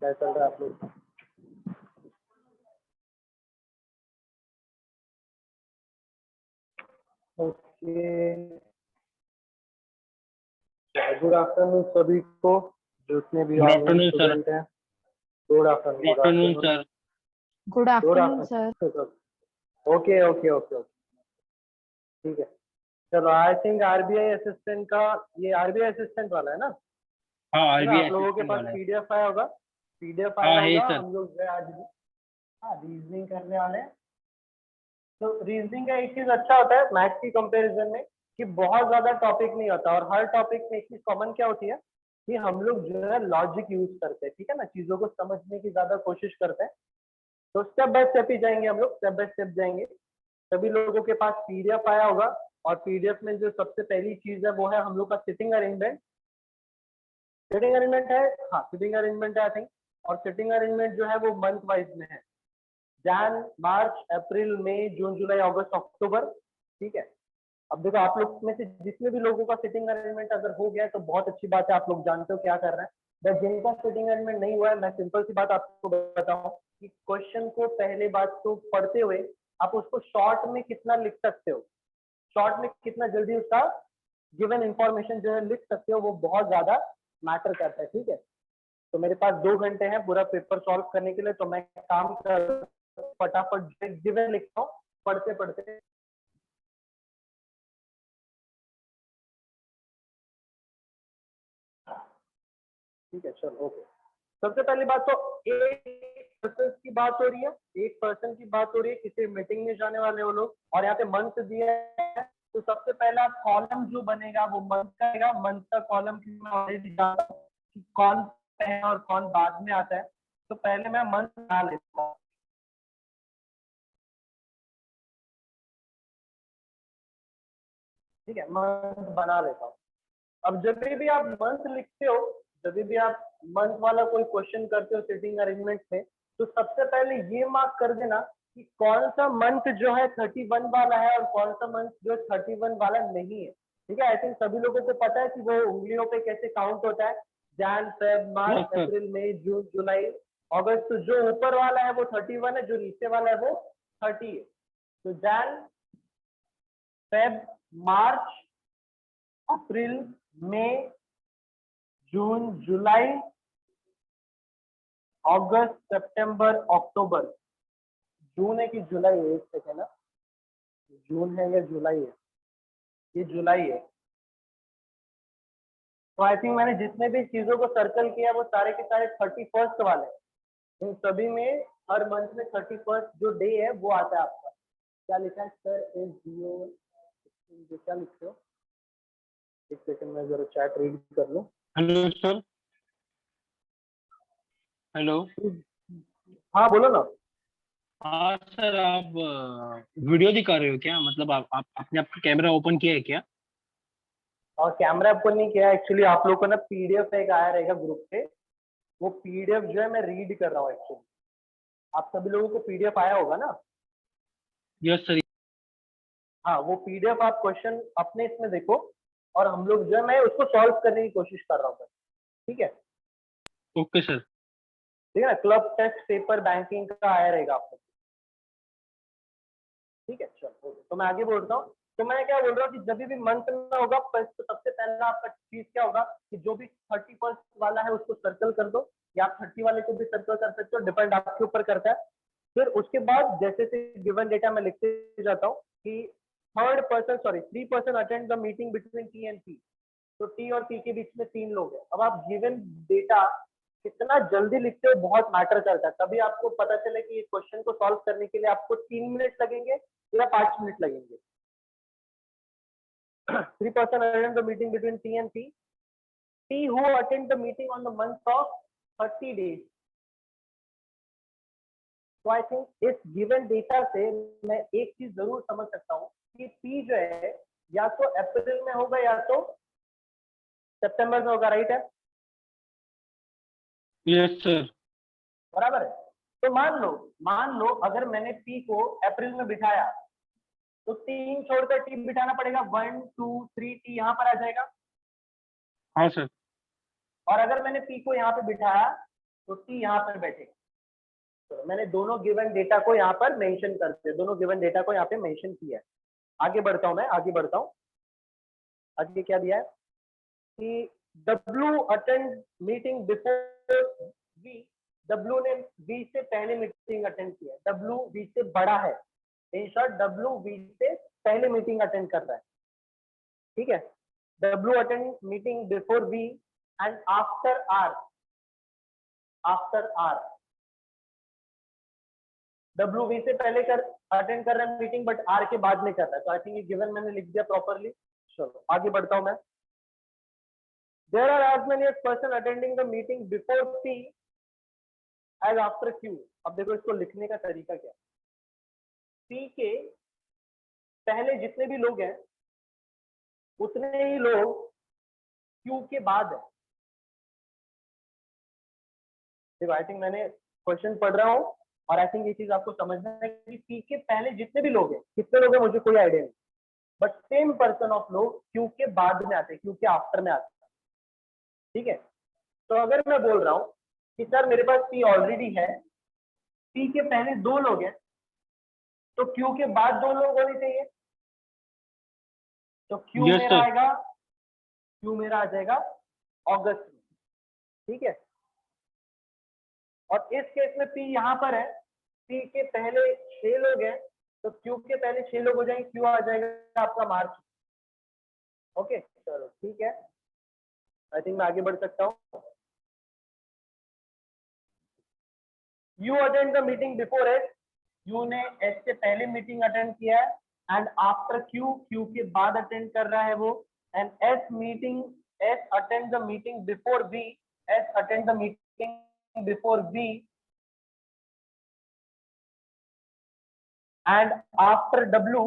क्या चल रहा है आप लोग? ओके, गुड आफ्टरनून सभी को, जितने भी good online afternoon sir. Student हैं। Good afternoon. Good afternoon sir. Good afternoon sir. Okay okay okay okay, ठीक है। चलो, आई थिंक आरबीआई असिस्टेंट का, ये आरबीआई असिस्टेंट वाला है ना? हाँ, है ना? आरबीआई आप लोगों के असिस्टेंट पास वाला है। पीडीएफ आया होगा, पीडीएफ हाँ आया है होगा। सर। हम लोग जो है आज रीजनिंग करने वाले हैं। तो रीजनिंग का एक चीज अच्छा होता है मैथ्स की कंपैरिजन में, कि बहुत ज्यादा टॉपिक नहीं होता, और हर टॉपिक में एक चीज कॉमन क्या होती है कि हम लोग जो है लॉजिक यूज करते हैं, ठीक है ना, चीजों को समझने की ज्यादा कोशिश करते हैं। तो स्टेप बाय स्टेप ही जाएंगे हम लोग, स्टेप बाय स्टेप जाएंगे। सभी लोगों के पास पीडीएफ आया होगा, और पीडीएफ में जो सबसे पहली चीज है वो है हम लोग का सिटिंग अरेंजमेंट। सिटिंग अरेंजमेंट है, हाँ सिटिंग अरेंजमेंट है आई थिंक। और सिटिंग अरेंजमेंट जो है वो मंथ वाइज में है, जैन, मार्च, अप्रैल, मई, जून, जुलाई, अगस्त, अक्टूबर, ठीक है। अब देखो, आप लोग में से जितने भी लोगों का सिटिंग अरेंजमेंट अगर हो गया है तो बहुत अच्छी बात है, आप लोग जानते हो क्या कर रहे हैं। बट जिनका सिटिंग अरेंजमेंट नहीं हुआ है, मैं सिंपल सी बात आपको बताऊं कि क्वेश्चन को पहले बात तो पढ़ते हुए आप उसको शॉर्ट में कितना लिख सकते हो, शॉर्ट में कितना जल्दी उसका गिवन इंफॉर्मेशन जो है लिख सकते हो, वो बहुत ज्यादा मैटर करता है, ठीक है। तो मेरे पास 2 घंटे हैं पूरा पेपर सॉल्व करने के लिए, तो मैं काम कर फटाफट गिवन लिखता हूँ पढ़ते पढ़ते। ठीक है, चलो ओके। सबसे पहली बात तो एक पर्सन की बात हो रही है, एक पर्सन की बात हो रही है, किसी मीटिंग में जाने वाले वो लोग, और यहाँ पे मंथ दिया है। तो सबसे पहला कॉलम जो बनेगा वो मंथ का रहेगा। मंथ का कॉलम की मैं ऑलरेडी जानता हूँ कि कौन पहले और कौन बाद में आता है, तो पहले मैं मंथ बना लेता हूँ। ठीक है, मंथ बना लेता हूँ। अब जब भी आप मंथ लिखते हो, जब भी आप मंथ वाला कोई क्वेश्चन करते हो सिटिंग अरेंजमेंट में, तो सबसे पहले ये मार्क कर देना कि कौन सा मंथ जो है 31 वाला है और कौन सा मंथ जो 31 वाला नहीं है। ठीक है, आई थिंक सभी लोगों को पता है कि वो उंगलियों पे कैसे काउंट होता है, जैन, फेब, मार्च, अप्रैल, मई, जून, जुलाई, अगस्त। तो जो ऊपर वाला है वो 31 है, जो नीचे वाला है वो 30 है। तो जैन, फेब, मार्च, अप्रैल, मई, जून, जुलाई, अगस्त, सितंबर, अक्टूबर। जून है कि जुलाई है? एक सेकेंड ना, जून है या जुलाई है? ये जुलाई है। तो आई थिंक मैंने जितने भी चीजों को सर्कल किया वो सारे के सारे 31 वाले हैं। इन सभी में हर मंथ में 31 जो डे है वो आता है आपका। क्या लिखा है सर? इज जियो, क्या लिखते हो? एक सेकंड में जरा चैट रीड कर लो। Hello sir. हेलो। हाँ बोलो ना। हाँ सर, आप वीडियो दिखा रहे हो क्या? मतलब आप आपने आपका कैमरा ओपन किया है क्या? और कैमरा आपको नहीं किया एक्चुअली, आप लोग को ना पीडीएफ एक आया रहेगा ग्रुप पे, वो पीडीएफ जो है मैं रीड कर रहा हूँ एक्चुअली। आप सभी लोगों को पीडीएफ आया होगा ना? Yes sir. हाँ, वो पीडीएफ आप क्वेश्चन अपने इसमें देखो, और हम लोग जो है मैं उसको सॉल्व करने की कोशिश कर रहा हूँ, ठीक है? Okay sir. ठीक है ना, क्लब टेस्ट पेपर बैंकिंग का आया रहेगा आपको, ठीक है? चलो तो मैं आगे बोल रहा हूँ। तो मैं क्या बोल रहा हूँ कि जब भी मंथ में होगा तो सबसे पहला आपका चीज क्या होगा कि जो भी 31 वाला है उसको सर्कल कर दो, या आप 30 वाले को भी सर्कल कर सकते हो, डिपेंड आपके ऊपर करता है। फिर उसके बाद जैसे गिवन डेटा मैं लिखते जाता हूँ कि 3 person attend the meeting between T and P. तो टी और पी के बीच में 3 लोग हैं। अब आप गिवन डेटा कितना जल्दी लिखते हो बहुत मैटर करता है, तभी आपको पता चले कि इस क्वेश्चन को सॉल्व करने के लिए आपको 3 मिनट लगेंगे या 5 मिनट लगेंगे। 3 person attend the meeting between T and P, T who attend the meeting on the month of 30 days। तो आई थिंक इस गिवन डेटा से मैं एक चीज जरूर समझ सकता हूँ कि पी जो है या तो अप्रैल में होगा या तो सितंबर में होगा, राइट है? Yes sir. बराबर है। तो मान लो अगर मैंने पी को अप्रैल में बिठाया तो 3 छोड़कर टी बिठाना पड़ेगा, 1 2 3 टी यहाँ पर आ जाएगा। हाँ सर। और अगर मैंने पी को यहाँ पे बिठाया तो टी यहाँ पर बैठेगा। तो मैंने दोनों गिवन डेटा को यहाँ पर मेंशन कर दिया, दोनों गिवन डेटा को यहाँ पे मेंशन किया है। आगे बढ़ता हूँ मैं, आगे बढ़ता हूँ। आगे क्या दिया है कि W attend meeting before V। W ने V से पहले मीटिंग अटेंड किया है, W V से बड़ा है। इन शॉर्ट W V से पहले मीटिंग अटेंड कर रहा है, ठीक है। W attend meeting before V and after R। After R W V से पहले अटेंड कर रहा है मीटिंग, बट R के बाद में कर रहा है। तो आई थिंक ये गिवन मैंने लिख दिया प्रॉपरली। चलो आगे बढ़ता हूं मैं। There are as many as person attending the meeting before P as after Q। अब देखो इसको लिखने का तरीका क्या है। P के पहले जितने भी लोग हैं उतने ही लोग Q के बाद है। देखो आई थिंक मैंने क्वेश्चन पढ़ रहा हूँ और आई थिंक ये चीज आपको समझना है कि P के पहले जितने भी लोग हैं, कितने लोग हैं मुझे कोई आइडिया नहीं, बट सेम पर्सन ऑफ लोग Q के बाद में आते हैं, Q के आफ्टर में आते हैं, ठीक है। तो अगर मैं बोल रहा हूँ कि सर मेरे पास P ऑलरेडी है, P के पहले 2 लोग हैं, तो Q के बाद 2 लोग होने चाहिए। तो Q Yes, मेरा sir. आएगा, Q मेरा आ जाएगा अगस्त में, ठीक है। और इस केस में P यहाँ पर है, P के पहले 6 लोग हैं, तो Q के पहले 6 लोग हो जाएंगे, Q आ जाएगा आपका मार्च। ओके चलो ठीक है, आई थिंक मैं आगे बढ़ सकता हूँ। U attend the meeting before S। U ने S से पहले मीटिंग अटेंड किया है एंड आफ्टर Q, Q के बाद अटेंड कर रहा है वो। And S attend the meeting before V। S attend the meeting before V and after W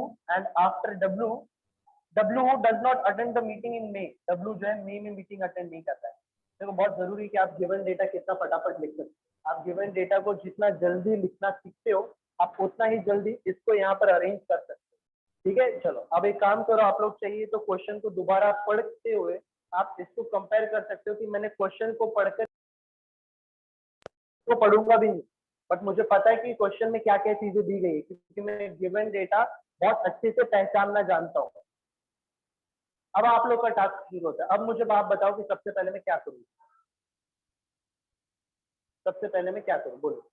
W who does not attend the meeting in May। W जो है मई में meeting attend नहीं करता है। देखो बहुत जरूरी है कि आप गिवन डेटा कितना फटाफट लिख सकते हो। आप गिवन डेटा को जितना जल्दी लिखना सीखते हो, आप उतना ही जल्दी इसको यहाँ पर अरेंज कर सकते हो, ठीक है। चलो अब एक काम करो, आप लोग चाहिए तो क्वेश्चन को दोबारा पढ़ते हुए आप इसको कंपेयर कर सकते हो कि मैंने क्वेश्चन को पढ़कर तो पढ़ूंगा भी नहीं, बट मुझे पता है कि क्वेश्चन में क्या क्या चीजें दी गई है, क्योंकि मैं गिवन डेटा बहुत अच्छे से पहचानना जानता हूँ। अब आप लोग का टास्क शुरू होता है। अब मुझे आप बताओ कि सबसे पहले मैं क्या करूँ, सबसे पहले मैं क्या करूँ, बोलो।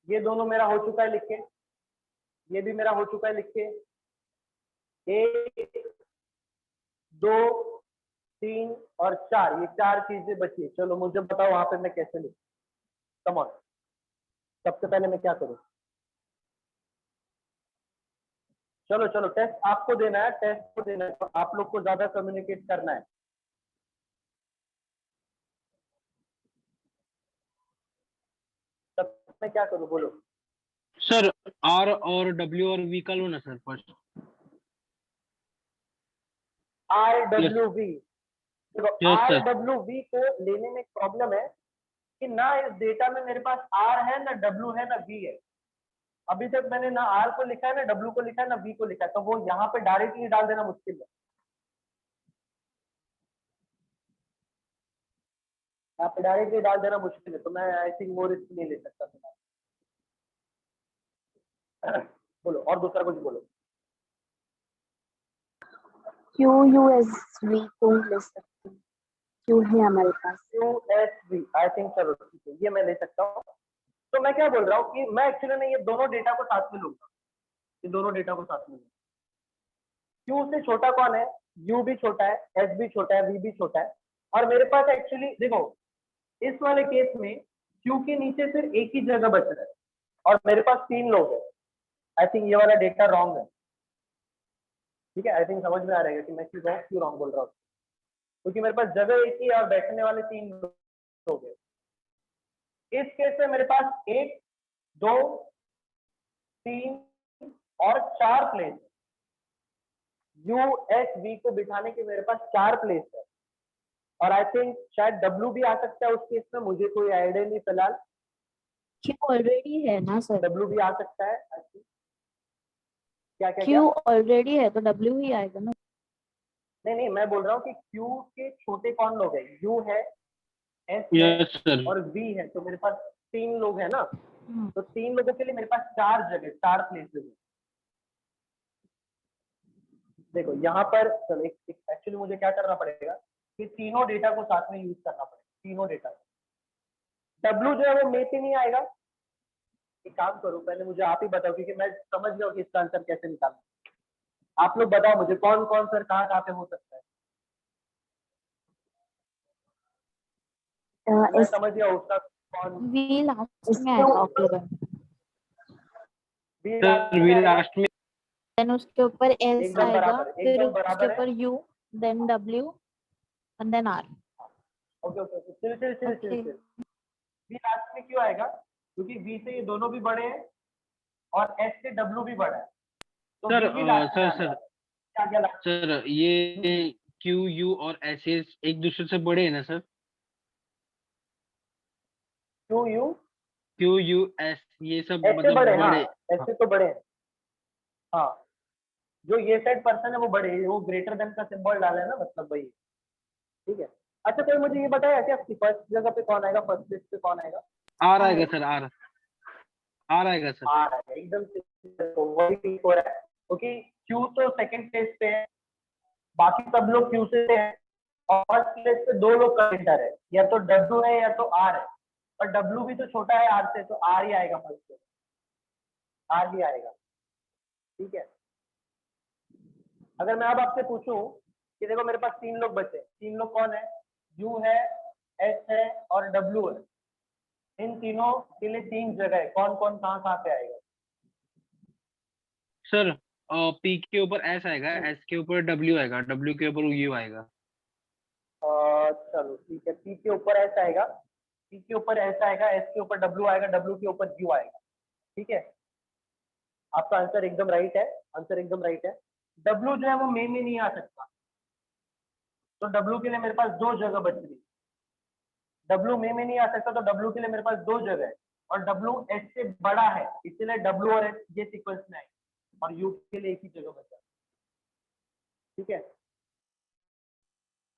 ये दोनों मेरा हो चुका है लिख के, ये भी मेरा हो चुका है लिख के। 1 2 3 और 4, ये 4 चीजें बची। चलो मुझे बताओ वहां पे मैं कैसे लिखूं, कम ऑन। सबसे पहले मैं क्या करूँ, चलो चलो टेस्ट आपको देना है, टेस्ट को देना है, तो आप लोग को ज्यादा कम्युनिकेट करना है। तब मैं क्या करूँ, बोलो। सर R और W और V का लो ना सर फर्स्ट। RWV। देखो Yes, sir. RWV को लेने में प्रॉब्लम है कि ना इस डेटा में मेरे पास R है, ना W है, ना V है। अभी तक मैंने ना R को लिखा है, ना W को लिखा है, ना V को लिखा है, तो वो यहाँ पे डायरेक्टली डाल देना मुश्किल है। यहाँ पे डायरेक्टली डाल देना मुश्किल है, तो मैं आई थिंक वो रिस्क नहीं ले सकता तुम्हारा। बोलो और दूसरा कुछ बोलो। QUSV को ले सकते हैं, क्यों है हमारे पास। QSV आई थिंक, चलो ठीक है, ये मैं ले सकता हूँ। तो मैं क्या बोल रहा हूँ कि मैं एक्चुअली ना ये दोनों डेटा को साथ में लूंगा, ये दोनों डेटा को साथ में लूंगा। Q से छोटा कौन है, U भी छोटा है, S भी छोटा है, V भी छोटा है। और मेरे पास एक्चुअली देखो इस वाले केस में Q के नीचे सिर्फ एक ही जगह बच रहा है और मेरे पास 3 लोग हैं। आई थिंक ये वाला डेटा रॉन्ग है, ठीक है। आई थिंक समझ में आ रहा है कि मैं क्यों रॉन्ग बोल रहा हूँ, क्योंकि मेरे पास जगह एक ही है और बैठने वाले 3 लोग हैं। इस केस में मेरे पास 1 2 3 और 4 प्लेस है। USB को बिठाने के मेरे पास 4 प्लेस है और आई थिंक शायद W भी आ सकता है उस केस में, मुझे कोई आइडिया नहीं फिलहाल। Q ऑलरेडी है ना सर, W भी आ सकता है। क्या क्या Q क्या ऑलरेडी है तो W ही आएगा ना। नहीं नहीं, मैं बोल रहा हूँ कि Q के छोटे कौन लोग हैं, U है, एस यस सर। और वी है, तो मेरे पास 3 लोग हैं ना, हम्म, तो 3 लोगों के लिए मेरे पास 4 जगह, 4 प्लेसेस है। देखो यहाँ पर चलो एक्चुअली मुझे क्या करना पड़ेगा कि तीनों डेटा को साथ में यूज करना पड़ेगा, तीनों डेटा। डब्ल्यू जो है वो मे पे नहीं आएगा। एक काम करो, पहले मुझे आप ही बताओ, क्योंकि मैं समझ गया हूँ कि इसका आंसर कैसे निकालना। आप लोग बताओ मुझे कौन कौन सर कहाँ कहाँ पे हो सकता है। मैं एस समझ गया उसका कौन। वी लास्ट में आएगा ऑक्यूपेंट, बी सर लास्ट में वी आएगा। लास्ट में। देन उसके ऊपर एस एकदम आएगा, बराबर, फिर एकदम उसके बराबर है। ऊपर U, then W and then R. Okay okay okay, chill chill chill chill okay, chill. B last में क्यों आएगा? क्योंकि बी से ये दोनों भी बड़े हैं और एस से डब्ल्यू भी बड़ा है, तो सर बी भी लास्ट में सर आने सर वाला है। क्या क्या लास्ट? सर ये क्यू यू और एस एक दूसरे से बड़े हैं ना sir? Q U Q U S ये सब एस से मतलब बड़े हैं, हाँ बड़े। एस से तो बड़े हैं। हाँ, जो ये साइड पर्सन है वो बड़े है, वो ग्रेटर देन का सिंबल डाला है ना, मतलब वही। ठीक है। अच्छा कोई मुझे ये बताया क्या कि फर्स्ट जगह पे कौन आएगा, फर्स्ट लिस्ट पे कौन आएगा? आर आएगा सर, आर आर आएगा सर। आ रहा है एकदम से, तो वही ठीक हो रहा है, क्योंकि क्यू तो सेकंड प्लेस पे है, बाकी सब लोग क्यू से हैं, और फर्स्ट प्लेस पे 2 लोग कंटेंटर है, या तो डब्ल्यू है या तो आर है, और डब्ल्यू भी तो छोटा है आर से, तो आर ही आएगा फर्स्ट पे, आर ही आएगा। ठीक है। अगर मैं अब आपसे पूछूं कि देखो मेरे पास 3 लोग बचे, 3 लोग कौन है? यू है, एस है और डब्ल्यू है। इन तीनों के लिए 3 जगह है, कौन कौन कहाँ कहाँ पे आएगा? सर पी के ऊपर एस आएगा, एस के ऊपर डब्ल्यू आएगा, डब्ल्यू के ऊपर यू आएगा। चलो ठीक है, पी के ऊपर एस आएगा, पी के ऊपर एस आएगा, एस के ऊपर डब्ल्यू आएगा, डब्ल्यू के ऊपर यू आएगा। ठीक है, आपका आंसर एकदम राइट है, आंसर एकदम राइट है। डब्ल्यू जो है वो मे में नहीं आ सकता, तो डब्ल्यू के लिए मेरे पास 2 जगह बच रही। डब्ल्यू में नहीं आ सकता, तो डब्ल्यू के लिए मेरे पास 2 जगह है, और डब्ल्यू एस से बड़ा है, इसलिए डब्ल्यू और एस ये सीक्वेंस में आएंगे, और यू के लिए एक ही जगह बचा। ठीक है।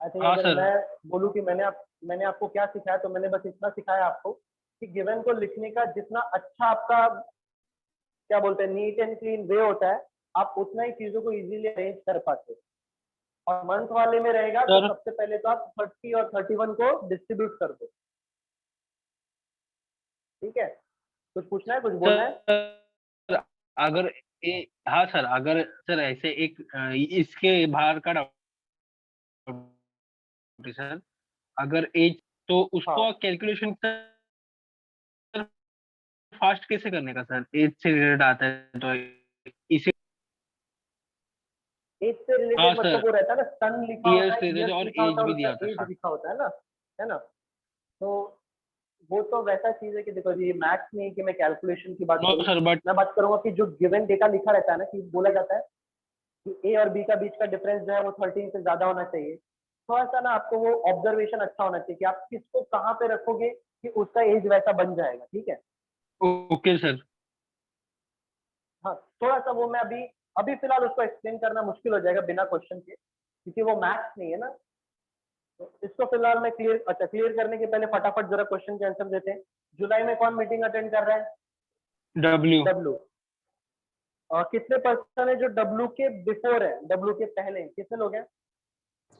आई थिंक हाँ अगर सर। मैं बोलूँ कि मैंने आपको क्या सिखाया, तो मैंने बस इतना सिखाया आपको कि गिवन को लिखने का जितना अच्छा आपका क्या बोलते हैं नीट एंड क्लीन वे होता है, आप उतना ही चीजों को इजीली अरेंज कर पाते हो। और मंथ वाले में रहेगा तो सर सबसे पहले तो आप 30 और 31 को डिस्ट्रीब्यूट कर दो। ठीक है, कुछ पूछना है, कुछ बोलना है? सर अगर हाँ सर, अगर सर ऐसे एक इसके बाहर का डाउट है सर, अगर एज तो हाँ, उसको कैलकुलेशन सर फास्ट कैसे करने का सर? एज से रिलेटेड आता है तो इसे। एज से हाँ रिलेटेड मतलब सर, वो रहता है ना, सन लिखा होता ईयर्स है, देते थे ईयर्स और लिखा एज होता है और भी उसका दिया होता है एज साथ। लिखा होता है ना। तो वो तो वैसा चीज है कि देखो ये मैथ्स नहीं है कि मैं कैलकुलेशन की बात नो करूँ। सर बट मैं बात करूंगा कि जो गिवन डेटा लिखा रहता है ना, कि बोला जाता है कि ए और बी का बीच का डिफरेंस जो है वो 13 से ज्यादा होना चाहिए। थोड़ा सा ना आपको वो ऑब्जर्वेशन अच्छा होना चाहिए कि आप किसको कहाँ पे रखोगे कि उसका एज वैसा बन जाएगा। ठीक है। Okay sir. हाँ, थोड़ा सा वो मैं अभी अभी फिलहाल उसको एक्सप्लेन करना मुश्किल हो जाएगा बिना क्वेश्चन के, क्योंकि वो मैथ्स नहीं है ना। तो इसको फिलहाल मैं क्लियर करने के पहले फटाफट जरा क्वेश्चन के आंसर देते हैं। जुलाई में कौन मीटिंग अटेंड कर रहा है? डब्ल्यू। डब्ल्यू। और कितने पर्सन है जो डब्ल्यू के बिफोर है, डब्ल्यू के पहले हैं? कितने लोग हैं?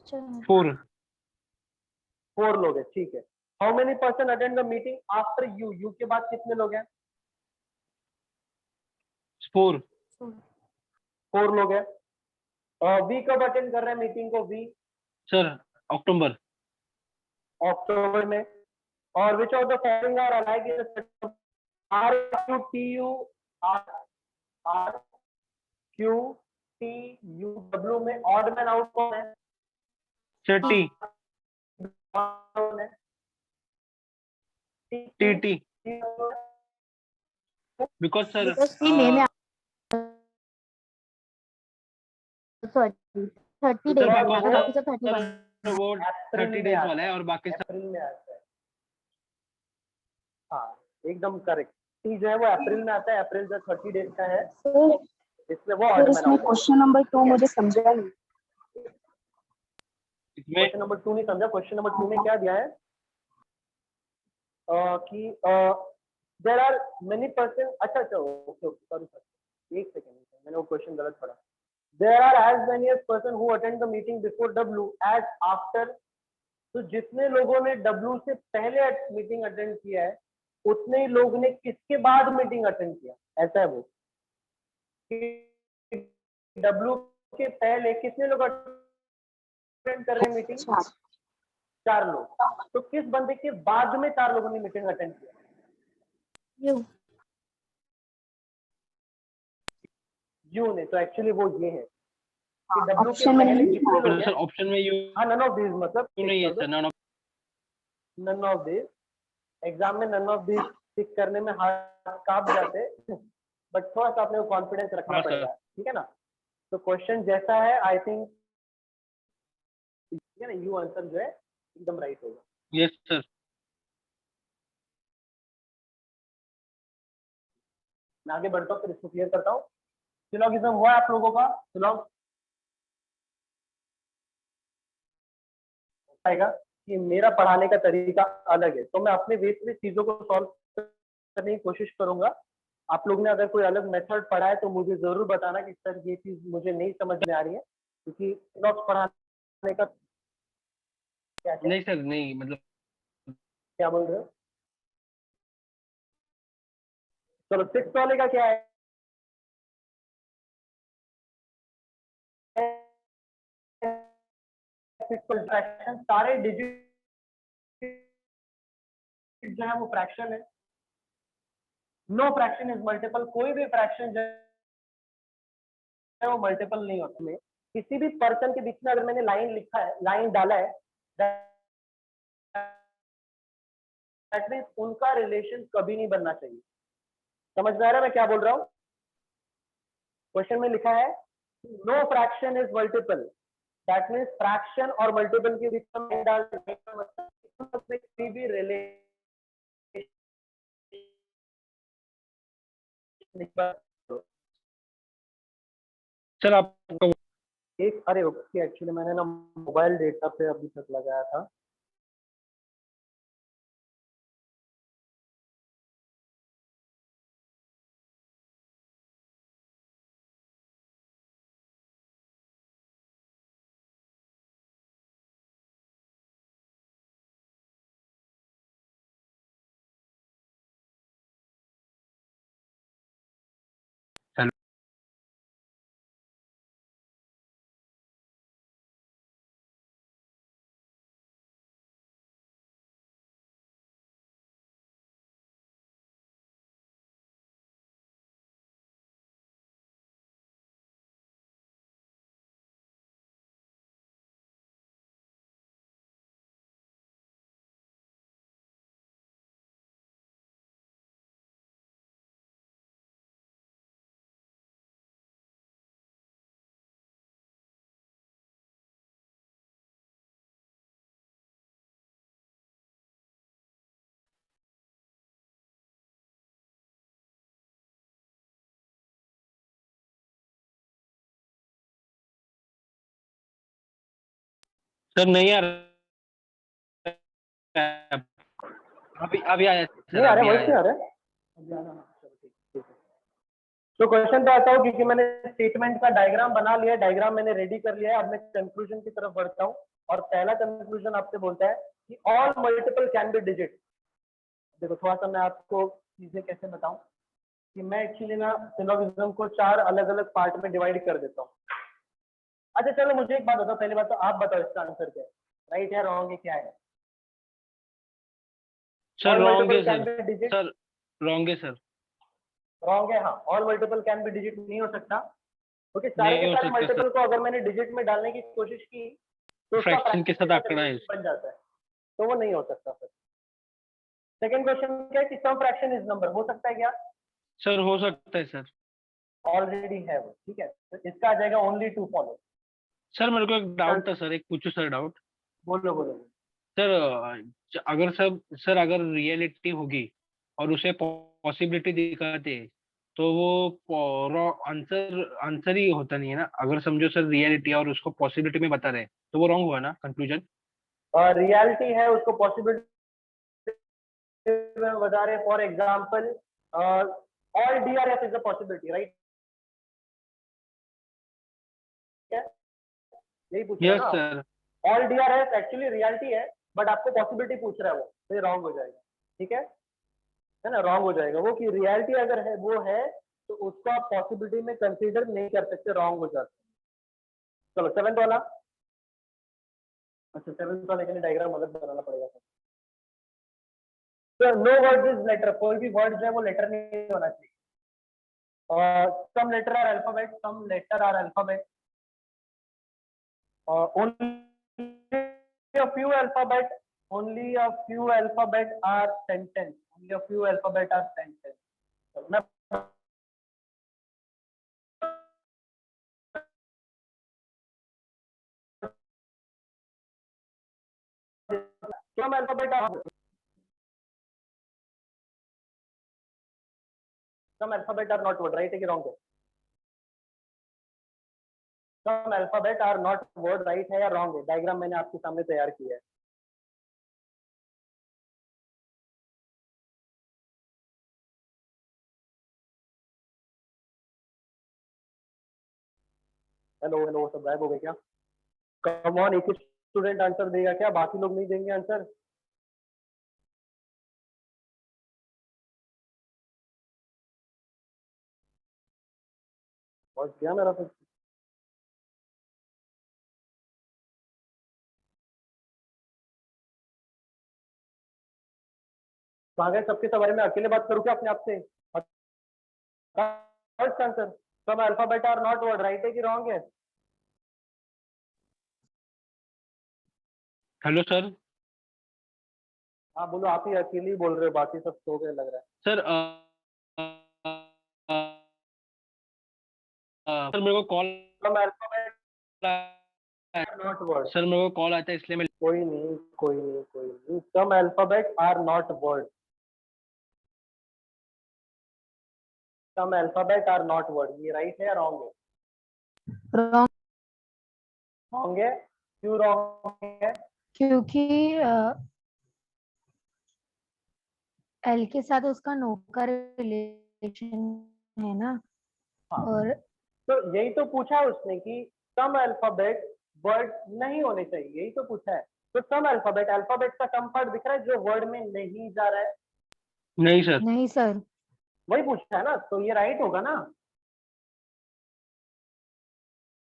4। 4 लोग हैं। ठीक है। How many person attend the meeting after you? You के बाद कितने लोग हैं? 4 4 लोग हैं। वी कब अटेंड कर रहे हैं मीटिंग को? We sir October. अक्टूबर में। और which of the following are alike in the R Q T U R Q T U W में ऑड मैन आउट कौन है? टी कौन है? T T because sir because C May में sorry 30 sir days because वाला है, 30 से 31। Sir वो अप्रैल 30 में डेज आता वाला है, है और बाकी सब। अप्रैल में आता है। हाँ, एकदम करेक्ट। टी जो है वो अप्रैल में आता है, अप्रैल जो 30 डेज का है, इसलिए वो ऑड मैन इसमें आउट है। क्वेश्चन नंबर 2 मुझे समझा नहीं। इसमें क्वेश्चन नंबर 2 नहीं समझा? क्वेश्चन नंबर 2 में क्या दिया है? कि देर आर मेनी पर्सन, अच्छा अच्छा ओके ओके सॉरी सर, एक सेकेंड मैंने वो क्वेश्चन गलत पढ़ा। There are as many as person who attend the meeting before W as after, तो जितने लोगों ने डब्ल्यू से पहले मीटिंग अटेंड किया है उतने ही लोग ने किसके बाद मीटिंग अटेंड किया, ऐसा है वो। डब्ल्यू के पहले कितने लोग अटेंड कर रहे हैं मीटिंग? 4 लोग। तो किस बंदे के बाद में 4 लोगों ने मीटिंग अटेंड किया? You. यू ने, तो एक्चुअली वो ये है कि डब्ल्यू के ऑप्शन में पहले नहीं जितने लोग सर हैं, ऑप्शन में यू हाँ नन ऑफ दीज, मतलब नहीं है sir, none of these. Exam में नन ऑफ दीज टिक करने में हाथ कांप जाते बट थोड़ा सा अपने को कॉन्फिडेंस रखना हाँ, सर। पड़ेगा, ठीक है ना। तो क्वेश्चन जैसा है आई थिंक, ठीक है ना, यू आंसर जो है एकदम राइट होगा। Yes sir. मैं आगे बढ़ता हूँ, फिर इसको क्लियर करता हूँ। सिलोगिज्म हुआ आप लोगों का? सिलोग आएगा कि मेरा पढ़ाने का तरीका अलग है, तो मैं अपने वे से चीजों को सॉल्व करने की कोशिश करूंगा। आप लोग ने अगर कोई अलग मेथड पढ़ा है तो मुझे जरूर बताना कि सर ये चीज मुझे नहीं समझ में आ रही है, क्योंकि सिलॉक्स पढ़ाने का क्या नहीं सर, नहीं मतलब क्या बोल रहे हो? चलो 6 वाले का क्या है? फ्रैक्शन, सारे डिजिट जो है वो फ्रैक्शन है। नो फ्रैक्शन इज मल्टीपल, कोई भी फ्रैक्शन जो है वो मल्टीपल नहीं होता है। किसी भी पर्सन के बीच में अगर मैंने लाइन लिखा है, लाइन डाला है, दैट मींस उनका रिलेशन कभी नहीं बनना चाहिए। समझ में आ रहा है मैं क्या बोल रहा हूँ? क्वेश्चन में लिखा है no fraction is multiple, that means fraction और मल्टीपल के बीच में लाइन डालने का मतलब कोई भी रिलेशन। सर आपका एक, अरे ओके, एक्चुअली मैंने ना मोबाइल डेटा पे अभी तक लगाया था। सर नहीं यार, अभी आया नहीं सर, आ रहा, अभी वॉइस नहीं आया। आ रहा है? अभी आ रहा है, चलो ठीक है। तो क्वेश्चन पे आता हूँ, क्योंकि मैंने स्टेटमेंट का डायग्राम बना लिया है, डायग्राम मैंने रेडी कर लिया है। अब मैं कंक्लूजन की तरफ बढ़ता हूँ, और पहला कंक्लूजन आपसे बोलता है कि all multiple can be digit. देखो थोड़ा सा मैं आपको चीजें कैसे बताऊं कि मैं एक्चुअली ना सिलोगिज्म को 4 अलग अलग पार्ट में डिवाइड कर देता हूँ। अच्छा चलो मुझे एक बात बताओ, पहली बात तो आप बताओ इसका आंसर क्या है, राइट है रॉन्ग है क्या है? सर ऑल रॉन्ग है multiple can sir, be digit, sir wrong है सर, रॉन्ग है। हाँ, all multiple can be digit नहीं हो सकता, क्योंकि सारे नहीं के हो सारे सकता सर, मल्टीपल को अगर मैंने डिजिट में डालने की कोशिश की तो उसका फ्रैक्शन के साथ आंकड़ा है। बन जाता है, तो वो नहीं हो सकता फिर। सेकंड क्वेश्चन क्या है कि सम फ्रैक्शन इज नंबर, हो सकता है क्या? सर हो सकता है सर। ऑलरेडी है वो, ठीक है, तो इसका आ जाएगा ओनली टू फॉलो। सर मेरे को एक डाउट था सर, एक पूछो सर डाउट। बोलो बोलो। सर अगर सर अगर रियलिटी होगी और उसे पॉसिबिलिटी दिखाते, तो वो आंसर आंसर ही होता नहीं है ना। अगर समझो सर रियलिटी और उसको पॉसिबिलिटी में बता रहे, तो वो रॉन्ग हुआ ना कंक्लूजन। रियलिटी है, उसको पॉसिबिलिटी में बता रहे for example all DRF is a possibility, right? यही पूछ रहा है यस ना? Sir. All DRF actually reality है, बट आपको पॉसिबिलिटी पूछ रहा है वो, तो ये रॉन्ग हो जाएगा। ठीक है ना? रॉन्ग हो जाएगा वो, कि रियलिटी अगर है वो है तो उसको आप पॉसिबिलिटी में कंसीडर नहीं कर सकते, रॉन्ग हो जाता है। चलो 7th वाला। अच्छा 7th वाले के लिए डायग्राम अलग बनाना पड़ेगा। तो नो वर्ड इज लेटर, कोई भी वर्ड जो है वो लेटर नहीं होना चाहिए। Some letter are alphabet, some letter are alphabet, only a few alphabet, only a few alphabet are sentence, only a few alphabet are sentence. Some alphabet are not word, right? है कि wrong है? Some alphabet are not word, right है या wrong है? Diagram मैंने आपके सामने तैयार किया है। हेलो हेलो, सब गायब हो गए क्या? कम ऑन, एक स्टूडेंट आंसर देगा क्या? बाकी लोग नहीं देंगे आंसर? और क्या मेरा कुछ कहाँ गए सबके सवारी में? अकेले बात करूँ क्या अपने आप से? First answer, some alphabet are not word, right है कि रॉन्ग है? Hello sir. हाँ बोलो, आप ही अकेले ही बोल रहे हो, बाकी सब सो गए लग रहा है। सर सर मेरे को call some alphabet are not word. Sir मेरे को कॉल आता है इसलिए मैं कोई नहीं कोई नहीं कोई नहीं, some alphabet are not word, some alphabet are not word, ये राइट है या रॉन्ग है? रॉन्ग, रॉन्ग है। क्यों रॉन्ग है? क्योंकि एल के साथ उसका नो का रिलेशन है ना। हाँ। और तो यही तो पूछा है उसने कि सम अल्फाबेट वर्ड नहीं होने चाहिए, यही तो पूछा है। तो सम अल्फाबेट, अल्फाबेट का सम पार्ट दिख रहा है जो वर्ड में नहीं जा रहा है, नहीं सर। नहीं सर, वही पूछा है ना, तो ये राइट होगा ना?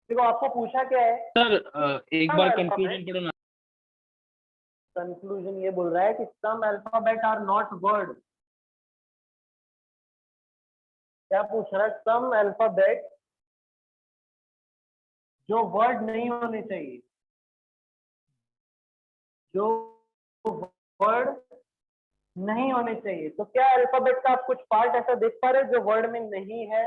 देखो आपको पूछा क्या है? सर एक सम बार अल्फाबेट, कंक्लूजन पढ़ो ना। कंक्लूजन ये बोल रहा है कि सम अल्फाबेट आर नॉट वर्ड। क्या पूछ रहा है? सम अल्फाबेट जो वर्ड नहीं होने चाहिए, जो वर्ड नहीं होने चाहिए। तो क्या अल्फाबेट का आप कुछ पार्ट ऐसा देख पा रहे हो जो वर्ड में नहीं है?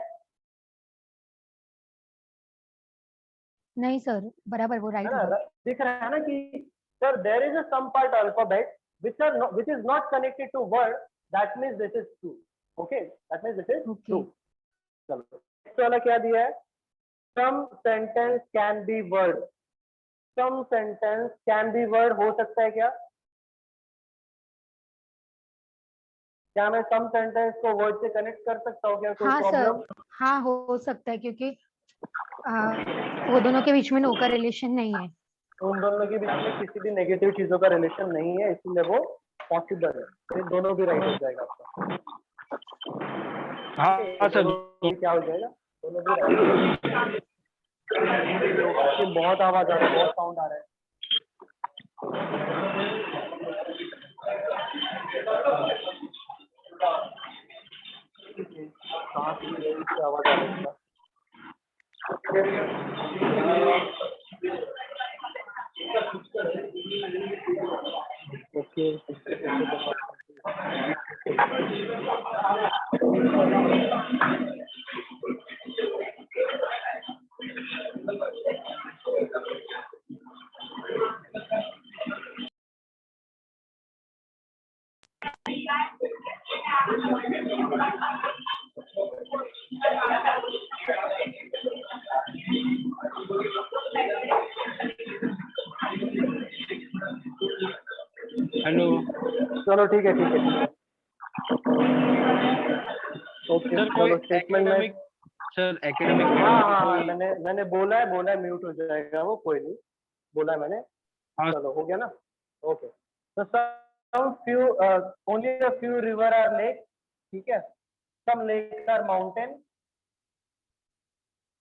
नहीं सर, बराबर वो है राइट ना? होगा। दिख रहा है ना कि sir there is a some part alphabet which is not connected to word, that means this is true. Okay, that means this is Okay. true. चलो नेक्स्ट वाला क्या दिया है? some sentence can be word, some sentence can be word हो सकता है क्या? क्या मैं some sentence को word से कनेक्ट कर सकता हूँ क्या? कोई हाँ प्रॉब्लम? सर, हाँ हो सकता है, क्योंकि वो दोनों के बीच में नो का रिलेशन नहीं है। उन दोनों के बीच में किसी भी नेगेटिव चीजों का रिलेशन नहीं है, इसलिए वो पॉसिबल है। ये दोनों भी राइट हो जाएगा आपका। हाँ सर। दोनों भी क्या हो जाएगा? दोनों भी right। ये बहुत आवाज आ रहा है, बहुत साउंड आ रहा है। कहाँ से आवाज आ रही है? ओके हेलो चलो ठीक है ठीक है ठीक है। ओके सर, कोई चलो स्टेटमेंट में एकेडमिक सर एकेडमिक हाँ हाँ कोई मैंने बोला है म्यूट हो जाएगा वो, कोई नहीं, बोला है मैंने। हाँ चलो हो गया ना। ओके तो some few only a few river are lake, ठीक है, some lakes are mountain,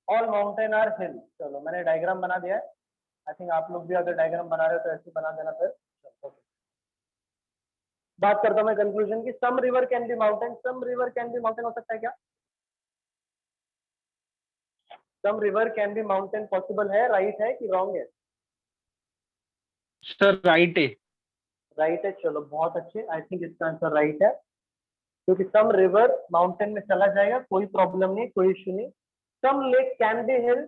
all mountain are hill। चलो मैंने डायग्राम बना दिया है, आई थिंक आप लोग भी अगर डायग्राम बना रहे हो तो ऐसे बना देना फिर। ओके बात करता हूँ मैं कंक्लूजन की। Some river can be mountain, some river can be mountain हो सकता है क्या? Some river can be mountain possible है, राइट है कि रॉन्ग है? सर राइट है। राइट है, चलो बहुत अच्छे, आई थिंक इसका आंसर राइट है, क्योंकि सम रिवर माउंटेन में चला जाएगा, कोई प्रॉब्लम नहीं, कोई इश्यू नहीं। Some lake can be hill,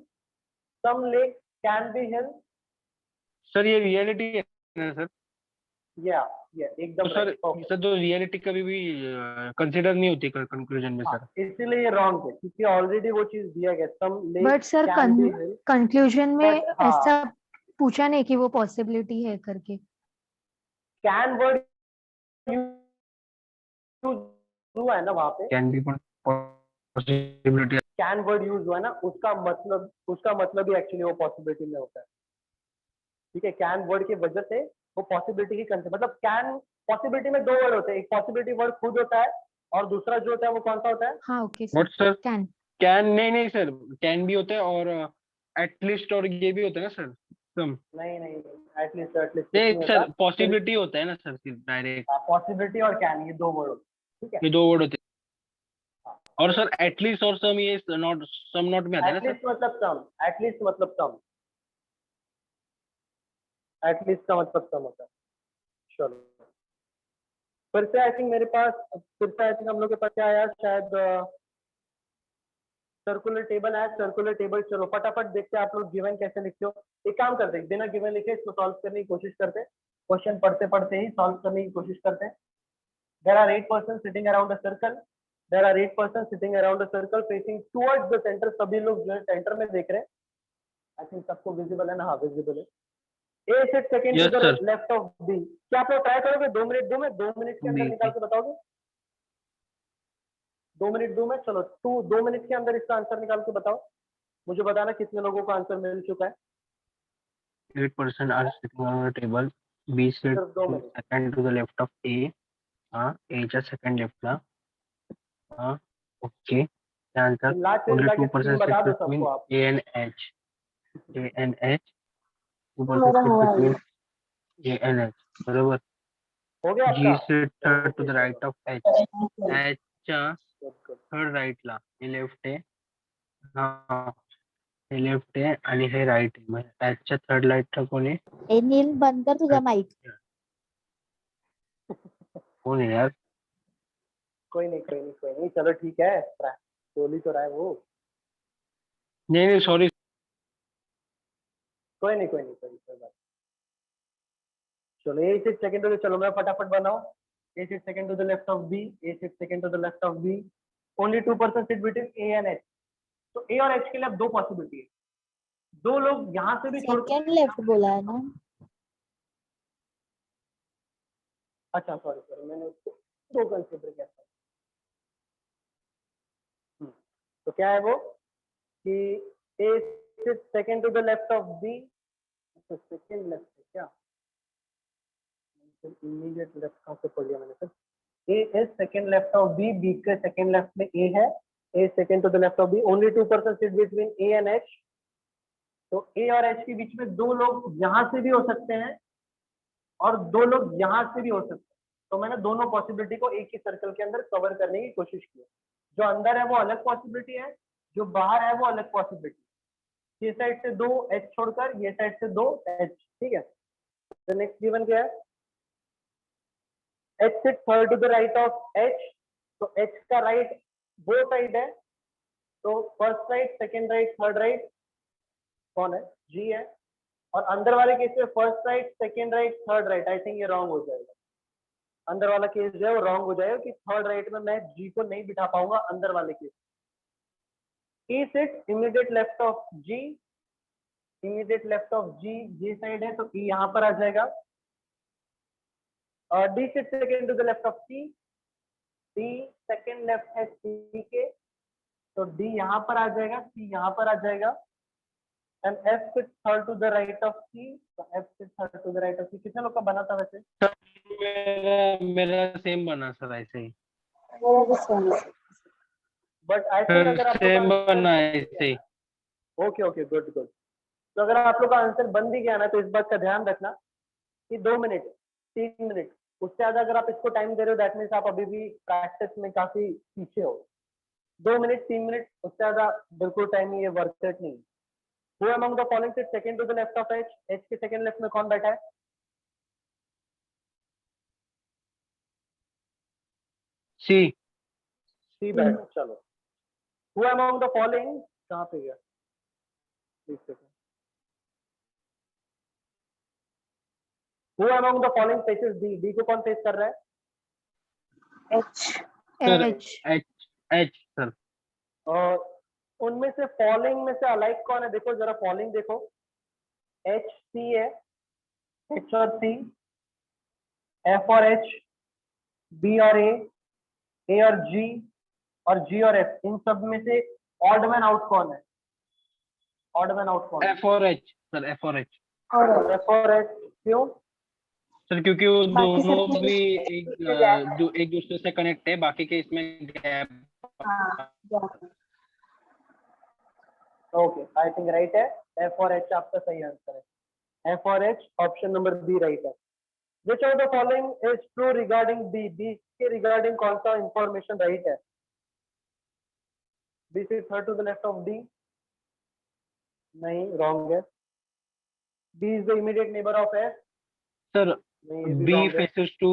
some lake can be hill, sir ये रियलिटी है ना सर? या एकदम तो सर राइट। ओके सर तो रियलिटी कभी भी कंसिडर नहीं होती कंक्लूजन में हाँ सर। इसीलिए ये रॉन्ग है, क्योंकि ऑलरेडी वो चीज दिया गया, some lake but sir can be hill, conclusion में बट हाँ ऐसा पूछा नहीं कि वो पॉसिबिलिटी है करके। कैन वर्ड यूज हुआ है ना वहां पे, can be possibility. Can word use हुआ है ना, उसका मतलब ही एक्चुअली वो पॉसिबिलिटी में होता है, ठीक है। कैन वर्ड की वजह से वो पॉसिबिलिटी की कंसेप्ट, मतलब कैन पॉसिबिलिटी में दो वर्ड होते हैं, एक पॉसिबिलिटी वर्ड खुद होता है और दूसरा जो होता है वो कौन सा होता है? हाँ okay but sir sir can. Can नहीं नहीं सर, कैन भी होता है और एटलीस्ट और ये भी होता है ना सर सम। नहीं नहीं एटलीस्ट एटलीस्ट कुछ नहीं नहीं होता, सर पॉसिबिलिटी होता है ना सर सिर्फ डायरेक्ट। पॉसिबिलिटी और कैन ये दो वर्ड होते हैं, ठीक है। ये दो वर्ड होते हाँ हैं और सर एटलीस्ट और सम ये नॉट सम नॉट में आता है ना सर। एटलीस्ट मतलब सम, एटलीस्ट मतलब सम, एटलीस्ट का मतलब सम होता है। चलो फिर से आई थिंक मेरे पास, फिर से आई थिंक हम लोग के पास क्या आया, शायद सर्कुलर टेबल है, सर्कुलर टेबल। चलो फटाफट देखते हैं आप लोग गिवन कैसे लिखते हो। एक काम करते हैं, बिना गिवन लिखे इसको सॉल्व करने की कोशिश करते हैं, क्वेश्चन पढ़ते पढ़ते ही सॉल्व करने की कोशिश करते हैं। There are 8 person sitting around a circle, there are 8 person sitting around a circle facing towards the centre. सभी लोग जो है सेंटर में देख रहे हैं, आई थिंक सबको विजिबल है ना? हाँ विजिबल है। A sit second to yes the sir. Left of B. क्या आप लोग ट्राई करोगे? 2 मिनट दूं मैं, 2 मिनट के अंदर बी निकाल के बताओगे? 2 मिनट दूं मैं? चलो 2 मिनट के अंदर इसका आंसर निकाल के बताओ, मुझे बताना कितने लोगों को आंसर मिल चुका है। 8% are sitting on the table. Be seat सिर्फ 2 मिनट। Second to the left of A. हाँ ए चा सेकंड लेफ्ट ला। हाँ ओके आंसर। चिल्ला ओनली चिल्ला के तीन 2% बता सिट दो बिटवीन सबको आप। ए and H. A and H. मेरा 2% सिट हुआ है बिटवीन ए एंड एच बरोबर। हो गया जी आपका? Seat third to okay the चलो राइट ऑफ एच। एच चा गुड गुड। थर्ड राइट ला हे लेफ्ट आहे. हाँ हे लेफ्ट आहे आणि हे राईट आहे. म्हणजे एचच्या थर्ड लाईटला कोण आहे? ए नील बंद कर तुझा माईक. कोण आहे यार? कोई नहीं कोई नहीं कोई नहीं, चलो ठीक है, बोल ही तो रहा है वो। नहीं नहीं सॉरी। कोई नहीं कोई नहीं कोई नहीं, कोई बात नहीं। चलो A sit second to the, चलो मैं फटाफट बनाऊं। A sit second to the left of B, A sit second to the left of B, only 2 person sit between A and H. तो ए और एच के लिए अब दो पॉसिबिलिटी है, दो लोग यहाँ से भी छोड़, सेकंड लेफ्ट बोला है ना. अच्छा सॉरी सॉरी मैंने उसको दो कंसिडर किया था। तो क्या है वो कि A sit second to the left of B, second left है क्या? इमीडिएट लेफ्ट कहाँ से पढ़ लिया मैंने sir? A is second left of B, B के सेकंड लेफ्ट में ए है, A second to the left of B, only 2 person sit between A and H. तो ए और एच के बीच में दो लोग यहाँ से भी हो सकते हैं और दो लोग यहाँ से भी हो सकते हैं। तो मैंने दोनों पॉसिबिलिटी को एक ही सर्कल के अंदर कवर करने की कोशिश की। जो अंदर है वो अलग पॉसिबिलिटी है, जो बाहर है वो अलग पॉसिबिलिटी। ये साइड से दो एच छोड़कर ये साइड से दो एच, ठीक है। तो नेक्स्ट गिवन क्या है? H sit third to the right of H. तो एच का राइट वो साइड है, तो first right second right third right कौन है? जी है। और अंदर वाले केस में first right second right third right, I think ये रॉन्ग हो जाएगा। अंदर वाला केस जो है वो रॉन्ग हो जाएगा कि थर्ड राइट में मैं जी को नहीं बिठा पाऊंगा अंदर वाले case. E sit immediate left of G, immediate left of G, ये साइड है तो ई यहाँ पर आ जाएगा। D sits second to the left of C. D second left है C के, तो D यहाँ पर आ जाएगा, C यहाँ पर आ जाएगा, and F sits third to the right of C. तो F sits third to the right of C. कितने लोग का बना था वैसे? मेरा मेरा सेम बना सर ऐसे ही मेरा भी सेम है। But I think अगर आप लोग सेम का बना ऐसे ही ओके ओके गुड गुड। तो अगर आप लोग का आंसर बन भी गया ना, तो इस बात का ध्यान रखना कि 2 मिनट 3 मिनट उससे ज्यादा अगर आप इसको टाइम दे रहे हो, दैट मीन्स आप अभी भी प्रैक्टिस में काफी पीछे हो। 2 मिनट 3 मिनट उससे ज्यादा बिल्कुल टाइम ये वर्थ इट नहीं। Who among the following sits second to the left of H? H के सेकंड लेफ्ट में कौन बैठा है? सी C बैठा, चलो। Who among the following, कहाँ पे गया? एक second. Who among the following faces D? D को कौन फेस कर रहा है? H sir H H sir और उनमें से फॉलोइंग में से अलाइक कौन है? देखो जरा फॉलोइंग देखो, H C है, H और C, F और H, B और A और G और G और F, इन सब में से ऑड मैन आउट कौन है? ऑड मैन आउट कौन है? एफ और एच सर एफ और एच और F और H क्यों? सर क्योंकि वो बाकी दोनों सबके भी gap है। एक दूसरे से कनेक्ट है, बाकी के इसमें गैप हाँ gap है। ओके आई थिंक राइट है, F और H आपका सही आंसर है। F और H option number B right है। Which of the following is true regarding B? B के रिगार्डिंग कौन सा इंफॉर्मेशन राइट है? B is third to the left of D? नहीं, wrong है। B is the immediate neighbor of S? Sir नहीं, ये भी बी wrong है। फेसेस टू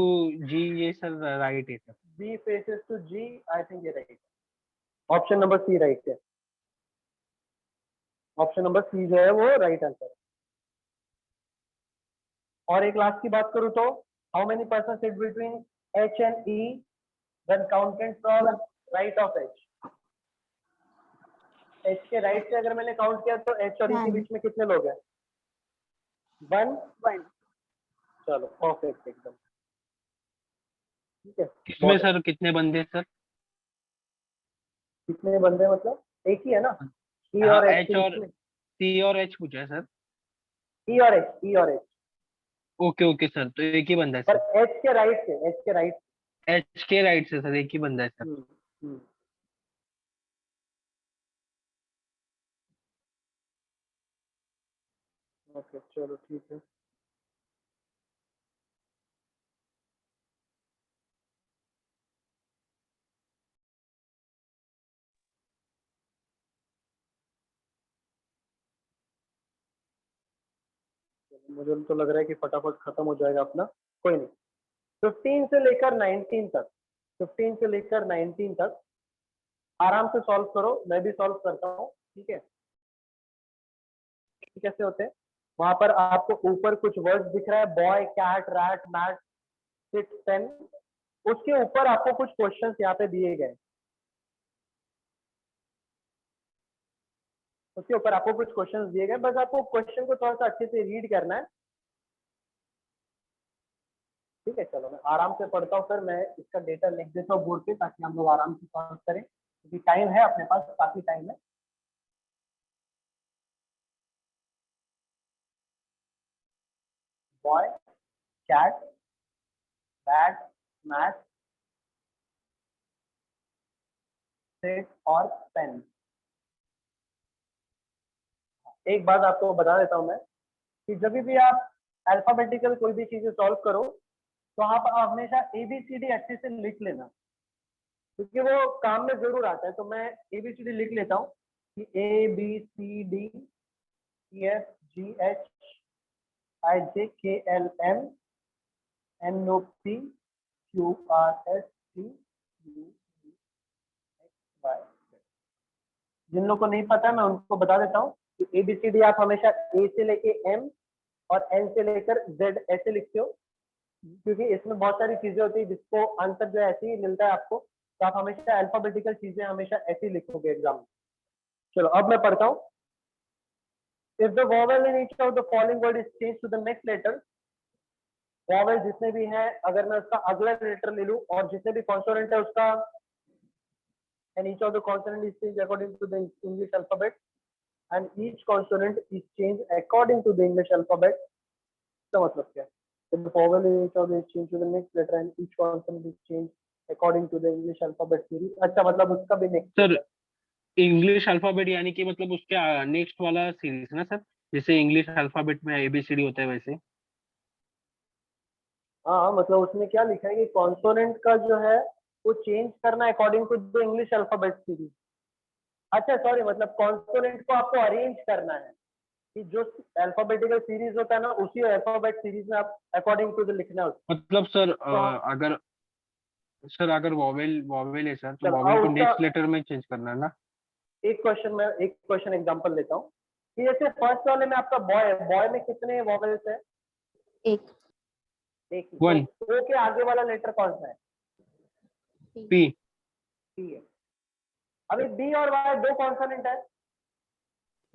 जी, ये सर राइट है sir. B faces to G, I think ये राइट है। ऑप्शन नंबर सी राइट है। ऑप्शन नंबर सी जो है वो राइट आंसर है। और एक लास्ट की बात करूं तो, how many person sit between H and E when counted from right of H? H के राइट से अगर मैंने काउंट किया तो H और E के One. बीच में कितने लोग हैं? 1। 1 चलो परफेक्ट एकदम ठीक है। इसमें बहुत सर कितने बंदे सर? कितने बंदे मतलब एक ही है ना? E हाँ और H एच के और बीच में, सी और एच पूछा है सर। E और H, E और H, ओके ओके सर, तो एक ही बंदा है पर सर। H के राइट से, H के राइट। एच के राइट से सर एक ही बंदा है सर। हम्म। ओके चलो ठीक है। मुझे तो लग रहा है कि फटाफट खत्म हो जाएगा अपना, कोई नहीं। 15 से लेकर 19 तक, 15 से लेकर 19 तक आराम से सॉल्व करो, मैं भी सॉल्व करता हूँ ठीक है। कैसे होते हैं, वहां पर आपको ऊपर कुछ वर्ड्स दिख रहा है, boy, cat, rat, mat, sit, pen, उसके ऊपर आपको कुछ क्वेश्चंस यहाँ पे दिए गए, उसके ऊपर आपको कुछ क्वेश्चंस दिए गए, बस आपको क्वेश्चन को थोड़ा सा अच्छे से रीड करना है ठीक है। चलो मैं आराम से पढ़ता हूँ, फिर मैं इसका डेटा लिख देता हूँ बोर्ड पे ताकि हम लोग आराम से सॉल्व करें, क्योंकि टाइम है अपने पास, काफी टाइम है। Boy, cat, bat, mat, set और पेन। एक बात आपको बता देता हूं मैं कि जब भी आप अल्फाबेटिकल कोई भी चीजें सॉल्व करो तो आप हमेशा ABCD अच्छे से लिख लेना, क्योंकि वो काम में जरूर आता है। तो मैं ABCD लिख लेता हूँ कि ABCDFGHIJKLMNOPQRSTUVXY। जिन लोगों को नहीं पता मैं उनको बता देता हूँ कि ABCD आप हमेशा A से लेके M और N से लेकर Z ऐसे लिखते हो, क्योंकि इसमें बहुत सारी चीजें होती है जिसको आंसर जो है ऐसे ही मिलता है आपको, तो आप हमेशा अल्फाबेटिकल चीजें हमेशा ऐसे ही लिखोगे एग्जाम में। चलो अब मैं पढ़ता हूँ। If the vowel in each of the following word is changed to the next letter, vowel जितने भी हैं, अगर मैं उसका अगला लेटर ले लूं और जितने भी कॉन्सोनेंट है उसका, and each of the consonant is changed according to the English alphabet, and each consonant is changed according to the English alphabet. इसका मतलब क्या है? The vowel in each of the is changed to the next letter and each consonant is changed according to the English alphabet series. अच्छा, मतलब उसका भी next sir letter. English alphabet यानी कि मतलब उसके नेक्स्ट वाला सीरीज ना सर, जैसे इंग्लिश अल्फाबेट में एबीसीडी होता है वैसे। हाँ, मतलब उसमें क्या लिखा है कि कॉन्सोनेंट का जो है वो चेंज करना है according to the English alphabet series. अच्छा सॉरी, मतलब कॉन्सोनेंट को आपको अरेंज करना है कि जो अल्फाबेटिकल सीरीज होता है ना, उसी अल्फाबेट सीरीज में आप अकॉर्डिंग टू द लिखना है उसको। मतलब सर तो अगर वॉवेल वॉवेल है सर, तो चलो, वॉवेल को उसका नेक्स्ट लेटर में चेंज करना है ना। एक क्वेश्चन एग्जांपल लेता हूँ कि जैसे फर्स्ट वाले में आपका बॉय है, बॉय में कितने वॉवेल्स है? एक। एक ही। One. तो ओ के आगे वाला लेटर कौन सा है? पी। टी है। अभी बी और वाई दो कॉन्सोनेंट है।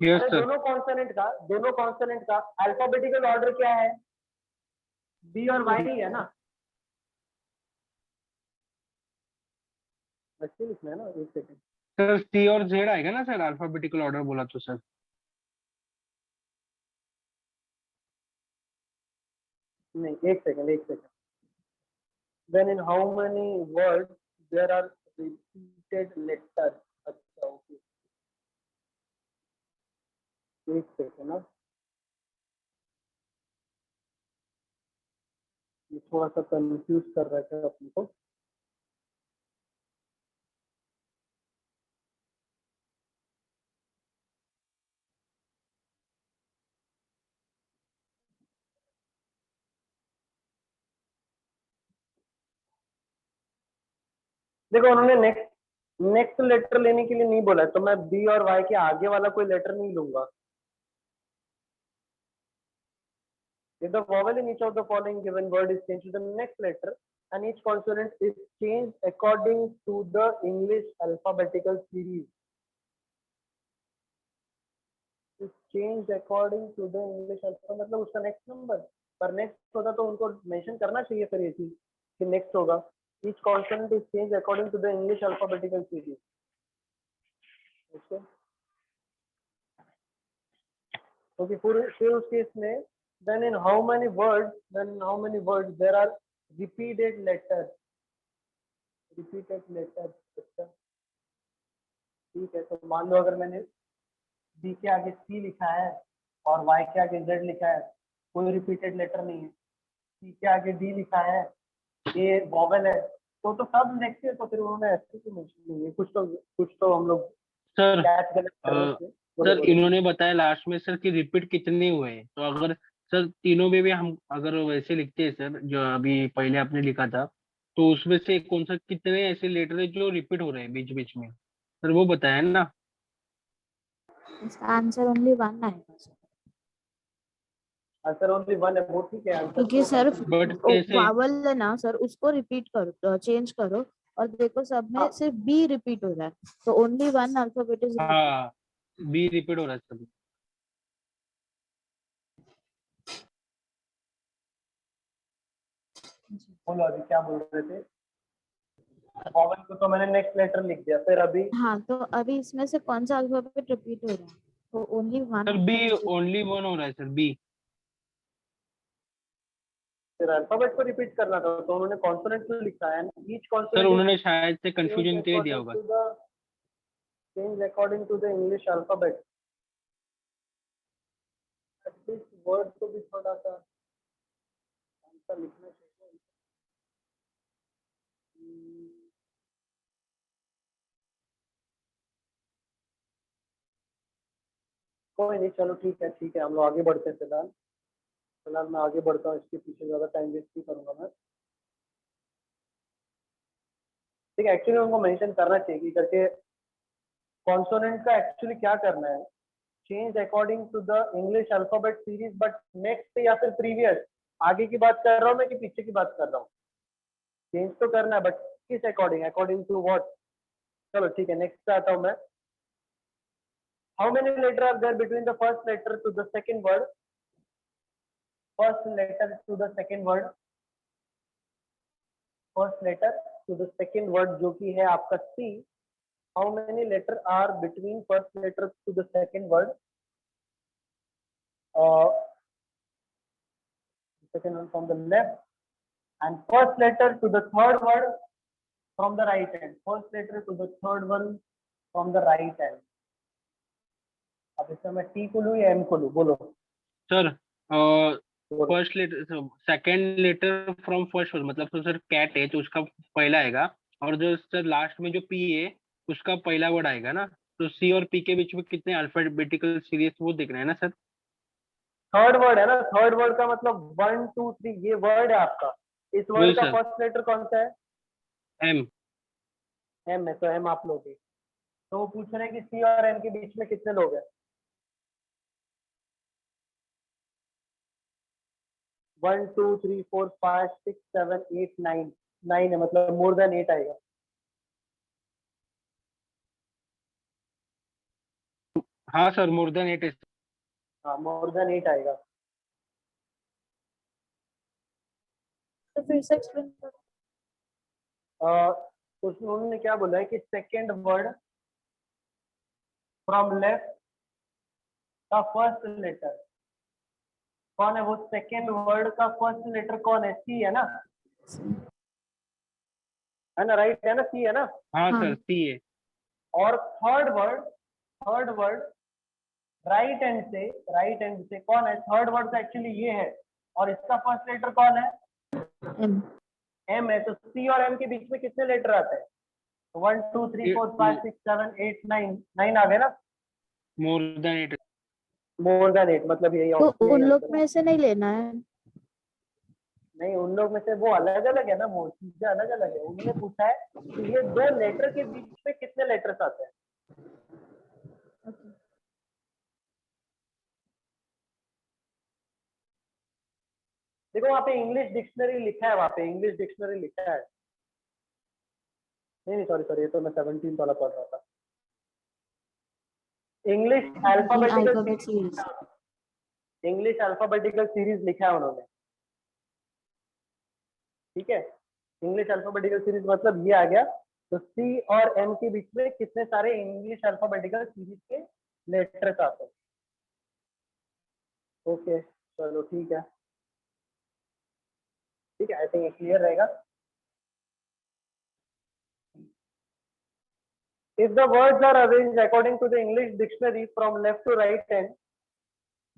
यस अरे सर। दोनों कॉन्सोनेंट का अल्फाबेटिकल ऑर्डर क्या है? बी और वाई ही है ना। अच्छे लिखना है ना, एक सेकंड। सर सी और जेड आएगा ना सर, अल्फाबेटिकल ऑर्डर बोला तो सर। नहीं, एक second. Then in how many words there are repeated letters? अच्छा, ओके, एक सेकंड ना, ये थोड़ा सा कंफ्यूज कर रहा था अपने को। देखो, उन्होंने नेक्स्ट लेटर लेने के लिए नहीं बोला, तो मैं बी और वाई के आगे वाला कोई लेटर नहीं लूंगा। If the vowel in each of the following given word is changed to the next letter and each consonant is changed according to the English alphabetical series. Is changed according to the English alphabet, मतलब उसका next number पर next होता तो उनको mention करना चाहिए फिर ये चीज कि नेक्स्ट होगा। Each consonant is changed according to the English alphabetical series. Okay. Okay, फिर उस केस में then in how many words there are repeated letters? अच्छा, ठीक है। तो मान लो अगर मैंने बी के आगे सी लिखा है और वाई के आगे जेड लिखा है, कोई रिपीटेड लेटर नहीं है। सी के आगे डी लिखा है, ये वॉवेल है, तो सब नेक्स्ट है। तो फिर उन्होंने ऐसे क्यों मेंशन नहीं है? कुछ तो हम लोग सर कैच गलत कर रहे थे। सर इन्होंने बताया लास्ट में सर कि रिपीट कितने हुए हैं, तो अगर सर तीनों में भी हम अगर वैसे लिखते हैं सर, जो अभी पहले आपने लिखा था, तो उसमें से कौन सा कितने ऐसे लेटर है जो रिपीट हो रहे हैं बीच बीच में, सर वो बताया ना। इसका आंसर ओनली 1 आएगा सर। आंसर ओनली वन है, वो ठीक है आंसर क्योंकि तो सर बट कैसे? वावल है ना सर, उसको रिपीट करो, चेंज करो, और देखो सब में हाँ। सिर्फ बी रिपीट हो रहा है, तो ओनली 1 अल्फाबेट इज। हाँ, बी रिपीट हो रहा है सर। बोलो अभी क्या बोल रहे थे? वॉवेल को तो मैंने नेक्स्ट लेटर लिख दिया, फिर अभी हाँ, तो अभी इसमें से कौन सा अल्फाबेट रिपीट हो रहा है? तो only 1। Sir B only one हो रहा है सर, बी। फिर अल्फाबेट को रिपीट करना था, तो उन्होंने कॉन्सोनेंट क्यों लिखा है? ईच सर कॉन्सोनेंट उन्होंने शायद से कंफ्यूजन के लिए दिया होगा। Change according to the English alphabet. At least word को भी थोड़ा सा आंसर लिखना चाहिए। कोई नहीं, चलो ठीक है, हम लोग आगे बढ़ते हैं। फिलहाल मैं आगे बढ़ता हूँ, इसके पीछे ज्यादा टाइम वेस्ट नहीं करूंगा मैं। ठीक है, एक्चुअली उनको मेंशन करना चाहिए कि करके कॉन्सोनेंट का एक्चुअली क्या करना है, change according to the English alphabet series, but next या फिर प्रीवियस, आगे की बात कर रहा हूँ मैं कि पीछे की बात कर रहा हूँ? चेंज तो करना है, बट किस अकॉर्डिंग टू व्हाट? चलो ठीक है, नेक्स्ट पे आता हूँ मैं। How many letter are there between the first letter to the second word? first letter to the second word, first letter to the second word जो कि है आपका C. How many letter are between first letter to the second word? Second one from the left, and first letter to the third word from the right hand. First letter to the third one from the right hand. अब इसमें मैं T को लूँ या M को लूँ, बोलो. Sir बोलो. First letter second letter from first word, मतलब तो सर कैट है तो उसका पहला आएगा, और जो सर लास्ट में जो पी है उसका पहला वर्ड आएगा ना, तो सी और पी के बीच में कितने अल्फाबेटिकल सीरीज वो दिख रहे हैं ना सर. थर्ड वर्ड है ना, थर्ड वर्ड का मतलब 1 2 3 ये वर्ड है आपका. इस वही वर्ड का सर. फर्स्ट लेटर कौन सा है? एम. M है, तो M आप लोगे. तो वो पूछ रहे हैं कि C और M के बीच में कितने लोग हैं? 1 2 3 4 5 6 7 8 9. 9 है, मतलब मोर देन 8 आएगा. हाँ सर, मोर देन 8 इज. हाँ, मोर देन 8 आएगा. तो फिर से एक्सप्लेन करो। उसमें उन्होंने क्या बोला है कि सेकेंड वर्ड फ्रॉम लेफ्ट का फर्स्ट लेटर कौन है? वो सेकेंड वर्ड का फर्स्ट लेटर कौन है? सी है ना, है ना, राइट है ना, सी है ना. हाँ हाँ. सर, सी है. और थर्ड वर्ड राइट हैंड से कौन है? थर्ड वर्ड तो एक्चुअली ये है, और इसका फर्स्ट लेटर कौन है? एम. एम है. तो सी और एम के बीच में कितने लेटर आते हैं? 1 2 3 4 5 6 7 8 9. 9 आ गए ना. More than 8. मोर देन 8 मतलब यही तो option उन है. लोग में से नहीं लेना है। नहीं, उन लोग में से वो अलग अलग है ना, वो चीजें अलग अलग है. उन्होंने पूछा है कि ये दो लेटर के बीच में कितने लेटर्स आते हैं. देखो वहाँ पे इंग्लिश डिक्शनरी लिखा है, वहाँ पे इंग्लिश डिक्शनरी लिखा है. नहीं सॉरी, ये तो मैं 17 वाला पढ़ रहा था. English alphabet series. Alphabetical series लिखा है उन्होंने. ठीक है, इंग्लिश अल्फाबेटिकल सीरीज मतलब ये आ गया. तो सी और एम के बीच में कितने सारे इंग्लिश अल्फाबेटिकल सीरीज के लेटर्स आते हैं. ओके, चलो ठीक है, आई थिंक क्लियर रहेगा. If the words are arranged according to the English dictionary from left to right hand,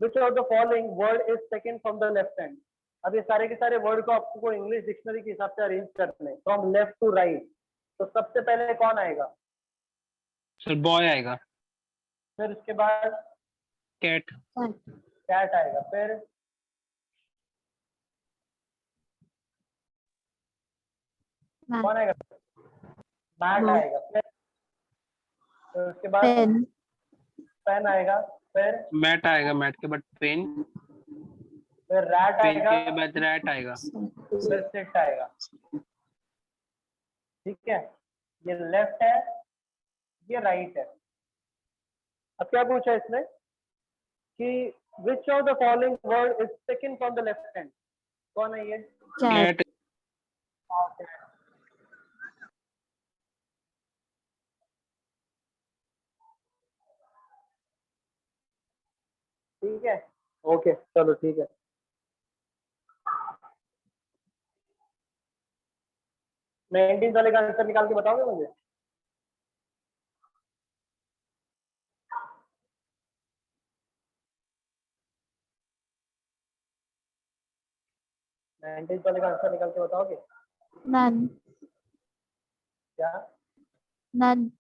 which of the following word is second from the left hand? अब ये सारे के सारे वर्ड को आपको इंग्लिश डिक्शनरी के हिसाब से अरेंज करने हैं फ्रॉम लेफ्ट टू राइट. तो सबसे पहले कौन आएगा? सर बॉय आएगा. फिर उसके बाद कैट. कैट आएगा. फिर कौन आएगा? मैट आएगा. फिर उसके बाद पेन। पेन आएगा. फिर मैट आएगा. मैट के बाद पेन. फिर रैट पेन आएगा. के बाद रैट आएगा. फिर सेट आएगा. ठीक है, ये लेफ्ट है, ये राइट है. अब क्या पूछा इसने कि which of the following word is second from the left hand? कौन है ये? कैट. ठीक है, ओके, चलो ठीक है. मैं 19 वाले का आंसर निकाल के बताओगे मुझे? वाले का आंसर निकाल के बताओगे नन। क्या? नन।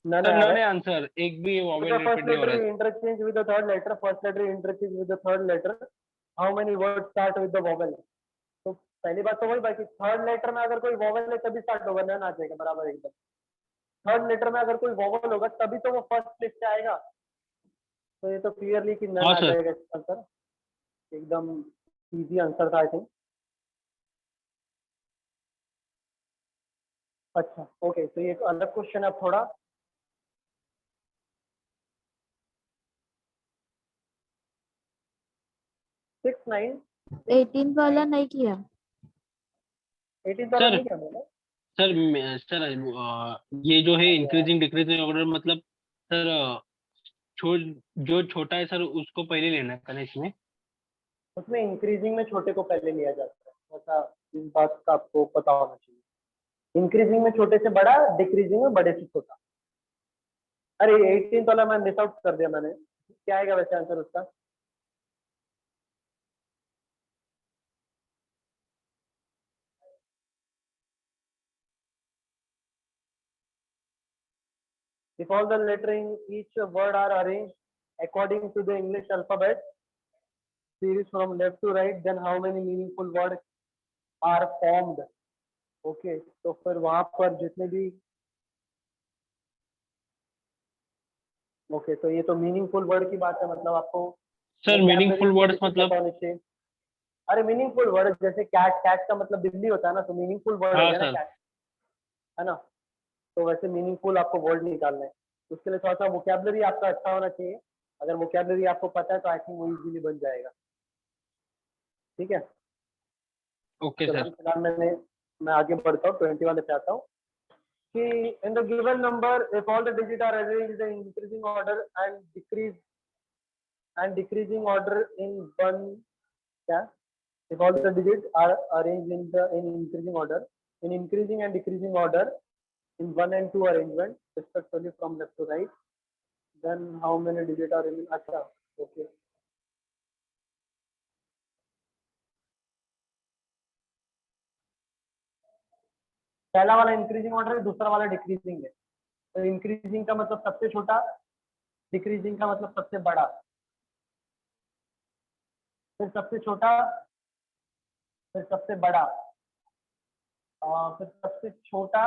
नन सर आ रहा नन है. आंसर. एक भी वोवेल फर्स्ट रिपीट नहीं हो लेटर रहा है. Interchange with the third letter. First letter interchange with the third letter. How many word start with the vowel? तो पहली बात तो वही बाकी, थर्ड लेटर में अगर कोई वोवेल है तभी स्टार्ट होगा, नन आ जाएगा बराबर एकदम. थर्ड लेटर में अगर कोई वोवेल होगा तभी तो वो फर्स्ट प्लेस से आएगा. तो ये तो क्लियरली कि नन हाँ आ सर. जाएगा इसका आंसर. एकदम इजी आंसर था आई थिंक. अच्छा, ओके, तो ये एक अलग क्वेश्चन है अब थोड़ा. सिक्स 9 18 वाला नहीं किया। 18 वाला सर नहीं क्या मैंने? सर ये जो है इंक्रीजिंग डिक्रीजिंग ऑर्डर मतलब सर जो छोटा है सर उसको पहले लेना है कनेक्ट में। उसमें इंक्रीजिंग में छोटे को पहले लिया जाता है, ऐसा इस बात का आपको पता होना चाहिए। इंक्रीजिंग में छोटे से बड़ा, डिक्रीजिंग में बड़े से छोटा। अरे 18 वाला मैं मिस आउट कर दिया मैंने। क्या आएगा वैसे आंसर उसका? If all the letter in each word are arranged according to the English alphabet series from left to right, then how many meaningful words are formed? Okay, तो फिर वहां पर जितने भी तो ये तो मीनिंगफुल वर्ड की बात है, मतलब आपको सर मीनिंगफुल vocabulary वर्ड्स थोड़ी सी मतलब पता होनी चाहिए। अरे मीनिंगफुल वर्ड जैसे कैट, कैट का मतलब बिल्ली होता है ना, तो मीनिंगफुल वर्ड हो हाँ गया ना सर। कैट, है ना। तो वैसे मीनिंगफुल आपको वर्ड निकालना है, उसके लिए थोड़ा सा वोकैबुलरी आपका अच्छा होना चाहिए। अगर वोकैबुलरी आपको पता है तो आई थिंक वो इजीली बन जाएगा। ठीक है, ओके चलो सर। फिलहाल मैं आगे बढ़ता हूँ, 20 वाले पे आता हूँ कि in the given number if all the digit are arranged in increasing order and decreasing order in one, क्या, if all the digits are arranged in increasing order, in increasing and decreasing order in 1 and 2 arrangement respectively from left to right, then how many digits are in? अच्छा, okay. पहला वाला increasing order है, दूसरा वाला decreasing है। तो increasing का मतलब सबसे छोटा, डिक्रीजिंग का मतलब सबसे बड़ा। फिर सबसे छोटा, फिर सबसे बड़ा, फिर सबसे छोटा,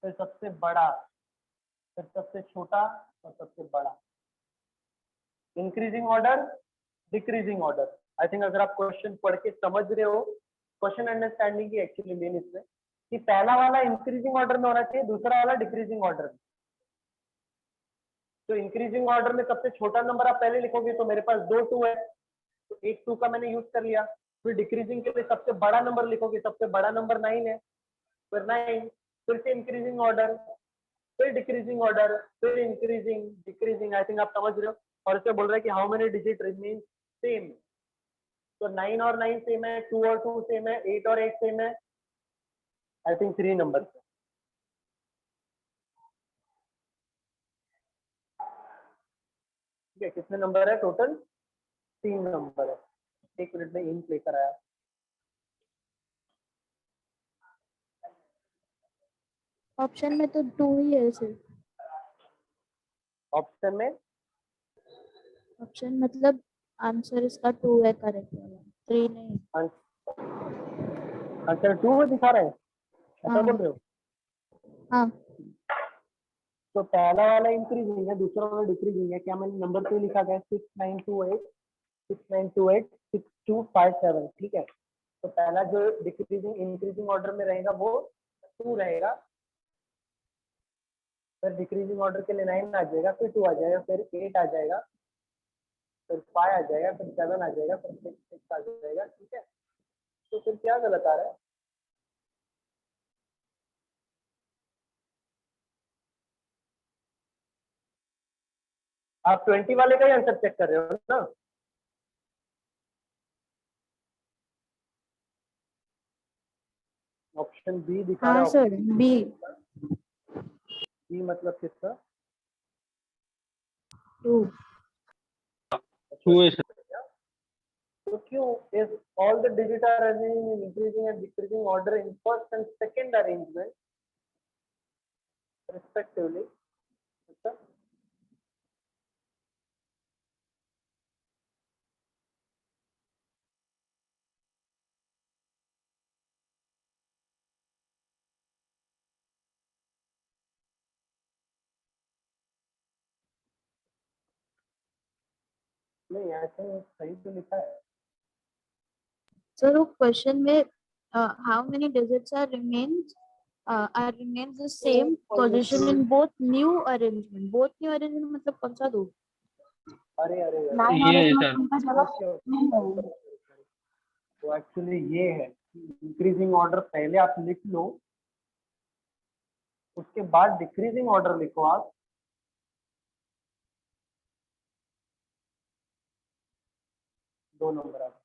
फिर सबसे बड़ा, फिर सबसे छोटा और सबसे बड़ा। Increasing order, decreasing order. I think अगर आप क्वेश्चन पढ़ के समझ रहे हो, क्वेश्चन अंडरस्टैंडिंग की एक्चुअली मेन इसमें कि पहला वाला इंक्रीजिंग ऑर्डर में होना चाहिए, दूसरा वाला डिक्रीजिंग ऑर्डर में। तो इंक्रीजिंग ऑर्डर में सबसे छोटा नंबर आप पहले लिखोगे, तो मेरे पास 2 2 है, तो एक 2 का मैंने यूज कर लिया। फिर डिक्रीजिंग के लिए सबसे बड़ा नंबर लिखोगे, सबसे बड़ा नंबर 9 है, फिर 9, फिर से इंक्रीजिंग ऑर्डर, फिर डिक्रीजिंग ऑर्डर, फिर इंक्रीजिंग डिक्रीजिंग। आई थिंक आप समझ रहे हो। और इसे बोल रहा है कि how many digit remain same. तो 9 और 9 सेम है, 2 और 2 सेम है, 8 और 8 सेम है। I think 3 number. ठीक है, कितने नंबर है टोटल? 3 नंबर है। एक मिनट में इंक लेकर आया। ऑप्शन में तो 2 ही है सिर्फ। ऑप्शन में ऑप्शन मतलब आंसर इसका 2 है करेक्ट वाला, 3 नहीं। आंसर 2 दिखा रहे हैं, ऐसा हाँ बोल रहे हो? हाँ तो पहला वाला इंक्रीजिंग है, दूसरा वाला डिक्रीजिंग है। क्या मैंने नंबर 2 लिखा गया? 6928 6257। ठीक है, तो पहला जो डिक्रीजिंग इंक्रीजिंग ऑर्डर में रहेगा वो 2 रहेगा, फिर डिक्रीजिंग ऑर्डर के लिए 9 आ जाएगा, फिर 2 आ जाएगा, फिर 8 आ जाएगा, फिर 5 आ जाएगा, फिर 7 आ जाएगा, फिर 6 आ जाएगा। ठीक है, तो फिर क्या गलत आ रहा है? आप 20 वाले का ही आंसर चेक कर रहे हो ना? ऑप्शन बी दिखा रहा हाँ है। Sir B. बी मतलब किसका? 2। 2 है सर। तो क्यों if all the digits are arranged in increasing and decreasing order in first and second arrangement respectively? अच्छा, नहीं ऐसे सही तो लिखा है। सर वो क्वेश्चन में how many digits are remains the same position in both new arrangement मतलब कौन सा दो? अरे अरे अरे, 9 ये और है 8 सर। उनका जगह ओके ओके, नहीं है। तो एक्चुअली ये है इंक्रीजिंग ऑर्डर पहले आप लिख लो, उसके बाद डिक्रीजिंग ऑर्डर लिखो आप। दो नंबर आप।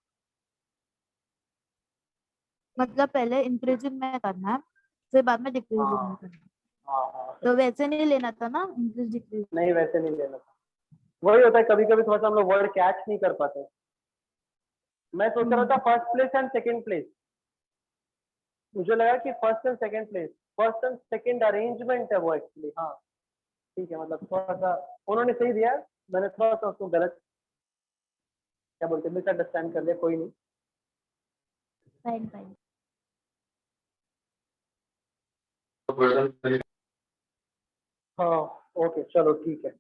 मतलब पहले इंक्रीजिंग में करना है, फिर बाद में डिक्रीजिंग में हाँ करना है। हाँ हाँ, तो वैसे नहीं लेना था ना, इंक्रीज डिक्रीज। नहीं वैसे नहीं लेना था। वही होता है, कभी कभी थोड़ा सा हम लोग वर्ड कैच नहीं कर पाते। मैं सोच रहा था first place and second place, मुझे लगा कि first and second place, first and second arrangement है वो एक्चुअली। हाँ ठीक है, मतलब थोड़ा सा उन्होंने सही दिया, मैंने थोड़ा सा उसको गलत, क्या बोलते हैं, मिसअंडरस्टैंड कर लिया, कोई नहीं। Fine fine. हाँ ओके चलो ठीक है।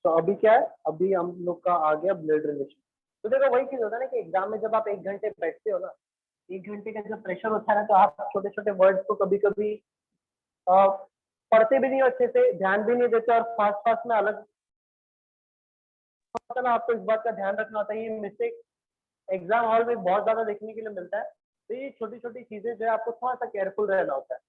तो अभी क्या है, अभी हम लोग का आ गया ब्लड रिलेशन। तो देखो वही चीज होता है ना कि एग्जाम में जब आप 1 घंटे बैठते हो ना, 1 घंटे का जब प्रेशर होता है ना, तो आप छोटे छोटे वर्ड्स को कभी कभी पढ़ते भी नहीं हो अच्छे से, ध्यान भी नहीं देते, और फास्ट फास्ट में अलग होता है ना। आपको इस बात का ध्यान रखना होता है, ये मिस्टेक एग्जाम हॉल में बहुत ज्यादा देखने के लिए मिलता है। तो ये छोटी छोटी चीजें जो है आपको थोड़ा सा केयरफुल रहना होता है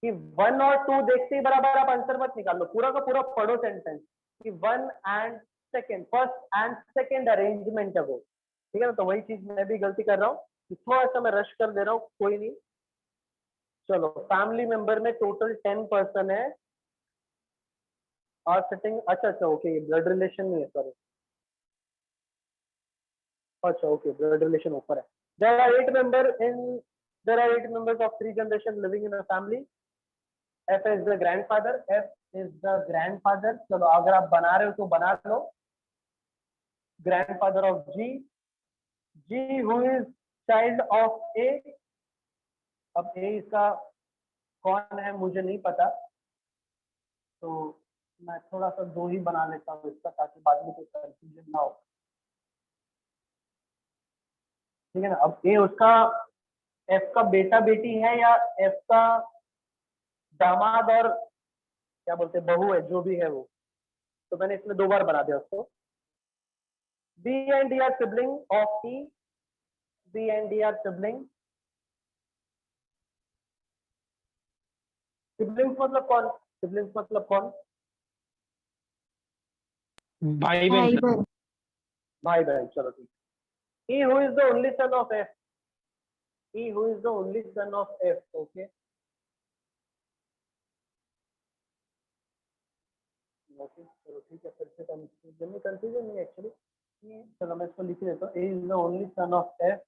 कि 1 और 2 देखते ही बराबर आप आंसर मत निकाल लो, पूरा का पूरा पढ़ो सेंटेंस कि 1 and second, first and second arrangement है वो, ठीक है ना। तो वही चीज मैं भी गलती कर रहा हूँ कि थोड़ा सा मैं रश कर दे रहा हूँ, कोई नहीं। चलो फैमिली मेंबर में टोटल 10 पर्सन है, और सिटिंग, अच्छा अच्छा ओके, ब्लड रिलेशन नहीं है, सॉरी। अच्छा ओके, ब्लड रिलेशन ऊपर है। There are 8 member in, there are 8 members of 3 generation living in a family. F is the grandfather, F is the grandfather। चलो अगर आप बना रहे हो तो बना लो, grandfather of G, G who is child of A। अब A इसका कौन है मुझे नहीं पता, तो मैं थोड़ा सा 2 ही बना लेता हूँ इसका, ताकि बाद में कोई कंफ्यूजन ना हो, ठीक है ना। अब A उसका, F का बेटा बेटी है, या F का दामाद और क्या बोलते हैं बहू है, जो भी है वो। तो मैंने इसमें 2 बार बना दिया उसको। B and D are sibling of E, B and D are sibling। Siblings मतलब कौन, सिबलिंग्स मतलब कौन, भाई बहन भाई सर। बहन। भाई बहन, चलो ठीक है। E who is the only son of F, E who is the only son of F, okay। Okay चलो ठीक है, फिर से कंफ्यूजन नहीं एक्चुअली। चलो मैं इसको लिख देता हूँ, A is the only son of F.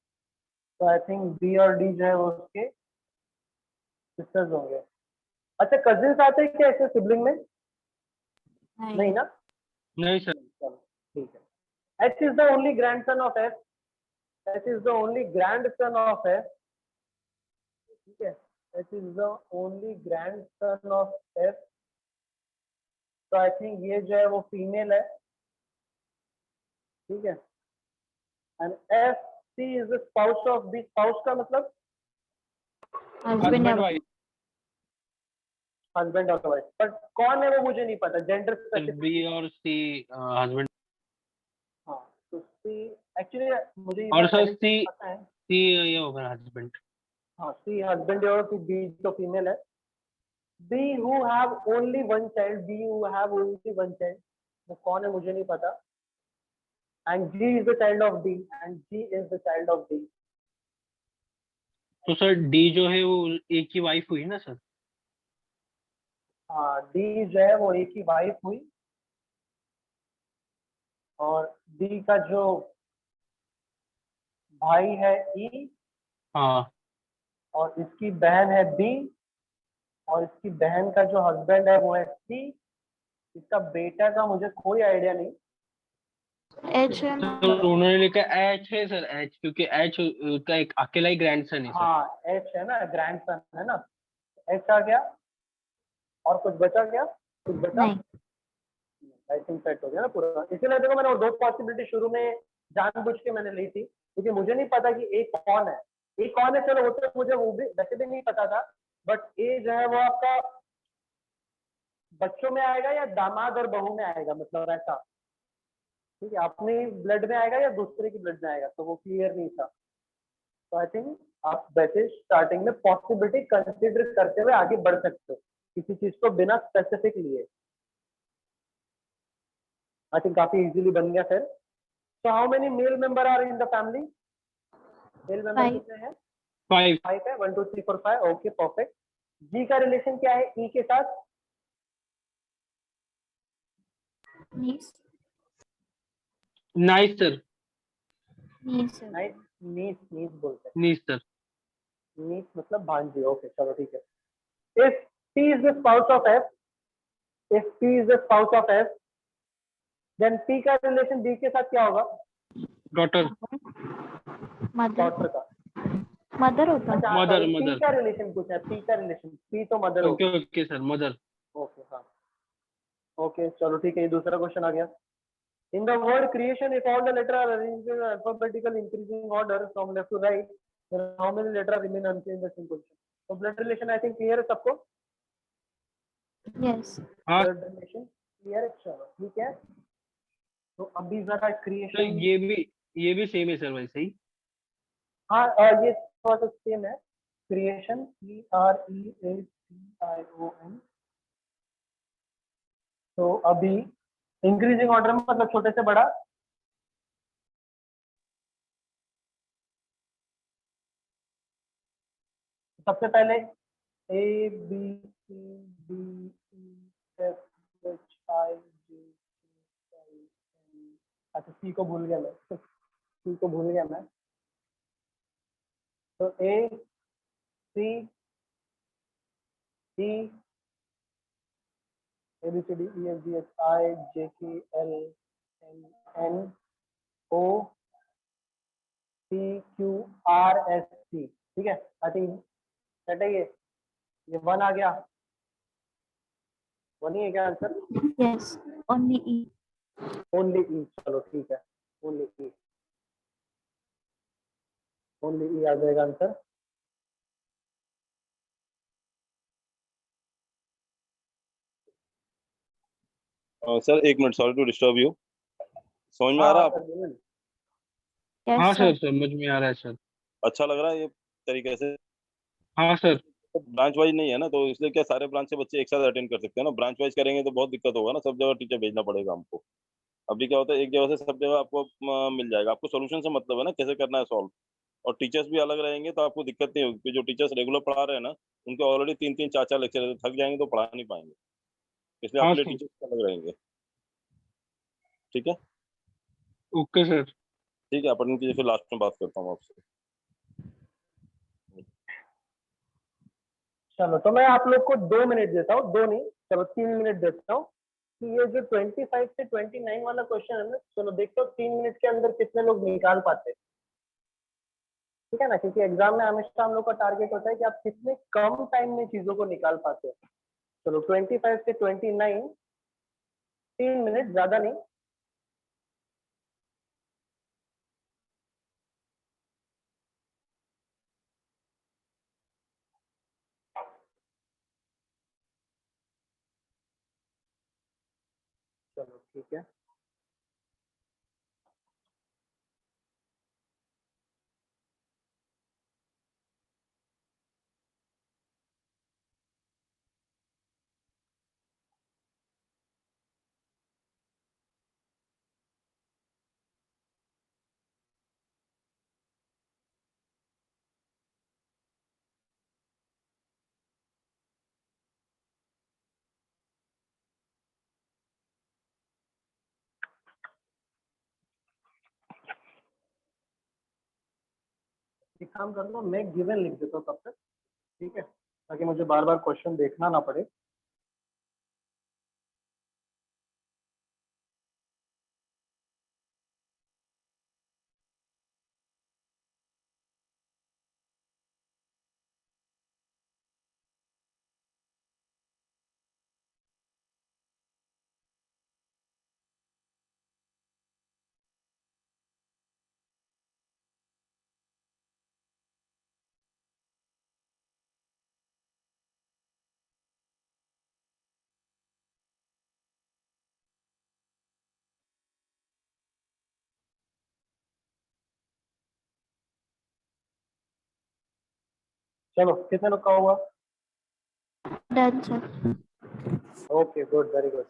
तो आई थिंक बी और डी जो है वो उसके सिस्टर्स होंगे। अच्छा कजिन्स आते हैं क्या ऐसे सिबलिंग में, नहीं ना। नहीं सर। चलो ठीक है। H is the only grandson of F, H is the only grandson of F, ठीक है। H is the only grandson of F. तो आई थिंक ये जो है वो फीमेल है, ठीक है। And F C is the spouse of B, spouse का मतलब हस्बैंड या हस्बैंड वाइफ। हस्बैंड और वाइफ, बट कौन है वो मुझे नहीं पता, जेंडर स्पेसिफिक। बी और सी हस्बैंड। हाँ तो सी, एक्चुअली मुझे ये और बात सर पहले से सी, पता है। सी ये होगा हस्बैंड। हाँ सी हस्बैंड है, और फिर बी तो फीमेल है। B who have only one child, B who have only one child, वो कौन है मुझे नहीं पता। And G is the child of D, and G is the child of D. तो सर डी जो है वो एक ही वाइफ हुई ना सर। हाँ डी जो है वो एक ही वाइफ हुई, और डी का जो भाई है ई, हाँ। और इसकी बहन है बी, और इसकी बहन का जो हस्बैंड है वो है सी। इसका बेटा का मुझे कोई आइडिया नहीं। एच है ना। तो उन्होंने लिखा एच है सर, एच, क्योंकि एच का एक अकेला ही ग्रैंडसन है सर। हाँ एच है ना, ग्रैंडसन है ना, एच आ गया। और कुछ बचा क्या, कुछ बचा, नहीं। आई थिंक सेट हो गया ना पूरा। इसीलिए देखो मैंने वो 2 पॉसिबिलिटी शुरू में जानबूझ के मैंने ली थी, क्योंकि मुझे नहीं पता कि ए कौन है, ए कौन है। चलो वो तो मुझे वो भी वैसे भी नहीं पता था, बट ए जो है वो आपका बच्चों में आएगा या दामाद और बहू में आएगा, मतलब ऐसा। ठीक है, अपने ब्लड में आएगा या दूसरे की ब्लड में आएगा, तो वो क्लियर नहीं था। तो आई थिंक आप वैसे स्टार्टिंग में पॉसिबिलिटी कंसिडर करते हुए आगे बढ़ सकते हो किसी चीज को बिना स्पेसिफिक लिए। आई थिंक काफी इजीली बन गया फिर। So how many male member are in the family? Male member Five. कितने हैं? 5 5 है, 1 2 3 4 5। Okay perfect. जी का रिलेशन क्या है ई के साथ? Niece. Nice sir Niece. Nice, niece niece बोलते नीस सर हैं, नीस मतलब भांजी। ओके चलो ठीक है। If P is the spouse of F, if P is the spouse of F, then P का रिलेशन डी के साथ क्या होगा? Daughter Mother. डॉटर का। Mother होता है। अच्छा हाँ मदर सॉरी, पी मदर का रिलेशन पूछा है, पी का रिलेशन, पी तो मदर होगी। Okay okay sir mother okay हाँ, ओके चलो ठीक है, ये दूसरा क्वेश्चन आ गया। In the word creation, if all the letter are arranged in alphabetical increasing order from left to right, then how many letter remain unchanged in the same position? तो blood relation I think clear है सबको? Yes. हाँ blood relation clear है, चलो ठीक है। तो अभी जरा सर क्रिएशन, ये भी सेम है सर वैसे ही हाँ ये थोड़ा सा सेम है। Creation CREATION। तो अभी इंक्रीजिंग ऑर्डर में मतलब छोटे से बड़ा, सबसे पहले A B C D E F H I J K L M. अच्छा सी को भूल गया मैं, सी को भूल गया मैं। तो A C D A B C D E F G H I J K L M N O P Q R S T. ठीक है, आई थिंक सेट है ये वन आ गया, वन ही है क्या answer? Yes. Only E. Only E, चलो ठीक है, ओनली ई, ओनली ई आ जाएगा आंसर। सर एक मिनट, सॉरी टू डिस्टर्ब यू। समझ में आ हाँ रहा हाँ है सर आपको? बोलिए ना। Yes, हाँ sir. सर समझ में आ रहा है सर अच्छा लग रहा है ये तरीके से? हाँ सर ब्रांच वाइज नहीं है ना, तो इसलिए क्या सारे ब्रांच से बच्चे एक साथ अटेंड कर सकते हैं ना। ब्रांच वाइज करेंगे तो बहुत दिक्कत होगा ना, सब जगह टीचर भेजना पड़ेगा हमको। अभी क्या होता है, एक जगह से सब जगह आपको मिल जाएगा। आपको सोल्यूशन से मतलब है ना, कैसे करना है सॉल्व। और टीचर्स भी अलग रहेंगे तो आपको दिक्कत नहीं होगी। जो टीचर्स रेगुलर पढ़ा रहे हैं ना, उनके ऑलरेडी 3 3 4 4 लेक्चर थक जाएंगे तो पढ़ा नहीं पाएंगे। इसलिए हाँ आपके लिए सर टीचर्स अलग रहेंगे। ठीक है। ओके सर ठीक है, अपन की फिर लास्ट में बात करता हूँ आपसे। चलो तो मैं आप लोग को 2 मिनट देता हूँ, दो नहीं चलो 3 मिनट देता हूँ कि ये जो 25 से 29 वाला क्वेश्चन है ना, चलो देखते हो 3 मिनट के अंदर कितने लोग निकाल पाते हैं। ठीक है ना, क्योंकि एग्जाम में हमेशा हम लोग का टारगेट होता है कि आप कितने कम टाइम में चीजों को निकाल पाते हो। चलो 25 से 29, 3 मिनट ज्यादा नहीं। चलो ठीक है, एक काम कर लो, मैं गिवन लिख देता हूँ तब तक। ठीक है, ताकि मुझे बार बार क्वेश्चन देखना ना पड़े। चलो कितने लोग का हुआ? Done sir. Okay good, very good.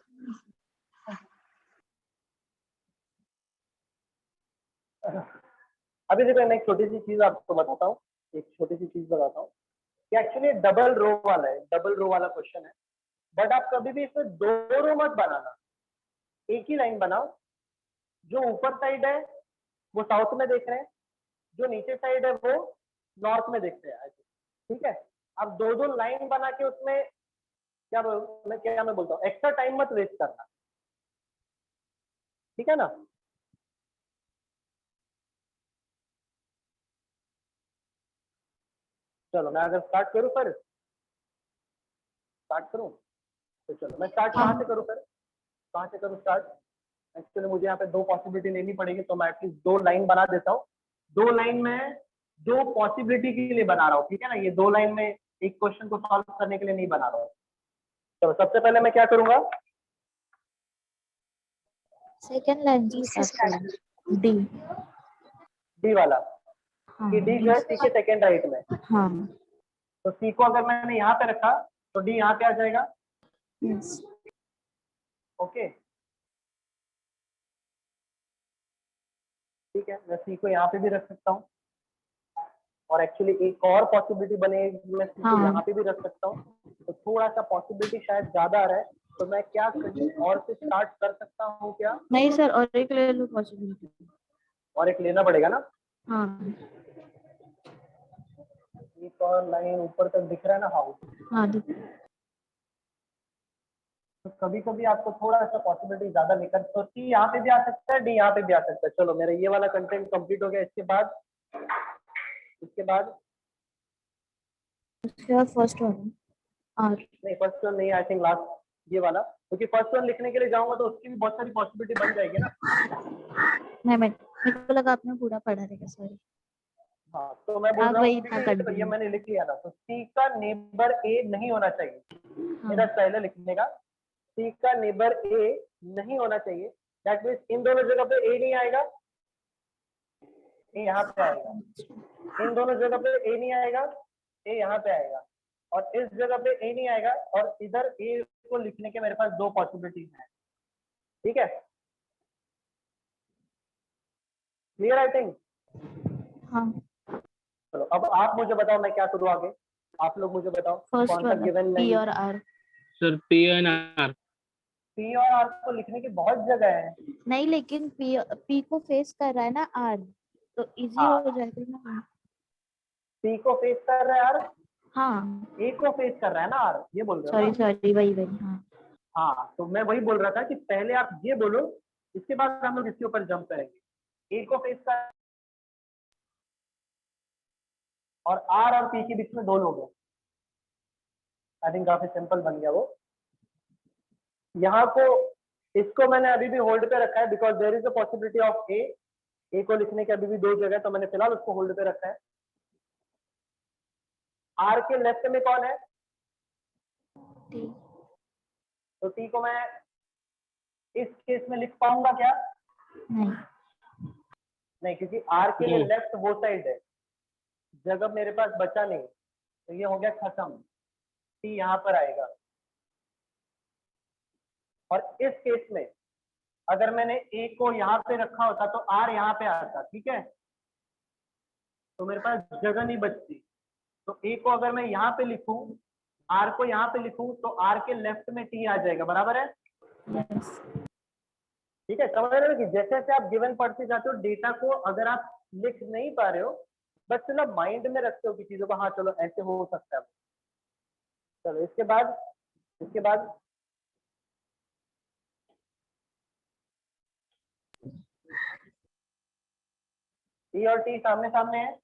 अभी देखो मैं एक छोटी सी चीज आपको बताता हूँ, एक छोटी सी चीज बताता हूँ कि एक्चुअली डबल रो वाला है, डबल रो वाला क्वेश्चन है, बट आप कभी भी इसमें दो रो मत बनाना, एक ही लाइन बनाओ। जो ऊपर साइड है वो साउथ में देख रहे हैं, जो नीचे साइड है वो नॉर्थ में देख रहे हैं, ठीक है। अब दो दो लाइन बना के उसमें मैं बोलता हूँ, एक्स्ट्रा टाइम मत वेस्ट करना, ठीक है ना। चलो मैं अगर स्टार्ट करूँ फिर स्टार्ट करूँ, तो चलो मैं स्टार्ट कहाँ से करूँ फिर, कहाँ से करूँ स्टार्ट? एक्चुअली मुझे यहाँ पे दो पॉसिबिलिटी लेनी पड़ेगी, तो मैं एटलीस्ट दो लाइन बना देता हूँ। दो लाइन में दो पॉसिबिलिटी के लिए बना रहा हूँ, ठीक है ना। ये दो लाइन में एक क्वेश्चन को सॉल्व करने के लिए नहीं बना रहा हूँ। चलो सबसे पहले मैं क्या करूंगा, सेकंड लाइन डी। डी वाला, हाँ कि डी जो है सी के सेकेंड राइट में, हाँ तो सी को अगर मैंने यहाँ पे रखा तो डी यहाँ पे आ जाएगा, यस ओके ठीक है। मैं सी को यहाँ पे भी रख सकता हूँ, और एक्चुअली एक और पॉसिबिलिटी बनेगी, मैं सी को हाँ। यहाँ पे भी रख सकता हूँ। तो थोड़ा सा पॉसिबिलिटी शायद ज्यादा आ रहा है, तो मैं क्या कहीं और से स्टार्ट कर सकता हूँ क्या? नहीं सर, और एक ले लो पॉसिबिलिटी। और एक लेना पड़ेगा ना। हाँ एक और लाइन ऊपर तक दिख रहा है ना, हाउस। हाँ तो कभी कभी आपको थोड़ा सा पॉसिबिलिटी ज्यादा निकल, तो सी यहाँ पे भी आ सकता है, डी यहाँ पे भी आ सकता है। चलो मेरा ये वाला कंटेंट कंप्लीट हो गया। इसके बाद उसके बाद फर्स्ट वन आर। नहीं, फर्स्ट वन नहीं, आई थिंक लास्ट ये वाला, क्योंकि फर्स्ट वन लिखने के लिए जाऊंगा तो उसकी भी बहुत सारी पॉसिबिलिटी बन जाएगी ना। नहीं, मेरे को लगा आपने पूरा पढ़ा रहेगा, सॉरी। हाँ तो मैं बोल आप रहा हूँ वही था क्योंकि ये कंटिन्यू। मैंने लिख लिया ना, तो सी का नेबर ए नहीं होना चाहिए, मेरा स्टाइल है लिखने का। सी का नेबर ए नहीं होना चाहिए, दैट मीन्स इन दोनों जगह पे ए नहीं आएगा, ए यहाँ पे आएगा। इन दोनों जगह पे ए नहीं आएगा, ए यहाँ पे आएगा, और इस जगह पे ए नहीं आएगा, और इधर ए को लिखने के मेरे पास दो पॉसिबिलिटीज हैं, ठीक है। Clear I think. हाँ चलो अब आप मुझे बताओ मैं क्या करूँ आगे, आप लोग मुझे बताओ फर्स्ट कौन सा वन गिवन पी नहीं। और R. Sir P and R. P और आर को लिखने की बहुत जगह है। नहीं, लेकिन पी को फेस कर रहा है ना आर, तो इजी हाँ। हो जाएगा ना। पी को फेस कर रहा है आर, हाँ ए को फेस कर रहा है ना आर, ये बोल रहे हो सॉरी ना। सॉरी, वही हाँ। हाँ तो मैं वही बोल रहा था कि पहले आप ये बोलो, इसके बाद हम लोग इसके ऊपर जंप करेंगे। ए को फेस कर, और आर और पी के बीच में दो लोग हैं। आई थिंक काफी सिंपल बन गया वो। यहाँ को, इसको मैंने अभी भी होल्ड पे रखा है, because there is a possibility of A को लिखने की अभी भी दो जगह, तो मैंने फिलहाल उसको होल्ड पे रखा है। आर के लेफ्ट में कौन है? टी। तो टी को मैं इस केस में लिख पाऊंगा क्या? नहीं नहीं, क्योंकि आर के लिए No. लेफ्ट वो साइड है, जगह मेरे पास बचा नहीं, तो ये हो गया खत्म। टी यहाँ पर आएगा, और इस केस में अगर मैंने ए को यहाँ पे रखा होता तो आर यहाँ पे आता, ठीक है, तो मेरे पास जगह नहीं बचती। तो ए को अगर मैं यहाँ पे लिखूं, आर को यहाँ पे लिखूं, तो आर के लेफ्ट में टी आ जाएगा, बराबर है। यस ठीक है, समझ रहे हो कि जैसे जैसे आप गिवन पढ़ते जाते हो, डेटा को अगर आप लिख नहीं पा रहे हो, बस चलो माइंड में रखते हो कि चीजों को, हाँ चलो ऐसे हो सकता है। चलो इसके बाद टी और टी सामने सामने है,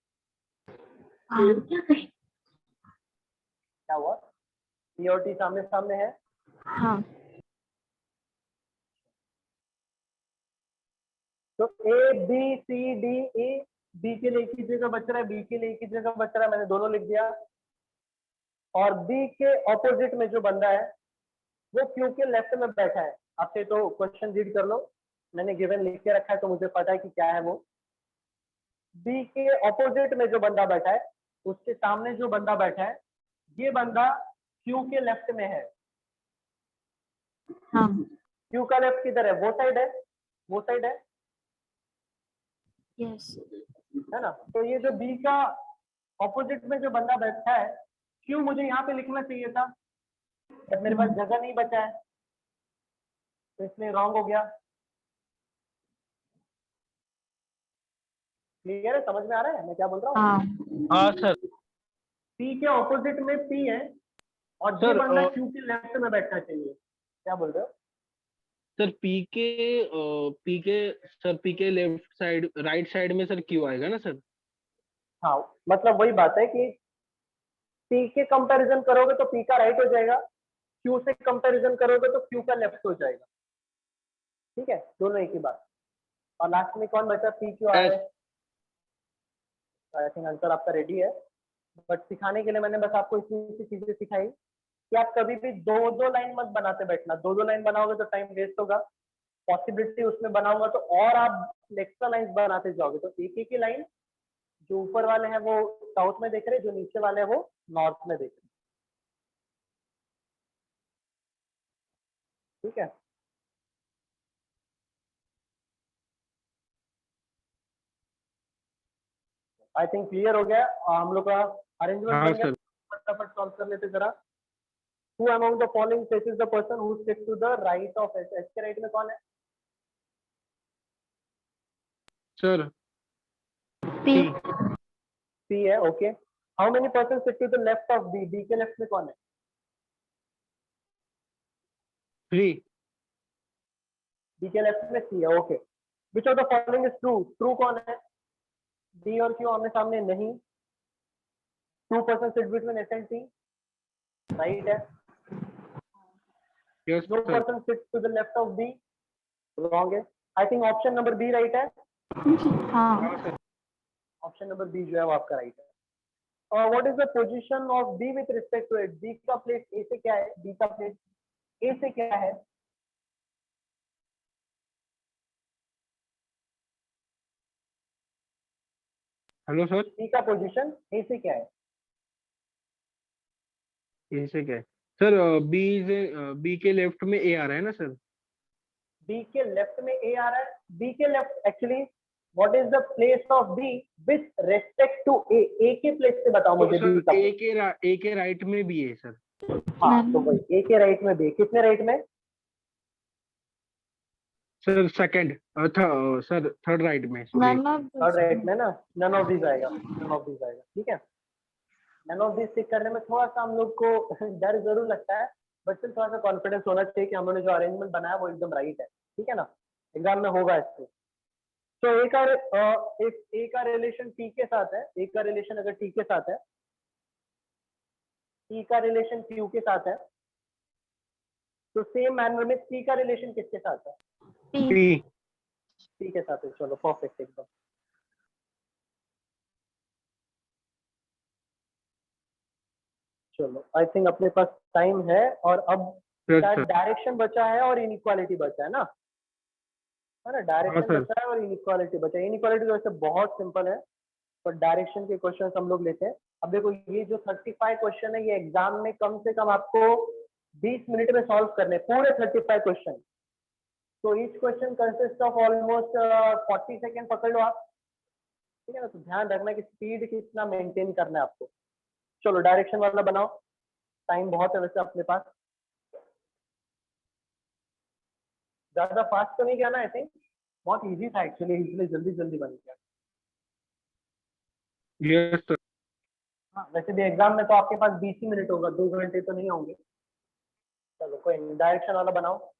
क्या हुआ? टी और टी सामने सामने है, हाँ तो A B C D A, B के लिए एक ही जगह बच रहा है, बी के लिए एक ही जगह बच रहा है, मैंने दोनों लिख दिया। और बी के ऑपोजिट में जो बंदा है वो क्यू के लेफ्ट में बैठा है। आपसे तो क्वेश्चन रीड कर लो, मैंने गिवन लिख के रखा है तो मुझे पता है कि क्या है वो। बी के ऑपोजिट में जो बंदा बैठा है उसके सामने जो बंदा बैठा है ये बंदा क्यू के लेफ्ट में है। हाँ क्यू का लेफ्ट किधर है? वो साइड है, वो साइड है यस है ना। तो ये जो बी का ऑपोजिट में जो बंदा बैठा है, क्यू मुझे यहाँ पे लिखना चाहिए था, बट मेरे पास जगह नहीं बचा है, तो इसलिए रॉन्ग हो गया। क्लियर है? समझ में आ रहा है मैं क्या बोल रहा हूँ? हाँ हाँ सर। पी के ऑपोजिट में पी है और ये सर बंदा क्यू के लेफ्ट में बैठना चाहिए। क्या बोल रहे हो? सर पी के सर पी के लेफ्ट साइड राइट साइड में सर क्यू आएगा ना सर? हाँ, मतलब वही बात है कि पी के कंपैरिजन करोगे तो पी का राइट हो जाएगा, क्यू से कंपैरिजन करोगे तो क्यू का लेफ्ट हो जाएगा। ठीक है, दोनों एक ही बात। और लास्ट में कौन बचा? P Q are Yes. है। आई थिंक आंसर आपका रेडी है, बट सिखाने के लिए मैंने बस आपको इतनी सी चीजें सिखाई कि आप कभी भी दो दो लाइन मत बनाते बैठना। दो दो लाइन बनाओगे तो टाइम वेस्ट होगा। पॉसिबिलिटी उसमें बनाऊंगा तो और आप एक्स्ट्रा लाइन बनाते जाओगे, तो एक एक ही लाइन। जो ऊपर वाले हैं वो साउथ में देख रहे हैं, जो नीचे वाले हैं वो नॉर्थ में देख रहे हैं। ठीक है, आई थिंक क्लियर हो गया। हम लोग का अरेंजमेंट हाँ बन गया, सर। फटाफट सॉल्व कर लेते जरा। Who among the following faces the person who sits to the right of S? S के राइट में कौन है? Sir P C. C है, ओके। How many persons sit to the left of B? B के लेफ्ट में कौन है? 3। B के लेफ्ट में C है, okay. Which of the following is true? True कौन है? D और Q आमने सामने नहीं। 2 persons sit between S and T, right है। Yes No sir. person sits to the left of B, wrong है। I think option number B right है। हाँ हाँ सर। ऑप्शन नंबर B जो है वो आपका राइट है। What is the position of B with respect to it? B का प्लेस A से क्या है? B का प्लेस A से क्या है? Hello sir. B का पोजीशन A से क्या है? इनसे क्या है सर? बी के लेफ्ट में ए आ रहा है ना सर? B के लेफ्ट में A आ रहा है। B के left actually what is the place of B with respect to A? A के प्लेस से बताओ तो मुझे सर B का। ए के राइट में भी है सर। हाँ, तो वही A के राइट में B, कितने राइट में? Sir second sir third right में, sorry. None of third right में ना, नन ऑफ दिस आएगा, नन ऑफ दिस आएगा। ठीक है, नन ऑफ दिस टिक करने में थोड़ा सा हम लोग को डर जरूर लगता है, बट फिर थोड़ा सा कॉन्फिडेंस होना चाहिए कि हम लोगों ने जो अरेंजमेंट बनाया वो एकदम राइट है। ठीक है ना, एग्जाम में होगा इससे। तो ए का रिलेशन टी के साथ है, ए का रिलेशन अगर टी के साथ है, टी का रिलेशन क्यू के साथ है, तो सेम मैनर में सी का रिलेशन किसके साथ है? P P. सी के साथ है। चलो परफेक्ट एकदम। चलो आई थिंक अपने पास टाइम है, और अब यस शायद सर। डायरेक्शन बचा है और इनइक्वालिटी बचा है ना, है ना। हाँ डायरेक्शन सर। बचा है और इनइक्वालिटी बचा है। इनइक्वालिटी तो वैसे बहुत सिंपल है, पर डायरेक्शन के क्वेश्चन हम लोग लेते हैं। अब देखो ये जो 35 क्वेश्चन है, ये एग्जाम में कम से कम आपको 20 मिनट में सॉल्व करने हैं, पूरे 35 क्वेश्चन। तो each question consist of almost 40 second पकड़ लो आप। ठीक है ना, तो ध्यान रखना कि स्पीड कितना मेंटेन करना है आपको। चलो डायरेक्शन वाला बनाओ, टाइम बहुत है वैसे अपने पास, ज्यादा फास्ट तो नहीं किया ना। आई थिंक बहुत इजी था एक्चुअली, इसलिए जल्दी जल्दी बन गया। Yes sir. हाँ, वैसे भी एग्जाम में तो आपके पास 20 ही मिनट होगा, 2 घंटे तो नहीं होंगे। चलो कोई नहीं, डायरेक्शन वाला बनाओ।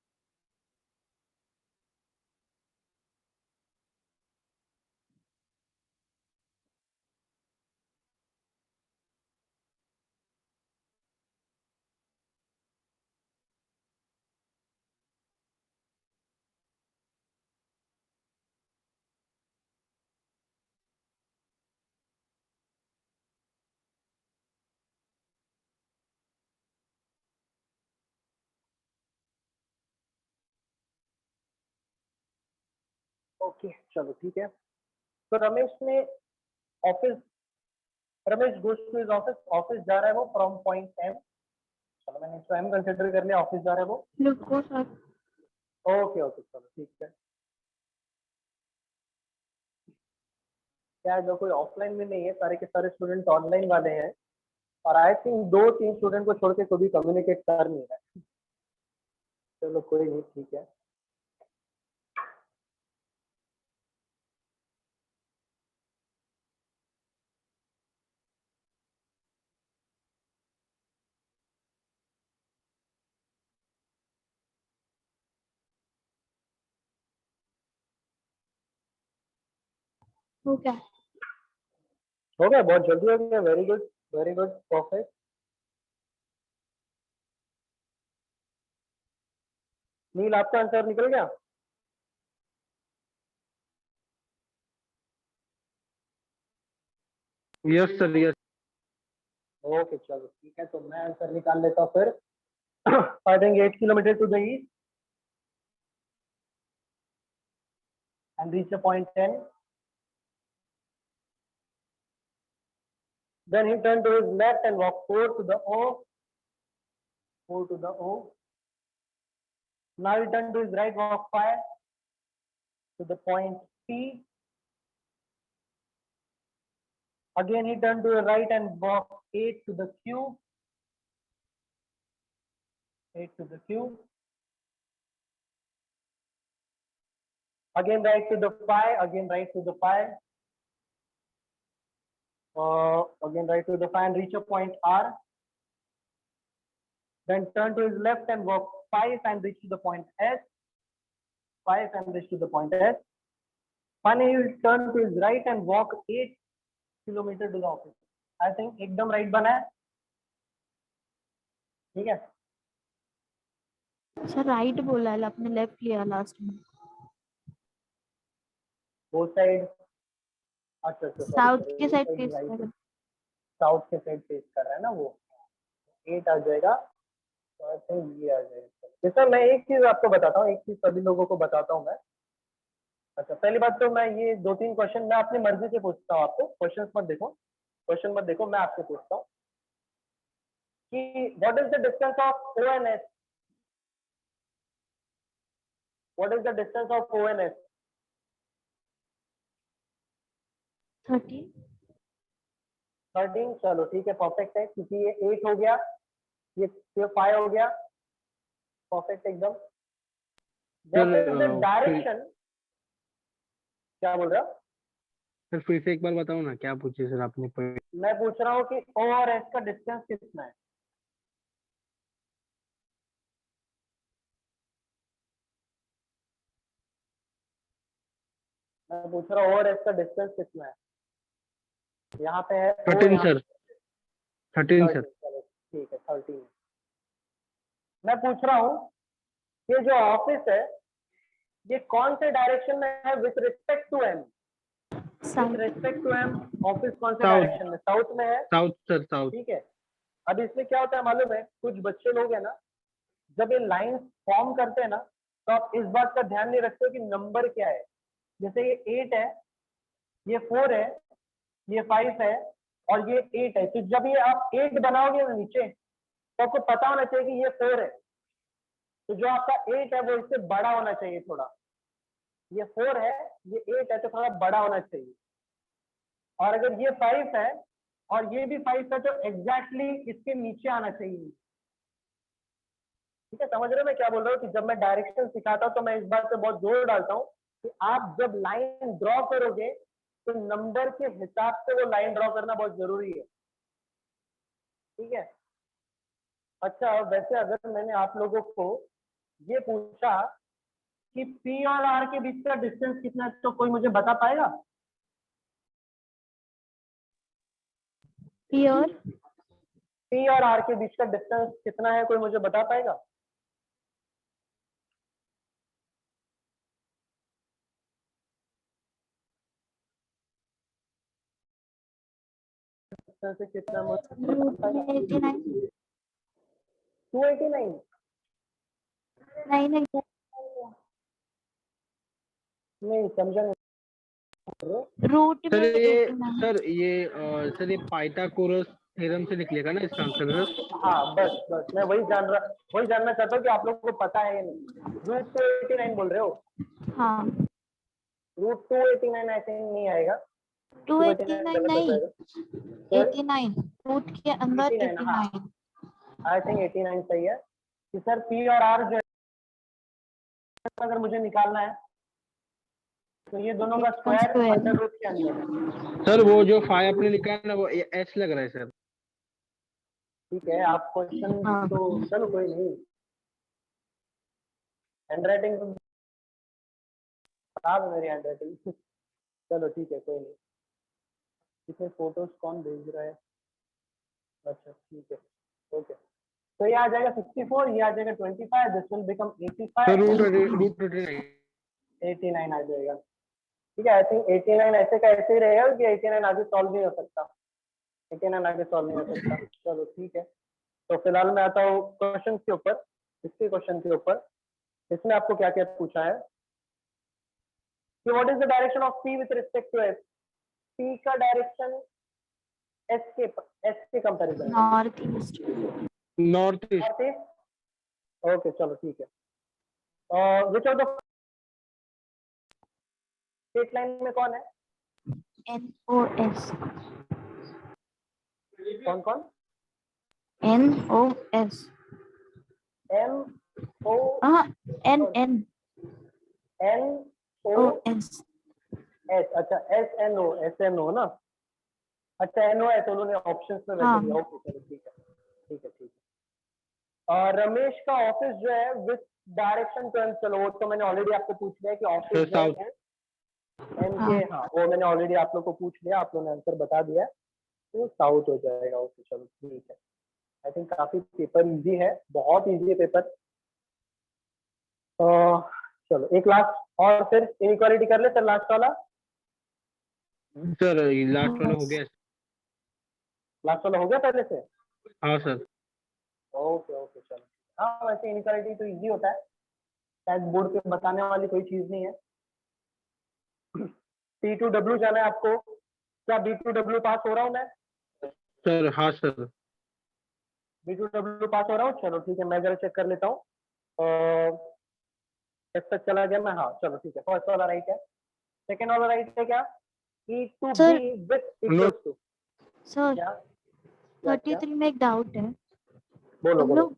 ओके चलो ठीक है। तो रमेश ने office Ramesh goes to his office, office जा रहा है वो फ्रॉम पॉइंट एम। चलो मैंने इसको एम कंसिडर कर लिया, ऑफिस जा रहा है वो। लिखो सर। ओके ओके चलो ठीक है। क्या जो कोई ऑफलाइन में नहीं है, सारे के सारे स्टूडेंट ऑनलाइन वाले हैं, और आई थिंक 2-3 स्टूडेंट को छोड़ के कोई भी कम्युनिकेट कर नहीं रहा है। चलो कोई नहीं, ठीक है। हो क्या? हो गया, बहुत जल्दी हो गया। Very good, very good, perfect. Neel आपका आंसर निकल गया? Yes sir, yes. ओके चलो ठीक है, तो मैं आंसर निकाल लेता हूँ फिर। I think 8 kilometre to the east and reach a point 10. Then he turned to his left and walked 4 to the O. 4 to the O. Now he turned to his right, walked 5 to the point P. Again he turned to the right and walked 8 to the Q. 8 to the Q. Again right to the phi, again right to the phi. Again right to the phi and reach a point R. Then turn to his left and walk 5 and reach to the point S. 5 and reach to the point S. Finally, he will turn to his right and walk 8 kilometer to the office. I think एकदम right बना है, ठीक है। Sir right बोला है, आपने left लिया last में। वो साइड, अच्छा अच्छा साउथ के साइड फेस राइट, करो। साउथ के साइड फेस कर रहा है ना वो। 8 आ जाएगा, तो आई थिंक ये आ जाएगा। जैसा मैं एक चीज आपको बताता हूँ, एक चीज सभी लोगों को बताता हूँ मैं। अच्छा पहली बात तो मैं ये 2-3 क्वेश्चन मैं अपनी मर्जी से पूछता हूँ आपको, क्वेश्चन मत देखो, क्वेश्चन मत देखो, मैं आपसे पूछता हूँ कि what is the distance of O and S? What is the distance of O and S? 13। 13, चलो ठीक है, परफेक्ट है, क्योंकि ये 8 हो गया, ये 5 हो गया, परफेक्ट एकदम। What is the direction? क्या बोल रहा हो? सर फिर से एक बार बताओ ना, क्या पूछे सर आपने? मैं पूछ रहा हूँ कि O और S का डिस्टेंस कितना है? मैं पूछ रहा हूँ O और S का डिस्टेंस कितना है? यहाँ पे है O, 13 यहाँ सर, 13 सर। चलो ठीक है, 13। मैं पूछ रहा हूँ ये जो ऑफिस है, ये कौन से डायरेक्शन में है with respect to M? With respect to M office कौन से South. डायरेक्शन में? साउथ में है, साउथ सर, साउथ। ठीक है। अब इसमें क्या होता है मालूम है, कुछ बच्चे लोग है ना, जब ये लाइन फॉर्म करते हैं ना, तो आप इस बात का ध्यान नहीं रखते कि नंबर क्या है। जैसे ये 8 है, ये 4 है, ये 5 है और ये 8 है, तो जब ये आप 8 बनाओगे ना नीचे, तो आपको पता होना चाहिए कि ये 4 है, तो जो आपका 8 है वो इससे बड़ा होना चाहिए थोड़ा। ये 4 है, ये 8 है, तो थोड़ा बड़ा होना चाहिए। और अगर ये 5 है और ये भी 5 है, तो एग्जैक्टली इसके नीचे आना चाहिए। ठीक है, समझ रहे हो मैं क्या बोल रहा हूँ? कि जब मैं डायरेक्शन सिखाता हूँ तो मैं इस बात पे बहुत जोर डालता हूँ कि आप जब लाइन ड्रॉ करोगे तो नंबर के हिसाब से वो लाइन ड्रॉ करना बहुत जरूरी है, ठीक है। अच्छा वैसे अगर मैंने आप लोगों को ये पूछा कि P और R के बीच का डिस्टेंस कितना है, तो कोई मुझे बता पाएगा? P और R के बीच का डिस्टेंस कितना है, कोई मुझे बता पाएगा? डिस्टेंस से कितना मुझे बता पाएगा? 89। 289? नहीं नहीं नहीं समझा नहीं। रूट सर में ये 89 सर ये पाइथागोरस थ्योरम से निकलेगा ना इसका आंसर सर? हाँ बस मैं वही जानना चाहता हूँ कि आप लोगों को पता है या नहीं। रूट 289 बोल रहे हो? हाँ रूट 289 आई थिंक नहीं आएगा। 289 गलत हो नहीं जाएगा। 89 रूट के अंदर 89 हाँ 89 आई थिंक 89 सही है कि सर पी और आर जो है अगर मुझे निकालना है तो ये दोनों का स्क्वायर square। अंडर रूट के अंदर है। सर वो जो 5 आपने लिखा है ना वो एस लग रहा है सर। ठीक है आप क्वेश्चन हाँ। तो चलो कोई नहीं, हैंडराइटिंग खराब है मेरी हैंडराइटिंग। चलो ठीक है कोई नहीं। इसमें फोटोज कौन भेज रहा है? अच्छा ठीक है ओके। तो ये आ जाएगा 64, ये आ जाएगा 25, this will become sir 85, route 29 89 आ जाएगा। ठीक है आई थिंक 89 ऐसे का ऐसे ही रहेगा कि 89 आगे सॉल्व नहीं हो सकता, 89 आगे सॉल्व नहीं हो सकता। चलो ठीक है तो फिलहाल मैं आता हूँ क्वेश्चन के ऊपर। इसके क्वेश्चन के ऊपर इसमें आपको क्या क्या पूछा है कि what is the direction of P with respect to S. P का डायरेक्शन एस के कंपैरिजन में north east north east. North east. ओके चलो ठीक है। Which of the straight line में कौन है? NOS कौन कौन? NOS एम ओ हाँ NN N O OS S. अच्छा एस एन ओ ना। अच्छा एन ओ एस उन्होंने ऑप्शंस में हाँ। वैसे दिया। ओके चलो ठीक है ठीक है ठीक है। और रमेश का ऑफिस जो है विथ डायरेक्शन टू, चलो वो तो मैंने ऑलरेडी आपको पूछ लिया कि ऑफिस जो South। है एम के, हाँ वो मैंने ऑलरेडी आप लोग को पूछ लिया, आप लोगों ने आंसर बता दिया तो साउथ हो जाएगा। ओके चलो ठीक है। आई थिंक काफी पेपर इजी है, बहुत इजी है पेपर। चलो एक लास्ट और फिर इनइक्वालिटी कर ले सर, लास्ट वाला। सर लास्ट वाला हो गया। लास्ट वाला हो गया पहले से? हाँ सर। ओके ओके चलो। हाँ वैसे इनइक्वालिटी तो इजी होता है, शायद बोर्ड पे बताने वाली कोई चीज नहीं है। P2W जाना है आपको, क्या B2W पास हो रहा हूँ मैं? सर हाँ सर। B2W पास हो रहा हूँ, चलो ठीक है मैं जरा चेक कर लेता हूँ। जब तक चला गया मैं, हाँ चलो ठीक है। फर्स्ट वाला राइट है, सेकेंड वाला राइट है क्या? E2B Sir, with equals to sir क्या? 33 में एक डाउट है। बोलो हम बोलो। लोग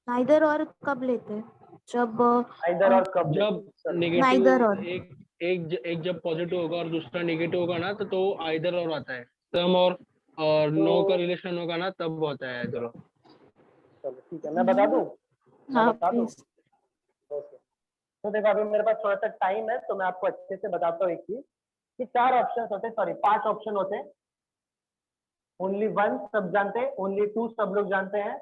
नाइदर और कब लेते हैं? जब इधर और कब? जब Neither नेगेटिव or। एक जब पॉजिटिव होगा और दूसरा नेगेटिव होगा ना तो आइदर और आता है। सम और नो का रिलेशन होगा ना तब होता है आइदर और। चलो ठीक है मैं बता दूं, मैं हाँ बता दूं। प्लीज। ओके तो देखो अभी मेरे पास थोड़ा सा टाइम है तो मैं आपको अच्छे से बताता हूँ एक चीज कि 4 ऑप्शन होते हैं, सॉरी 5 ऑप्शन होते हैं। ओनली 1 सब जानते हैं, ओनली 2 सब लोग जानते हैं।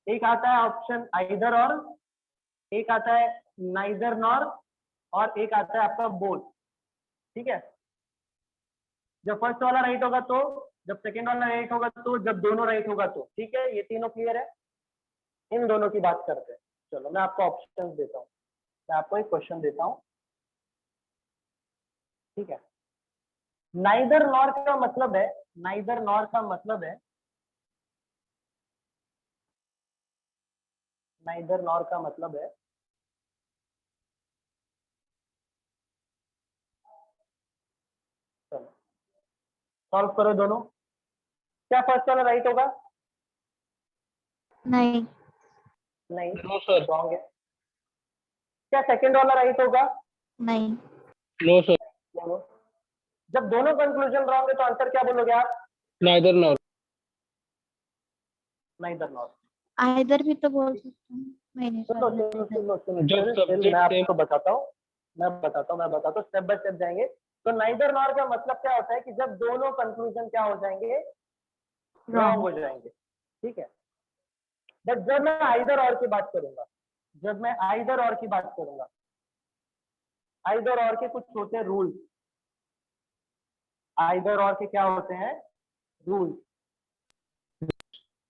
एक आता है ऑप्शन आइदर और, एक आता है नाइदर नॉर, और एक आता है आपका बोथ। ठीक है, जब फर्स्ट वाला राइट होगा तो, जब सेकेंड वाला राइट होगा तो, जब दोनों राइट होगा तो। ठीक है ये तीनों क्लियर है, इन दोनों की बात करते हैं। चलो मैं आपको ऑप्शन देता हूँ, मैं आपको एक क्वेश्चन देता हूँ। ठीक है, नाइदर नॉर का मतलब है, नाइदर नॉर का मतलब है, नाइदर नॉर का मतलब है चलो सॉल्व करो दोनों। क्या फर्स्ट वाला राइट होगा? नहीं नहीं नो सर। रॉन्ग है। क्या सेकंड वाला राइट होगा? नहीं नो सर। दोनों। जब दोनों कंक्लूजन रॉन्ग है तो आंसर क्या बोलोगे आप? Neither nor. Neither nor. Either भी तो बोल सकते हैं। नहीं सुनो सर सुनो सुनो सुनो जब मैं सब्जेक्ट सेम। आपको बताता हूँ, मैं बताता हूँ स्टेप बाय स्टेप जाएंगे। तो नाइदर नॉर का मतलब क्या होता है कि जब दोनों कंक्लूजन क्या हो जाएंगे? रॉन्ग हो जाएंगे। ठीक है, बट जब मैं आइदर और की बात करूंगा, जब मैं आइदर और की बात करूंगा, आइदर और के कुछ होते हैं रूल्स। आइदर और के क्या होते हैं? रूल्स।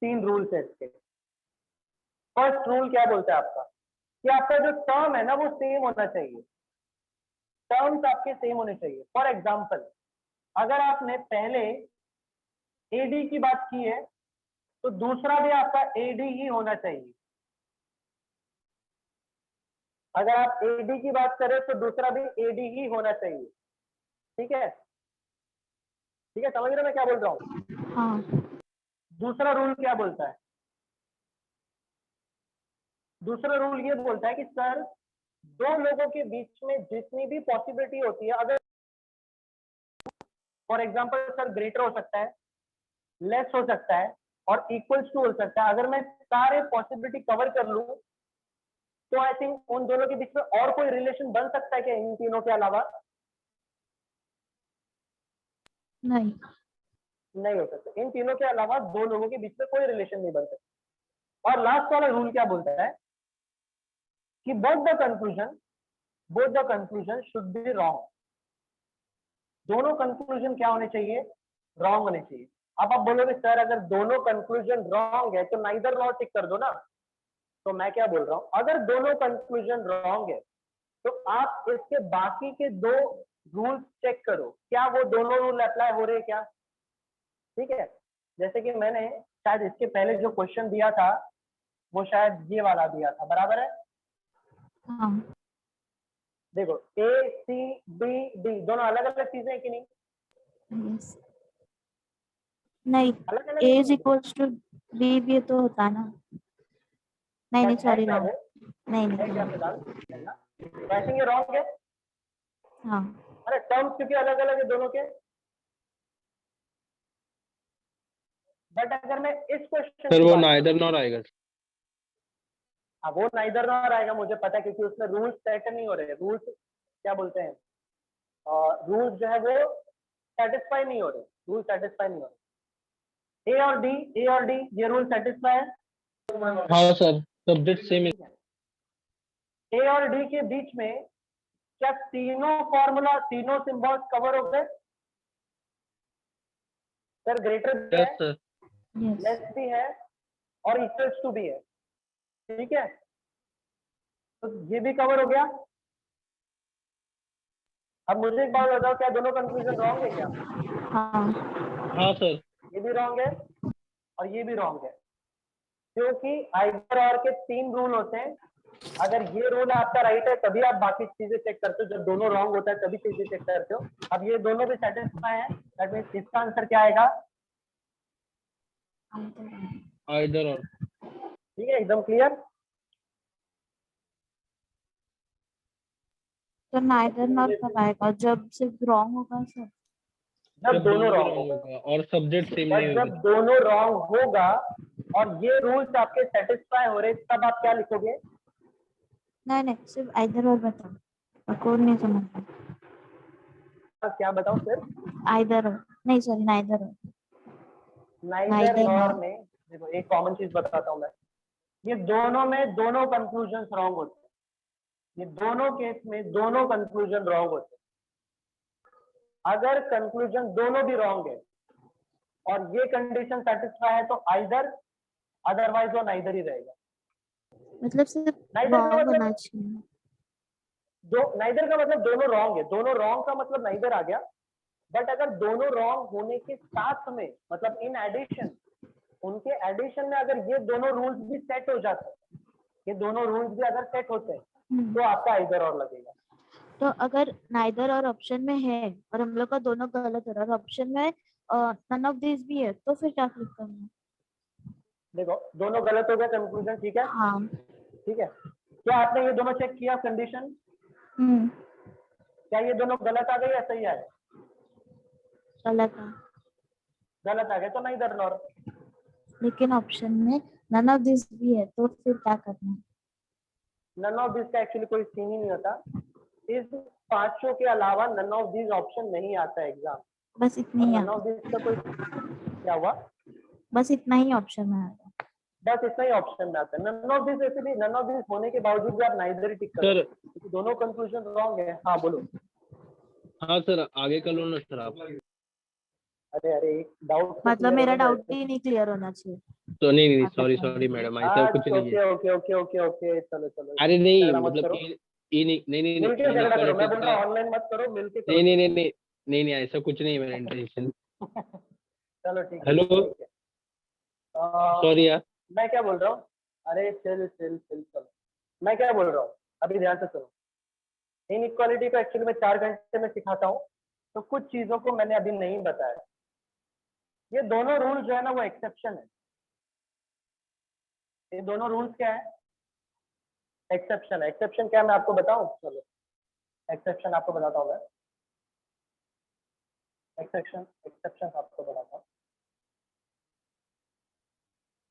3 रूल्स है इसके। फर्स्ट रूल क्या बोलता है आपका कि आपका जो टर्म है ना वो सेम होना चाहिए। टर्म्स आपके सेम होने चाहिए। फॉर एग्जाम्पल, अगर आपने पहले एडी की बात की है तो दूसरा भी आपका एडी ही होना चाहिए। अगर आप एडी की बात करें तो दूसरा भी एडी ही होना चाहिए। ठीक है, ठीक है, समझ रहे मैं क्या बोल रहा हूँ? हाँ दूसरा रूल क्या बोलता है? दूसरा रूल ये बोलता है कि सर दो लोगों के बीच में जितनी भी पॉसिबिलिटी होती है, अगर फॉर एग्जांपल सर ग्रेटर हो सकता है, लेस हो सकता है और इक्वल्स टू हो सकता है, अगर मैं सारे पॉसिबिलिटी कवर कर लूं तो आई थिंक उन दोनों के बीच में और कोई रिलेशन बन सकता है क्या इन तीनों के अलावा? नहीं। नहीं हो सकता। इन तीनों के अलावा दो लोगों के बीच में कोई रिलेशन नहीं बन सकता। और लास्ट वाला रूल क्या बोलता है कि both the conclusion should be wrong. दोनों कंक्लूजन क्या होने चाहिए? रॉन्ग होने चाहिए। अब आप बोलोगे सर अगर दोनों कंक्लूजन रॉन्ग है तो नाइदर नॉर टिक कर दो ना। तो मैं क्या बोल रहा हूं, अगर दोनों कंक्लूजन रॉन्ग है तो आप इसके बाकी के दो रूल्स चेक करो, क्या वो दोनों रूल अप्लाई हो रहे हैं क्या? ठीक है, जैसे कि मैंने शायद इसके पहले जो क्वेश्चन दिया था वो शायद ये वाला दिया था, बराबर है? हाँ देखो ए सी बी डी दोनों अलग अलग चीजें हैं कि नहीं? यस नहीं, अलग अलग ए इज इक्वल्स टू बी भी तो होता ना। नहीं नहीं सॉरी रॉन्ग। नहीं है क्या नहीं फिलहाल? आई थिंक ये रॉन्ग है। हाँ अरे टर्म्स क्योंकि अलग अलग है दोनों के। बट अगर मैं इस क्वेश्चन सर वो नाइदर नॉर आएगा। हाँ वो नाइदर नॉर आएगा, मुझे पता है क्योंकि उसमें रूल्स सेट नहीं हो रहे। रूल्स क्या बोलते हैं, रूल्स जो है वो सेटिस्फाई नहीं हो रहे, रूल सेटिस्फाई नहीं हो रहे। ए और डी ये रूल सेटिस्फाई है। हाँ सर, सब्जेक्ट सेम है। ए और डी के बीच में क्या तीनों फॉर्मूला, तीनों सिंबल्स कवर हो गए? सर ग्रेटर भी है, यस सर। यस लेस भी है और इक्वल्स टू भी है। ठीक है, तो ये भी कवर हो गया। अब मुझे एक बात बताओ, क्या दोनों कंक्लूजन रॉन्ग है क्या? हाँ हाँ सर। ये भी रॉन्ग है और ये भी रॉन्ग है, क्योंकि आइदर और के तीन रूल होते हैं। अगर ये रूल आपका राइट है तभी आप बाकी चीजें चेक करते हो, जब दोनों रॉन्ग होता है तभी चीजें चेक करते हो। अब ये दोनों भी सेटिस्फाई है, दैट मींस इसका आंसर क्या आएगा? आइदर और। ठीक है, एकदम क्लियर। तो नाइदर नॉर कब आएगा? जब सिर्फ रॉन्ग होगा सर। जब दोनों रॉन्ग wrong होगा, होगा और सब्जेक्ट सेम बट नहीं जब होगा। दोनों रॉन्ग होगा और ये रूल्स आपके सेटिस्फाई हो रहे तब आप क्या लिखोगे? नहीं नहीं सिर्फ आइदर और बताओ, और कोड नहीं समझ। क्या बताऊं फिर? आइदर और नहीं सॉरी नाइदर और। Neither Neither nor nor। में देखो एक कॉमन चीज बताता हूं मैं, ये दोनों में दोनों कंक्लूजन रॉन्ग होते हैं। ये दोनों केस में दोनों कंक्लूजन रॉन्ग होते हैं। अगर कंक्लूजन दोनों भी रॉन्ग है और ये कंडीशन सेटिस्फाई है तो आइदर, अदरवाइज वो नाइदर ही रहेगा। मतलब सिर्फ नाइदर का रॉन्ग मतलब होना चाहिए। नाइदर का मतलब दोनों रॉन्ग है, दोनों रॉन्ग का मतलब नाइदर आ गया। बट अगर दोनों रॉन्ग होने के साथ में, मतलब इन एडिशन, उनके एडिशन में अगर ये दोनों रूल्स भी सेट हो जाते हैं, ये दोनों रूल्स भी अगर सेट होते हैं तो आपका आइदर और लगेगा। तो अगर नाइदर और ऑप्शन में है और हम लोग का दोनों गलत हो रहा है और ऑप्शन में नन ऑफ दिस भी है तो फिर क्या क्लिक करना? देखो दोनों गलत हो गए कंक्लूजन, ठीक है? हाँ ठीक है, क्या आपने ये दोनों चेक किया कंडीशन? हम्म क्या ये दोनों गलत आ गए या सही आए? गलत है। गलत आ गए तो नाइदर नॉर। लेकिन ऑप्शन में नन ऑफ दिस भी है तो फिर क्या करना है? नन ऑफ दिस का एक्चुअली कोई सीन ही नहीं होता। इस पांचों के अलावा नन ऑफ दिस ऑप्शन नहीं आता है एग्जाम। बस इतना ही नन आता ऑफ दिस का कोई, क्या हुआ? बस इतना ही ऑप्शन में आएगा। बस इतना ही ऑप्शन में आता है। नन ऑफ दिस ऐसे भी, नन ऑफ दिस होने के बावजूद भी आप नाइदर ही टिक करो सर क्योंकि दोनों कंक्लूजन रॉन्ग है। हाँ बोलो। हाँ सर, आगे कर लो ना सर आप। अरे अरे एक डाउट मतलब मेरा डाउट ही नहीं क्लियर होना चाहिए। तो नहीं आप सॉरी बताओ। सॉरी मैडम, ऐसा कुछ नहीं है। Okay okay okay okay okay, चलो चलो अरे नहीं झगड़ा मत मतलब करो। कि ये नहीं नहीं नहीं मिलके झगड़ा करो, मैं बोल रहा हूँ inequality ऑनलाइन मत करो, मिलके करो। नहीं नहीं नहीं नहीं नहीं नहीं ऐसा कुछ नहीं है मेरा इंटेंशन। चलो ठीक है, हेलो ठीक है। सॉरी यार। मैं क्या बोल रहा हूँ, अरे चिल चिल चिल चलो, मैं क्या बोल रहा हूँ अभी ध्यान से सुनो। इनइक्वालिटी को एक्चुअली मैं 4 घंटे में सिखाता हूँ, तो कुछ चीजों को मैंने अभी नहीं बताया। ये दोनों रूल जो है ना वो एक्सेप्शन है। ये दोनों रूल्स क्या है? एक्सेप्शन है। एक्सेप्शन क्या है मैं आपको बताऊं? चलो एक्सेप्शन आपको बताता हूँ मैं। एक्सेप्शन एक्सेप्शन आपको बताता हूँ।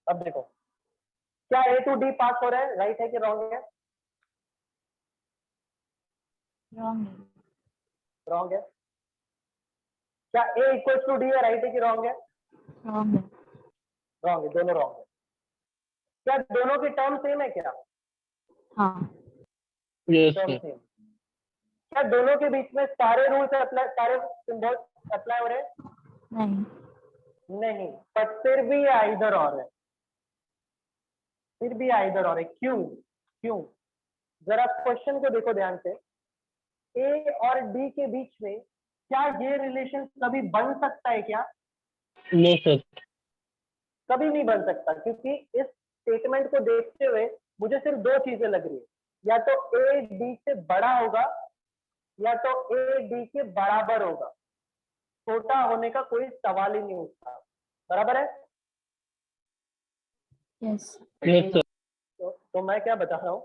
अब देखो, क्या ए टू डी पास हो रहा है, राइट है कि रॉन्ग है? रॉन्ग रॉन्ग है। क्या ए इक्वल टू डी है, राइट है कि रॉन्ग है? रॉन्ग है रॉन्ग है, दोनों रॉन्ग है। क्या दोनों की टर्म सेम है क्या? हाँ यस टर्म सर। सेम। क्या दोनों के बीच में सारे रूल्स अप्लाई, सारे सिंबल्स अप्लाई हो रहे हैं? नहीं नहीं, पर फिर भी ये आइदर और है। फिर भी आइदर और है, क्यों? क्यों? जरा क्वेश्चन को देखो ध्यान से। ए और डी के बीच में क्या ये रिलेशन कभी बन सकता है क्या? No sir. कभी नहीं बन सकता, क्योंकि इस स्टेटमेंट को देखते हुए मुझे सिर्फ 2 चीजें लग रही है, या तो ए डी से बड़ा होगा या तो ए डी के बराबर होगा। छोटा होने का कोई सवाल ही नहीं उठता। बराबर है? Yes yes sir. तो मैं क्या बता रहा हूँ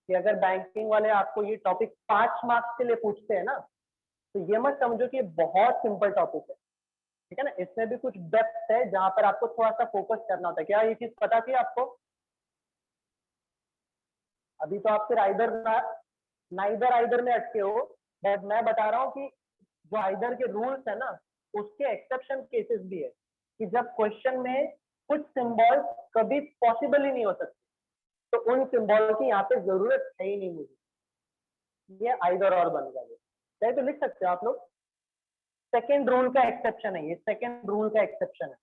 कि अगर बैंकिंग वाले आपको ये टॉपिक 5 मार्क्स के लिए पूछते हैं ना, तो ये मत समझो कि ये बहुत सिंपल टॉपिक है, ठीक है ना। इसमें भी कुछ डेप्थ है जहां पर आपको थोड़ा सा फोकस करना होता है। क्या ये चीज पता थी आपको? अभी तो आप फिर आइदर नाइदर आइदर में अटके हो, बट मैं बता रहा हूँ कि जो आइदर के रूल्स है ना, उसके एक्सेप्शन केसेस भी है, कि जब क्वेश्चन में कुछ सिंबल कभी पॉसिबल ही नहीं हो सकते, तो उन सिंबल की यहाँ पे जरूरत है ही नहीं मुझे, ये आइदर और बन जाए। चाहे तो लिख सकते हो आप लोग। सेकेंड रूल का एक्सेप्शन है ये, सेकेंड रूल का एक्सेप्शन है,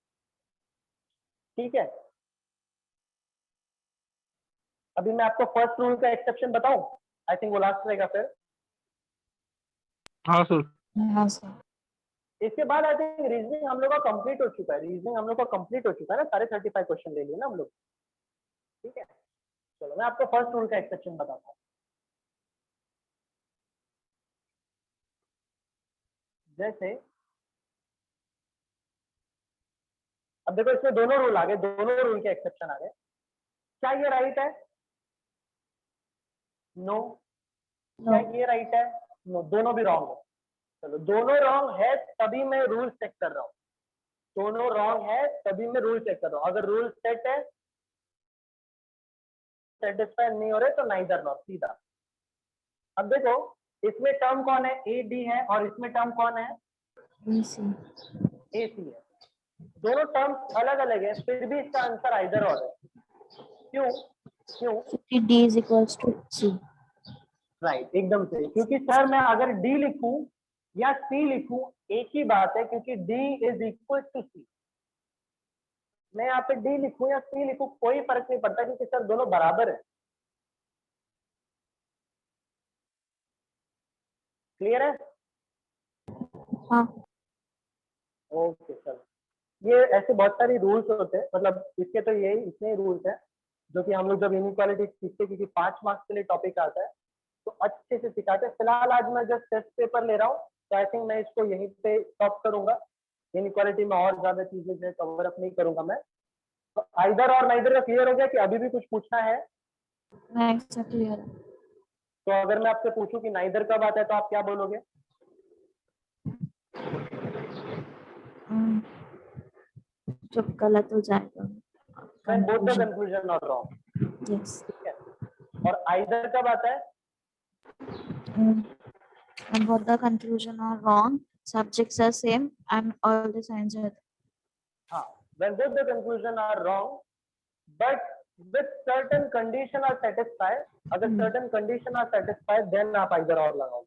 ठीक है। अभी मैं आपको फर्स्ट रूल का एक्सेप्शन बताऊं? आई थिंक वो लास्ट रहेगा फिर। हाँ सर। हाँ सर इसके बाद आई थिंक रीजनिंग हम लोग का कंप्लीट हो चुका है। रीजनिंग हम लोग का कंप्लीट हो चुका है ना, सारे 35 क्वेश्चन ले लिए ना हम लोग, ठीक है। चलो मैं आपको फर्स्ट रूल का एक्सेप्शन बताता हूँ। जैसे अब देखो, इसमें दोनों रूल आ गए, दोनों रूल के एक्सेप्शन आ गए। क्या ये राइट है? नो। क्या नो ये राइट है? नो, दोनों भी रॉन्ग है। चलो दोनों रॉन्ग है तभी मैं रूल चेक कर रहा हूँ। दोनों रॉन्ग है तभी मैं रूल चेक कर रहा हूँ। अगर रूल सेट है, सेटिस्फाई नहीं हो रहे तो नाइदर नॉर, सीधा। अब देखो, इसमें टर्म कौन है? ए डी है, और इसमें टर्म कौन है? सी ए सी है। दोनों टर्म्स अलग अलग है, फिर भी इसका आंसर आइदर और है। क्यों? क्यों? D is equals to C right, एकदम सही। क्योंकि सर मैं अगर डी लिखूं या सी लिखूं एक ही बात है, क्योंकि डी इज इक्वल टू सी। मैं यहाँ पे डी लिखूं या सी लिखूं कोई फर्क नहीं पड़ता, क्योंकि सर दोनों बराबर है। क्लियर है? हाँ ओके चलो। ये ऐसे बहुत सारी रूल्स होते हैं, मतलब इसके तो यही इतने रूल्स हैं जो कि हम लोग जब इनइक्वालिटी सीखते हैं, क्योंकि 5 मार्क्स के लिए टॉपिक आता है, तो अच्छे से सिखाते हैं। फिलहाल आज मैं जस्ट टेस्ट पेपर ले रहा हूँ, तो आई थिंक मैं इसको यहीं पे स्टॉप करूंगा। इनइक्वालिटी में और ज्यादा चीजें जो कवर अप नहीं करूंगा मैं। तो आइदर और नाइदर का क्लियर हो गया कि अभी भी कुछ पूछना है? नेक्स्ट क्लियर तो अगर मैं आपसे पूछूं कि नाइदर कब आता है, तो आप क्या बोलोगे? जब गलत हो जाएगा मैं बोथ द कंफ्यूजन कंक्लूजन और रॉन्ग, यस ठीक है। और आइदर कब आता है? and both the conclusion are wrong, subjects are same and all the signs are हाँ, when both the conclusion are wrong but with certain condition are satisfied, अगर certain condition are satisfied then आप either और लगाओ,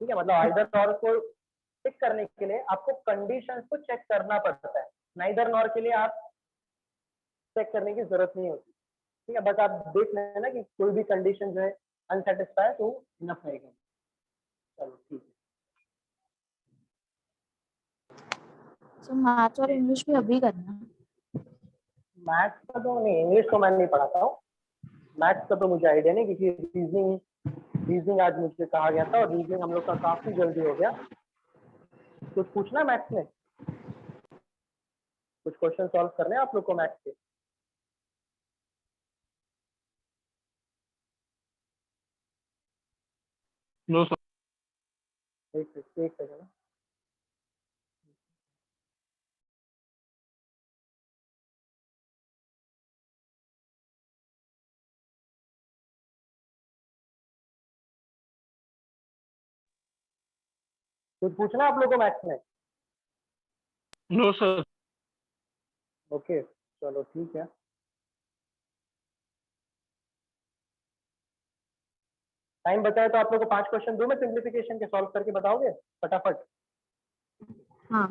ठीक है। मतलब either और को चेक करने के लिए आपको कंडीशंस को चेक करना पड़ता है, नाइदर नॉर के लिए आप चेक करने की जरूरत नहीं होती, ठीक है। बस आप देख लेना कि कोई भी कंडीशन जो है अनसेटिस्फाइड तो इनफ रहेगा। चलो ठीक है। सो मैथ्स और इंग्लिश भी अभी करना है। मैथ्स का तो नहीं, इंग्लिश तो मैं नहीं पढ़ाता हूँ। मैथ्स का तो मुझे आइडिया नहीं, क्योंकि रीजनिंग आज मुझे कहा गया था और रीजनिंग हम लोग का काफी जल्दी हो गया। कुछ पूछना है मैथ्स में? कुछ क्वेश्चन सॉल्व करने हैं आप लोग को मैथ्स के? No sir. एक सेकंड। कुछ पूछना है आप लोग को मैथ्स में? No sir. ओके चलो ठीक है। टाइम बचा है तो आप लोग को 5 क्वेश्चन दूं मैं सिंप्लीफिकेशन के, सॉल्व करके बताओगे फटाफट? हाँ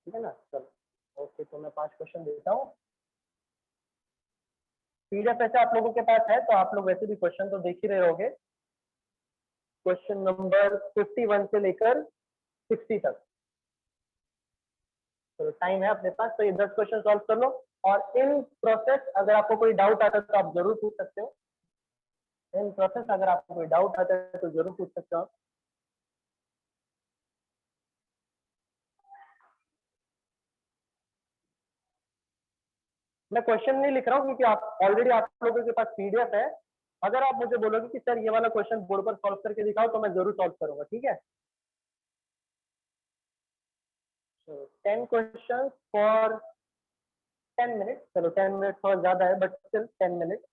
ठीक है ना, चलो ओके, तो मैं 5 क्वेश्चन देता हूँ। पीडीएफ ऐसे आप लोगों के पास है तो आप लोग वैसे भी क्वेश्चन तो देख ही रहे होगे। क्वेश्चन नंबर 51 से लेकर 60 तक। तो टाइम है अपने पास, तो ये 10 क्वेश्चन सॉल्व कर लो। और इन प्रोसेस अगर आपको कोई डाउट आता है तो आप जरूर पूछ सकते हो। इन प्रोसेस अगर आपको कोई डाउट आता है तो जरूर पूछ सकते हो आप। मैं क्वेश्चन नहीं लिख रहा हूँ क्योंकि आप ऑलरेडी आप लोगों के पास पीडीएफ है। अगर आप मुझे बोलोगे कि सर ये वाला क्वेश्चन बोर्ड पर सॉल्व करके दिखाओ तो मैं जरूर सॉल्व करूंगा, ठीक है? 10 क्वेश्चन फॉर 10 मिनट। चलो 10 मिनट थोड़ा ज्यादा है बट स्टिल 10 मिनट।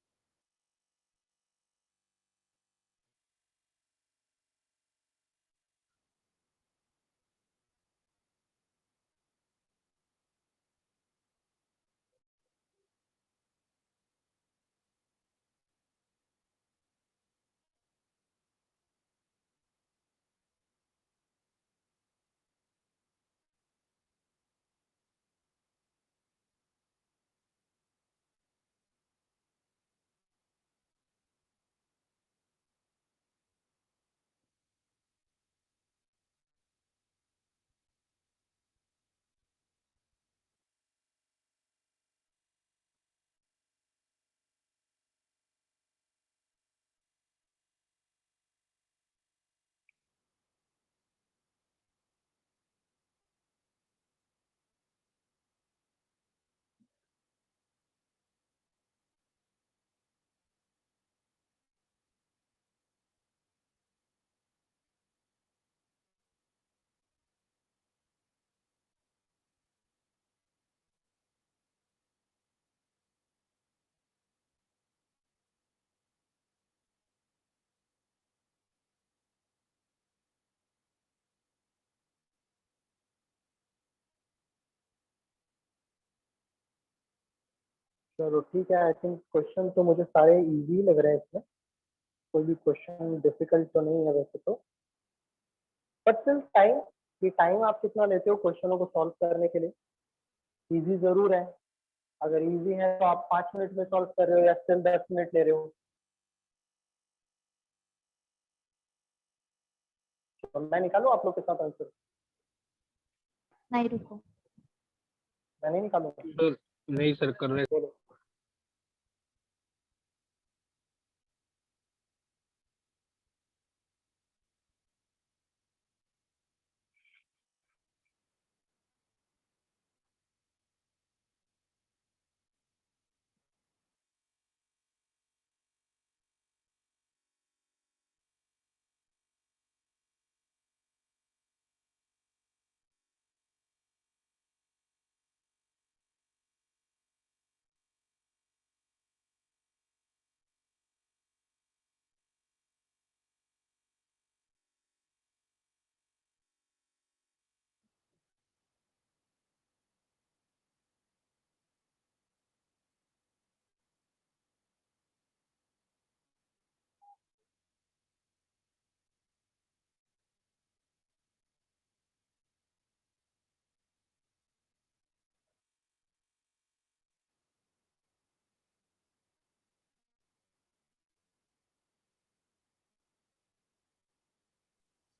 चलो ठीक है। आई थिंक क्वेश्चन तो मुझे सारे इजी लग रहे हैं इसमें। कोई भी क्वेश्चन डिफिकल्ट तो नहीं है वैसे तो। बट स्टिल टाइम, ये टाइम आप कितना लेते हो क्वेश्चनों को सॉल्व करने के लिए? इजी जरूर है। अगर इजी है तो आप 5 मिनट में सॉल्व कर रहे हो या स्टिल 10 मिनट ले रहे हो? तो मैं निकालूं आप लोग के साथ आंसर? नहीं रुको। मैं नहीं निकालूंगा? सर नहीं सर, कर रहे। बोलो।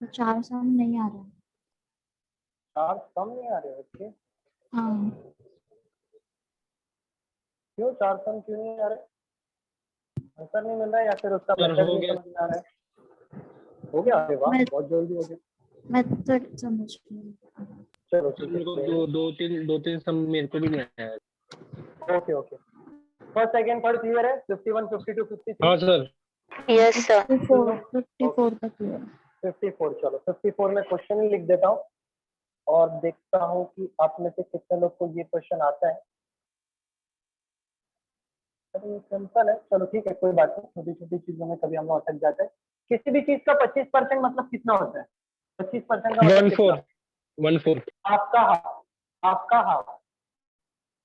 तो 4 सम नहीं आ रहा है। 4 सम नहीं आ रहे? ओके, हाँ क्यों 4 सम क्यों नहीं आ रहे? आंसर नहीं मिल रहा है या फिर उसका सर, मेथड हो नहीं गया। समझ में आ रहा है? हो गया? अरे वाह, मैं- बहुत जल्दी हो गया। मेथड समझ में चलो सर ठीक मेरे को है। दो तीन सम मेरे को भी नहीं आया। Okay okay, first second third clear है? 51 52 हाँ 53 सर। यस सर 54 तक हुआ। 54। चलो 54 में क्वेश्चन ही लिख देता हूँ और देखता हूँ कि आप में से कितने लोग को ये क्वेश्चन आता है। अरे सिंपल है, चलो ठीक है, कोई बात नहीं, छोटी छोटी चीजों में कभी हम लोग अटक जाते हैं। किसी भी चीज का 25% मतलब कितना होता है? 25% का मतलब कितना? 1/4 आपका हाफ, आपका हाफ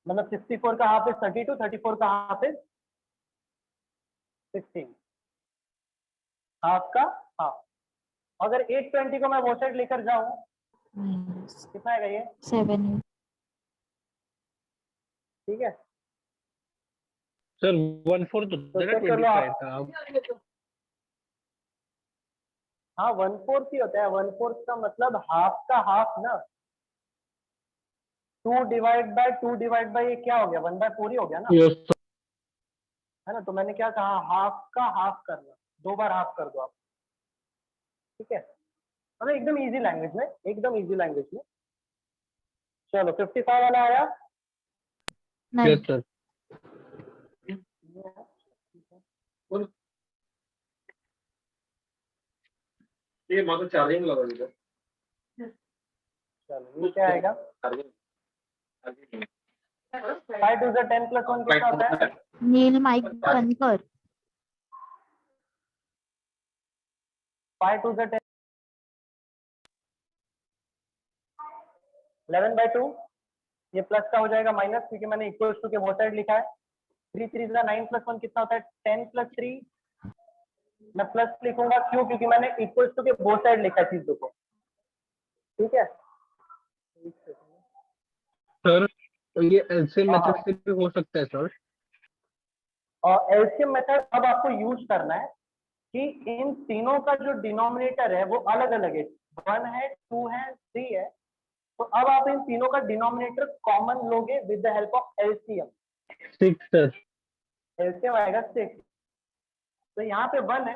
मतलब 64 का हाफ इज 32, 34 का हाफ इज 16, हाफ का हाफ। अगर 820 को मैं वो साइड लेकर जाऊं, कितना आएगा ये? 7 ठीक है, सर 1/4 तो तो होता है चेक कर लो 25 आप। का। हाँ 1/4 ही होता है, 1/4 का मतलब हाफ का हाफ ना। 2 डिवाइड बाय ये क्या हो गया? 1/4 ही हो गया ना, यस सर। है ना? तो मैंने क्या कहा, हाफ का हाफ करना, 2 बार हाफ कर दो आप। ठीक है, मतलब एकदम इजी लैंग्वेज में, एकदम इजी लैंग्वेज में। चलो 55 वाला आया। नहीं यस सर। ये मतलब चार्जिंग लगा दीजिए। चलो ये क्या आएगा? 5 2 10 + 1 कितना होता है? नील माइक बंद कर। 5 2 10 11/2। ये प्लस का हो जाएगा माइनस, क्योंकि मैंने इक्वल्स टू के वो साइड लिखा है। 3 3 9 + 1 कितना होता है? 10 + 3। मैं प्लस लिखूंगा क्यों? क्योंकि मैंने इक्वल्स टू के वो साइड लिखा है चीजों को। ठीक है, सर ये एलसीएम हाँ, मेथड से भी हो सकता है सर। और एलसीएम मेथड अब आपको यूज करना है कि इन तीनों का जो डिनोमिनेटर है वो अलग अलग है, 1 है, 2 है, 3 है। तो अब आप इन तीनों का डिनोमिनेटर कॉमन लोगे with the help of LCM. 6 sir. LCM आएगा 6। तो यहाँ पे 1 है,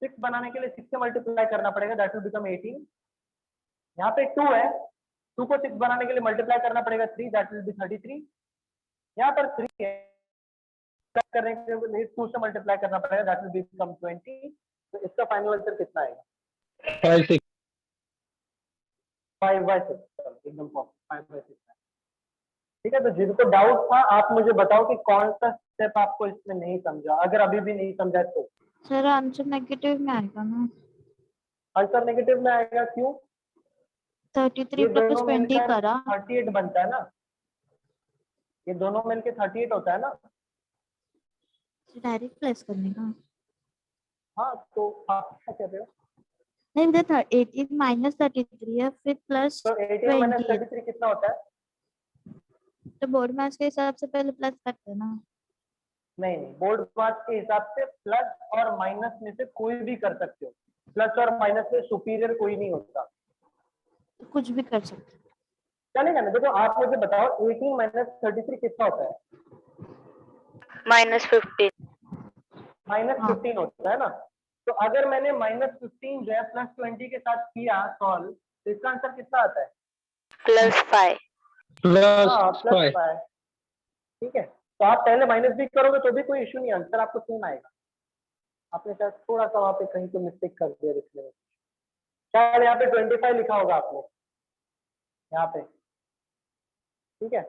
6 बनाने के लिए 6 से मल्टीप्लाई करना पड़ेगा, दैट विल बिकम 18। यहाँ पे 2 है, 2 को 6 बनाने के लिए मल्टीप्लाई करना पड़ेगा 3, दैट विल बी 33। यहाँ पर 3 है, करने के लिए 2 से मल्टीप्लाई करना पड़ेगा, दैट विल बिकम 20। तो इसका फाइनल आंसर कितना आएगा? 5 6 5/6। एकदम 5/6। ठीक है, तो जिनको डाउट था आप मुझे बताओ कि कौन सा स्टेप आपको इसमें नहीं समझा। अगर अभी भी नहीं समझा तो सर आंसर नेगेटिव में आएगा ना। आंसर नेगेटिव में आएगा, क्यों? 33 ये + दोनों 20 मिलकर करा। 38 बनता है ना, ये दोनों मिलकर 38 होता है ना। डायरेक्ट प्लस करने का। हाँ तो आप क्या कह रहे हो? नहीं इधर 18 - 33 है फिर प्लस तो 18 - 20 33 कितना होता है? तो बोर्ड मार्क्स के हिसाब से पहले प्लस करते हैं ना। नहीं नहीं, बोर्ड मार्क्स के हिसाब से प्लस और माइनस में से कोई भी कर सकते हो। प्लस और माइनस में सुपीरियर कोई नहीं होता। तो कुछ भी कर सकते हैं। चलेगा ना? देखो आप मुझे बताओ 18 - 33 कितना होता है? -15 -15 होता है ना। तो अगर मैंने -15 जो है +20 के साथ किया सॉल्व, तो इसका आंसर कितना आता है? +5 हाँ प्लस 5। +5। ठीक है, तो आप पहले माइनस भी करोगे तो भी कोई इशू नहीं, आंसर आपको सेम आएगा। आपने शायद थोड़ा सा वहाँ पे कहीं तो मिस्टेक कर दिया लिखने में, शायद यहाँ पे 25 लिखा होगा आपने यहाँ पे। ठीक है,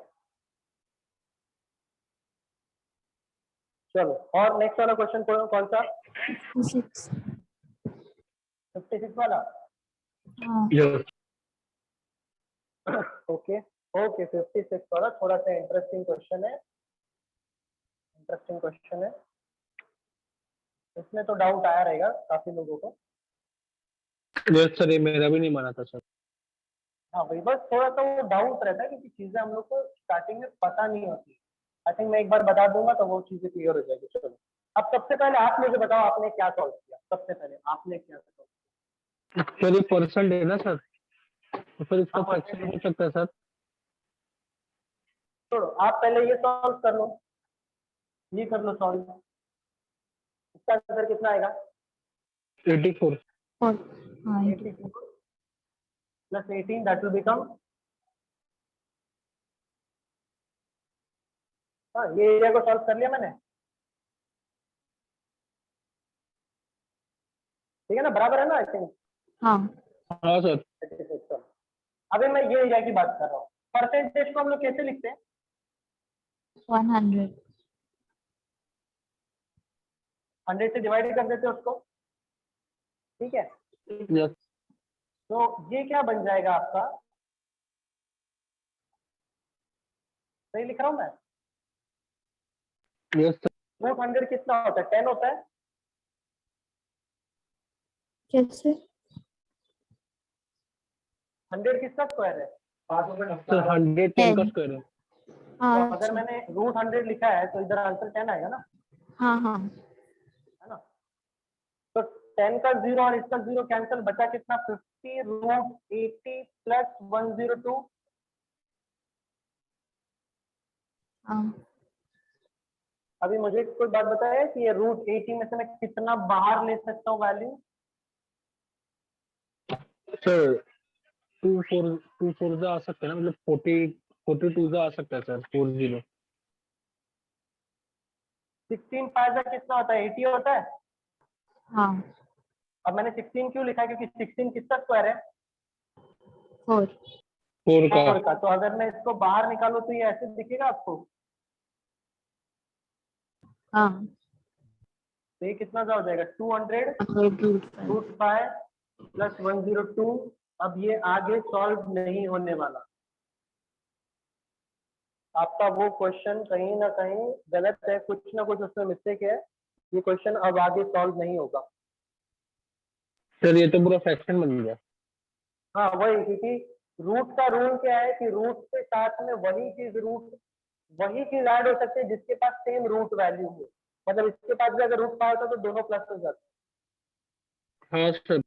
चलो और नेक्स्ट वाला क्वेश्चन कौन सा? 56 56 वाला। हाँ यस ओके ओके, 56 वाला थोड़ा सा इंटरेस्टिंग क्वेश्चन है, इंटरेस्टिंग क्वेश्चन है। इसमें तो डाउट आया रहेगा काफी लोगों को। यस सर, ये मेरा भी नहीं माना था सर। हाँ भाई, बस थोड़ा सा वो डाउट रहता है क्योंकि चीजें हम लोग को स्टार्टिंग में पता नहीं होती। आई थिंक मैं एक बार बता दूंगा तो वो चीजें क्लियर हो जाएगी। चलो अब सबसे पहले आप मुझे बताओ आपने क्या सॉल्व किया? सबसे पहले आपने क्या सॉल्व सर ये परसेंट है ना सर, तो फिर इसका हाँ, फ्रैक्शन percent हो सकता है सर। छोड़ो, आप पहले ये सॉल्व कर लो, ये कर लो सॉल्व। इसका आंसर कितना आएगा? 84। और हाँ 84 plus 18 that will become, हाँ ये एरिया को सॉल्व कर लिया मैंने, ठीक है ना, बराबर है ना? आई थिंक हाँ हाँ सर। अभी मैं ये एरिया की बात कर रहा हूँ। परसेंटेज को हम लोग कैसे लिखते हैं? 100। 100 से डिवाइड कर देते हैं उसको, ठीक है। यस तो ये क्या बन जाएगा आपका, सही लिख रहा हूँ मैं? Yes sir. रूट 100 कितना होता है? 10 होता है। कैसे? 100 किसका स्क्वायर है? सर 110 का 10। स्क्वायर है। तो हाँ अगर अच्छा। मैंने रूट 100 लिखा है तो इधर आंसर 10 आएगा ना, हाँ हाँ है ना? तो 10 का 0 और इसका 0 कैंसिल, बचा कितना? 50 रूट 80 प्लस 102। हाँ। अभी मुझे कोई बात बताया कि ये रूट 80 में से मैं कितना बाहर ले सकता हूँ वैल्यू? सर 2 4 आ सकता है ना, मतलब 42 आ सकता है सर, 40। 16 पाया कितना होता है? 80 होता है। हाँ अब मैंने 16 क्यों लिखा है? क्योंकि 16 किसका स्क्वायर है? 4। 4 का। 4 का। तो अगर मैं इसको बाहर निकालूं तो ये ऐसे दिखेगा आपको? हाँ तो ये कितना का हो जाएगा? 200 100 रूट 5 प्लस 102। अब ये आगे सॉल्व नहीं होने वाला, आपका वो क्वेश्चन कहीं ना कहीं गलत है, कुछ ना कुछ उसमें मिस्टेक है। ये क्वेश्चन अब आगे सॉल्व नहीं होगा। सर ये तो पूरा फ्रैक्शन बन गया। हाँ वही, क्योंकि रूट का रूल क्या है कि रूट के साथ में वही चीज ऐड हो सकती है जिसके पास सेम रूट वैल्यू हो। मतलब इसके पास भी अगर रूट 5 होता तो दोनों प्लस हो जाते, हाँ सर।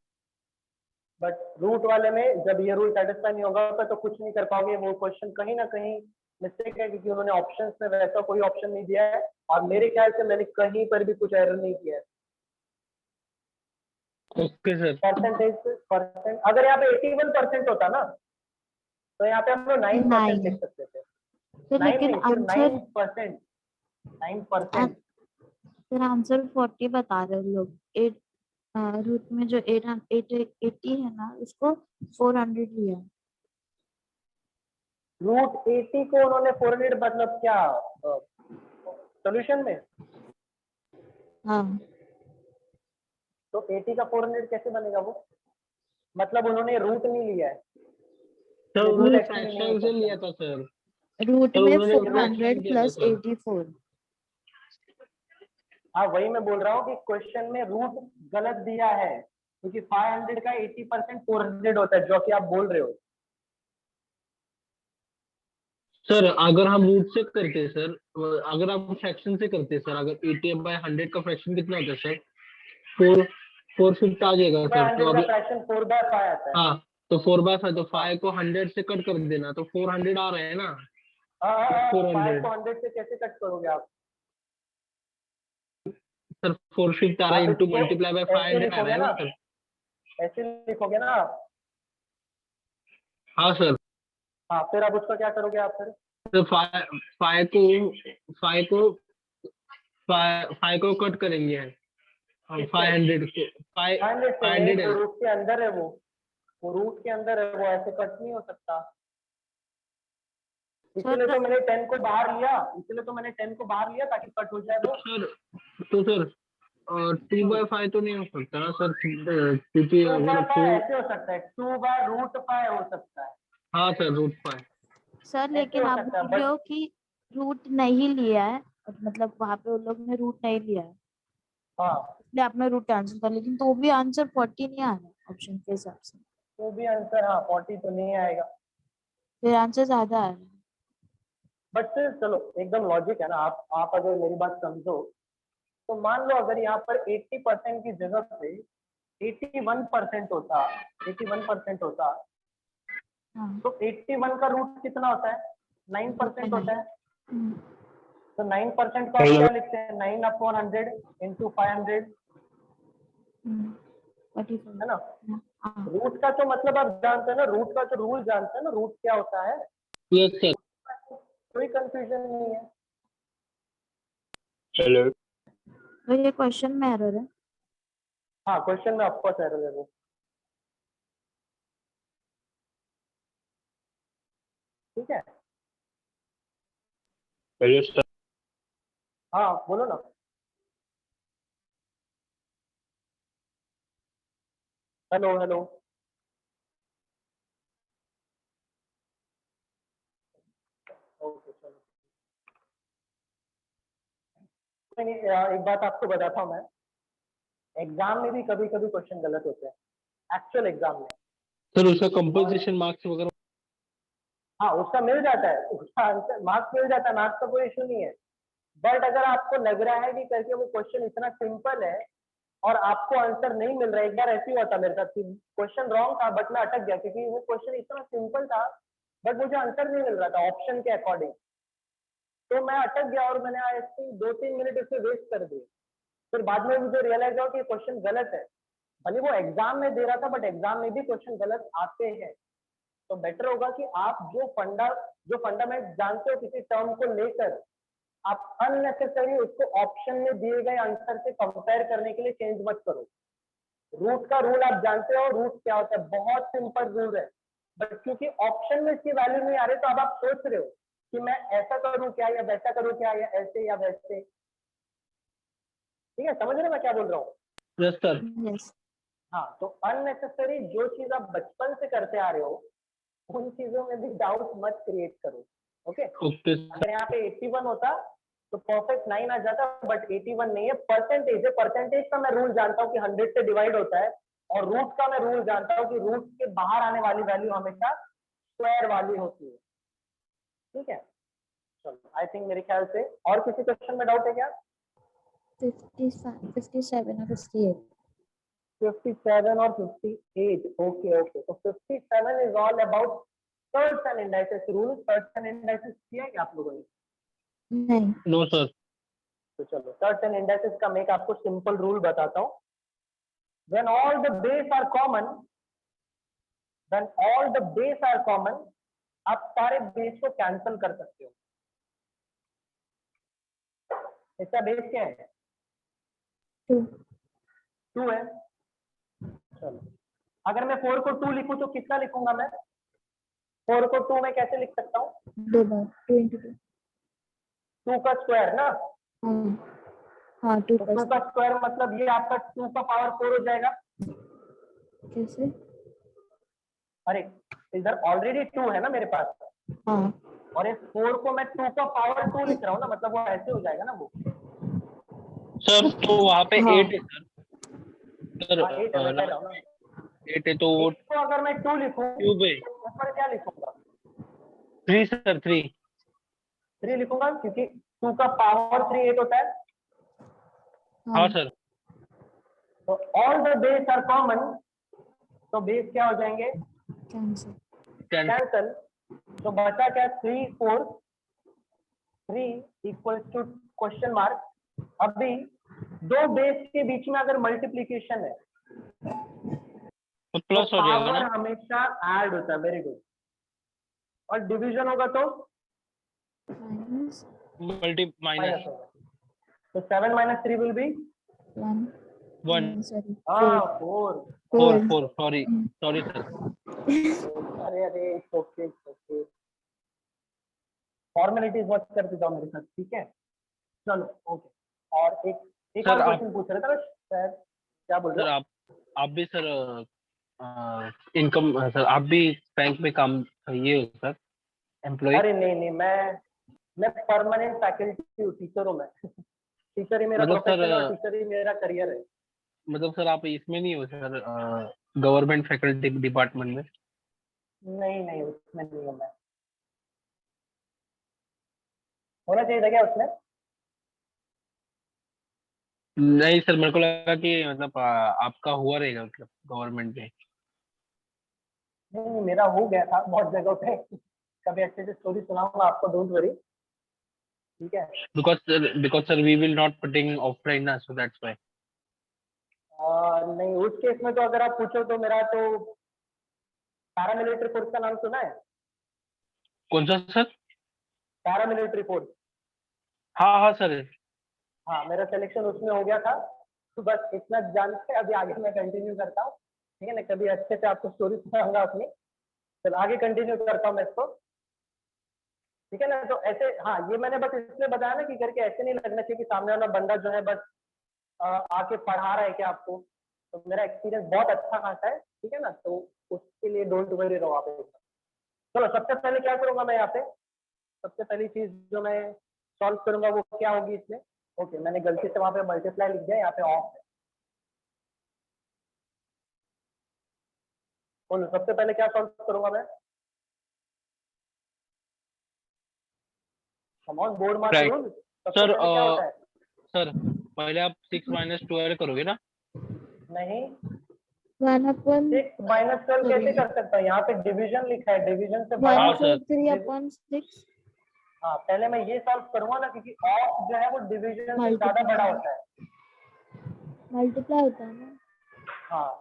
बट रूट वाले में जब ये रूल सेटिस्फाई नहीं होगा तो कुछ नहीं कर पाओगे। वो क्वेश्चन कहीं ना कहीं मिस्टेक है, क्योंकि उन्होंने ऑप्शंस में वैसा कोई ऑप्शन नहीं दिया है, और मेरे ख्याल से मैंने कहीं पर भी कुछ एरर नहीं किया है। Okay sir. परसेंट अगर यहाँ पे 81% होता ना, तो यहाँ पे हम लोग 9% लिख सकते थे। तो 9 लेकिन नहीं, सिर्फ आंसर 9%। 9%। फिर आंसर 40 बता रहे हैं लोग। 8 रूट में जो 80 है ना, उसको 400 लिया है। रूट 80 को उन्होंने 400 मतलब क्या सोल्यूशन में? हाँ तो 80 का 400 कैसे बनेगा वो? मतलब उन्होंने रूट नहीं लिया है। सर ये रूट उन्होंने एक्चुअली नहीं हो फ्रैक्शन से सकता। लिया था सर। रूट सर में उन्होंने 400 फ्रैक्शन किया था प्लस सर। 84। हाँ वही मैं बोल रहा हूँ कि क्वेश्चन में रूट गलत दिया है, क्योंकि 500 का 80% 400 होता है, जो कि आप बोल रहे हो। सर अगर हम रूट से करते सर, अगर आप फ्रैक्शन से करते सर, अगर 80/100 का फ्रैक्शन कितना होता है सर? 4 आ जाएगा सर। तो 100 का अभी फ्रैक्शन 4/5 आता है। हाँ, तो 4/5, तो 5 को 100 से कट कर देना, तो 400 आ रहे हैं ना। हाँ 5 400 को 100 से कैसे कट करोगे आप? सर, 4 आ रहा है, आप इंटू इसको मल्टीप्लाई बाय ऐसे 500 आ रहा लिखोगे है ना, ना सर। ऐसे लिखोगे ना आप। हाँ सर। हाँ फिर आप उसका क्या करोगे आप फिर? तो 5 को कट करेंगे हम, 500 को 500 से नहीं, 500 वो है। रूट के अंदर है, वो रूट के अंदर है, वो ऐसे कट नहीं हो सकता। इसलिए सर तो मैंने 10 को बाहर लिया, ताकि कट हो जाए वो। सर 2/5 तो नहीं हो सकता ना सर, क्योंकि अगर 2/5 4। ऐसे हो सकता है, 2/√5 हो सकता है, हाँ सर, √5। सर ऐसे लेकिन हो आप सकता है। बोल रहे बट हो कि रूट नहीं लिया है, और मतलब वहां पे उन लोग ने रूट नहीं लिया है, हाँ, इसलिए आपने रूट कैंसिल कर, लेकिन तो भी आंसर 40 नहीं आ रहा ऑप्शन के हिसाब से। तो भी आंसर, हाँ 40 तो नहीं आएगा। फिर आंसर ज्यादा आ रहा है। बट फिर चलो एकदम लॉजिक है ना, आप अगर मेरी बात समझो, तो मान लो अगर यहाँ पर 80% की जगह पे 81% होता, 81% होता, हाँ तो 81 का रूट कितना होता है? 9% होता है। हम्म, तो 9% को आप क्या लिखते हैं? 9/100 इंटू 500, 45 है ना? हाँ रूट का तो मतलब आप जानते हैं ना, रूट का तो रूल जानते हैं ना, रूट क्या होता है, यस सर। कोई कंफ्यूजन नहीं है। हेलो। तो ये क्वेश्चन में एरर है। हाँ, क्वेश्चन में ऑफकोर्स एरर है वो। ठीक है, हेलो सर। हाँ बोलो ना। Hello hello. ओके चलो, नहीं, एक बात आपको बताता हूँ मैं, एग्जाम में भी कभी कभी क्वेश्चन गलत होते हैं, एक्चुअल एग्जाम में। सर उसका कंपोजिशन मार्क्स वगैरह। हाँ, उसका मिल जाता है, उसका आंसर मार्क्स मिल जाता है, मार्क्स का कोई इशू नहीं है। बट अगर आपको लग रहा है कि करके वो क्वेश्चन इतना सिंपल है और आपको आंसर नहीं मिल रहा है, एक बार ऐसे ही हुआ था मेरे साथ कि क्वेश्चन रॉन्ग था बट मैं अटक गया क्योंकि वो क्वेश्चन इतना सिंपल था बट मुझे आंसर नहीं मिल रहा था ऑप्शन के अकॉर्डिंग, तो मैं अटक गया और मैंने ऐसे 2-3 मिनट उसमें वेस्ट कर दिए। फिर बाद में मुझे रियलाइज हुआ कि क्वेश्चन गलत है, भले वो एग्जाम में दे रहा था बट एग्जाम में भी क्वेश्चन गलत आते हैं। तो बेटर होगा कि आप जो फंडामेंट जानते हो किसी टर्म को लेकर, आप अननेसेसरी उसको ऑप्शन में दिए गए आंसर से कंपेयर करने के लिए चेंज मत करो। रूट का रूल आप जानते हो, रूट क्या होता है, बहुत सिंपल रूल है, बट क्योंकि ऑप्शन में इसकी वैल्यू नहीं आ रही तो अब आप सोच रहे हो कि मैं ऐसा करूं क्या या वैसा करूं क्या या ऐसे या वैसे। ठीक है, समझ रहे हो मैं क्या बोल रहा हूँ? Yes sir. यस हाँ, तो अननेसेसरी जो चीज आप बचपन से करते आ रहे हो उन चीजों में भी डाउट मत क्रिएट करो। ओके, ओके अगर यहाँ पे 81 होता तो परफेक्ट 9 आ जाता, बट 81 नहीं है, परसेंटेज है। परसेंटेज का मैं रूल जानता हूँ कि 100 से डिवाइड होता है, और रूट का मैं रूल जानता हूँ कि रूट के बाहर आने वाली वैल्यू हमेशा स्क्वायर वाली होती है। ठीक है, चलो आई थिंक मेरे ख्याल से और किसी क्वेश्चन में डाउट है क्या? 57 और 58 57 और 58, ओके ओके, तो 57 is all about shirts and indices rule. Shirts and indices किया है क्या आप लोगों ने? नहीं नो सर। तो चलो, सर्ट्स एंड इंडाइसेस का मैं एक आपको सिंपल रूल बताता हूँ। when all the base are common when all the base are common, आप सारे बेस को कैंसिल कर सकते हो। इसका बेस क्या है? 2 2 है। चलो, अगर मैं 4 को 2 लिखूं तो कितना लिखूंगा मैं? 4 को 2 में कैसे लिख सकता हूँ? 2 बार 2 into 2 2 का स्क्वायर ना, हाँ 2 तो का 2 का स्क्वायर मतलब ये आपका 2 का पावर 4 हो जाएगा। कैसे? अरे, इधर ऑलरेडी 2 है ना मेरे पास, हाँ और इस 4 को मैं 2 का पावर 2 लिख रहा हूँ ना, मतलब वो ऐसे हो जाएगा ना वो। सर तो वहाँ पे हाँ 8 है सर। सर हाँ, 8 है, मैं कह रहा हूँ ना। 8 है तो वो 8 को अगर मैं 2 लिखूं क्यूब है। तो ऊपर क्या लिखूंगा? 3 सर 3। 3 लिखूंगा क्योंकि 2 का पावर 3 8 होता है। हाँ सर। तो all the base are common, तो बेस क्या हो जाएंगे? Cancel cancel. कैंसल। तो बचा क्या? 3 4 3 इक्वल्स टू क्वेश्चन मार्क। अभी दो बेस के बीच में अगर मल्टीप्लीकेशन है तो तो प्लस हो जाएगा पावर ना। हमेशा ऐड होता है। Very good. और डिवीजन होगा तो माइनस मल्टी माइनस माइनस होगा। तो 7 - 3 will be 1 1 sorry 4 4 4 4 sorry sorry sir. अरे अरे, ओके ओके, फॉर्मेलिटीज मत कर देता हूँ मेरे साथ, ठीक है? चलो ओके। और एक सर और आप क्वेश्चन पूछ रहे थे ना सर, क्या बोल सर रहे हो? आप भी सर इनकम सर आप भी बैंक में काम ये हो सर एम्प्लॉय। अरे नहीं नहीं, मैं परमानेंट फैकल्टी हूँ, टीचर हूँ मैं। टीचर ही मेरा मतलब सर प्रोफेशन और टीचर ही मेरा करियर है। मतलब सर आप इसमें नहीं हो सर गवर्नमेंट फैकल्टी डिपार्टमेंट में। नहीं नहीं, उसमें नहीं हूँ मैं। होना चाहिए था क्या उसमें? नहीं सर, मेरे को लगा कि मतलब आपका हुआ रहेगा मतलब गवर्नमेंट में। नहीं, मेरा हो गया था बहुत जगह पे। कभी अच्छे से स्टोरी सुनाऊंगा आपको, डोंट वरी। ठीक है। because sir we will not putting offline ना, so that's why। नहीं, उस केस में तो अगर आप पूछो तो मेरा तो पैरामिलिट्री फोर्स का नाम सुना है? कौन सा सर? Paramilitary force. हाँ हाँ सर। हाँ, मेरा सिलेक्शन उसमें हो गया था। तो बस इतना जान के अभी आगे मैं कंटिन्यू करता हूँ। ठीक है ना, कभी अच्छे से आपको स्टोरी सुनाऊंगा अपनी। चलो आगे कंटिन्यू करता हूँ मैं इसको। ठीक है ना, तो ऐसे, हाँ, ये मैंने बस इसलिए बताया ना कि करके ऐसे नहीं लगना चाहिए कि सामने वाला बंदा जो है बस आके पढ़ा रहा है क्या आपको। तो मेरा एक्सपीरियंस बहुत अच्छा खासा है। ठीक है ना, तो उसके लिए डोंट वरी रहो आप। चलो, सबसे पहले क्या करूंगा मैं यहाँ पे, सबसे पहली चीज जो मैं सॉल्व करूंगा वो क्या होगी इसमें। ओके, मैंने गलती से वहां पे मल्टीप्लाई लिख दिया, यहाँ पे ऑफ है। बोलो, सबसे पहले क्या सॉल्व करूंगा मैं? Come on, board mark Right. Rule. सबसे सर पहले क्या होता है? सर पहले आप 6 - 12 करोगे ना? नहीं, 1/6 6 - 12 कैसे कर सकता है? यहाँ पे डिवीजन लिखा है, डिवीजन से बड़ा। हाँ सर। 1/3/6 हाँ, पहले मैं ये सॉल्व करूंगा ना, क्योंकि ऑफ जो है वो डिवीजन से ज्यादा बड़ा होता है। मल्टीप्लाई होता है ना। हाँ,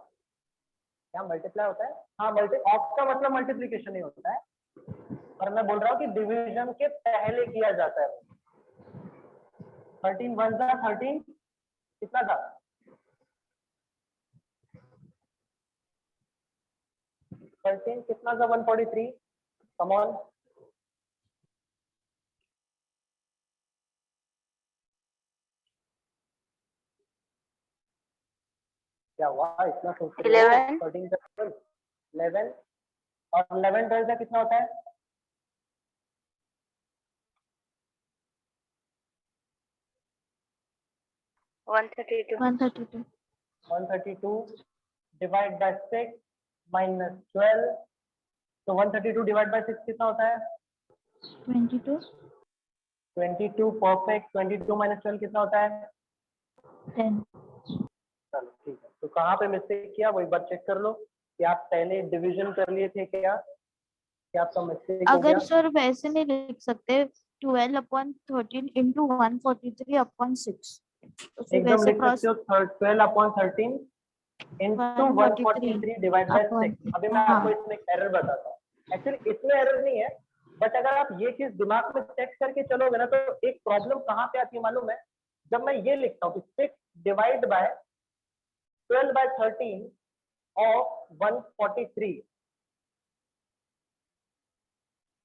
क्या मल्टीप्लाई होता है? हाँ, ऑफ का मतलब मल्टीप्लीकेशन ही होता है। और मैं बोल रहा हूँ कि डिवीजन के पहले किया जाता है। 13 1 जा 13, कितना था? 13 कितना था? 143। Come on. क्या हुआ इतना सोच रहे हो? 11 13 11, और 11 12 का कितना होता है? 132 132 132 डिवाइड बाय 6 माइनस 12। तो 132 डिवाइड बाय 6 कितना होता है? 22 22 परफेक्ट। 22 माइनस 12 कितना होता है? 10 चलो ठीक है। तो कहाँ पे मिस्टेक किया वो एक बार चेक कर लो कि आप पहले डिवीजन कर लिए थे क्या आपका मिस्टेक हो गया? अगर सर वैसे नहीं लिख सकते 12/13 into 143/6 तो फिर एकदम वैसे लिख सकते हो 12/13 into 143 डिवाइड बाय 6। अभी मैं आपको इसमें एक एरर बताता हूँ। एक्चुअली इसमें एरर नहीं है, बट अगर आप ये चीज दिमाग में चेक करके चलोगे ना, तो एक प्रॉब्लम कहाँ पे आती है मालूम है? जब मैं ये लिखता हूँ कि 6 डिवाइड बाय 12/13 ऑफ 143,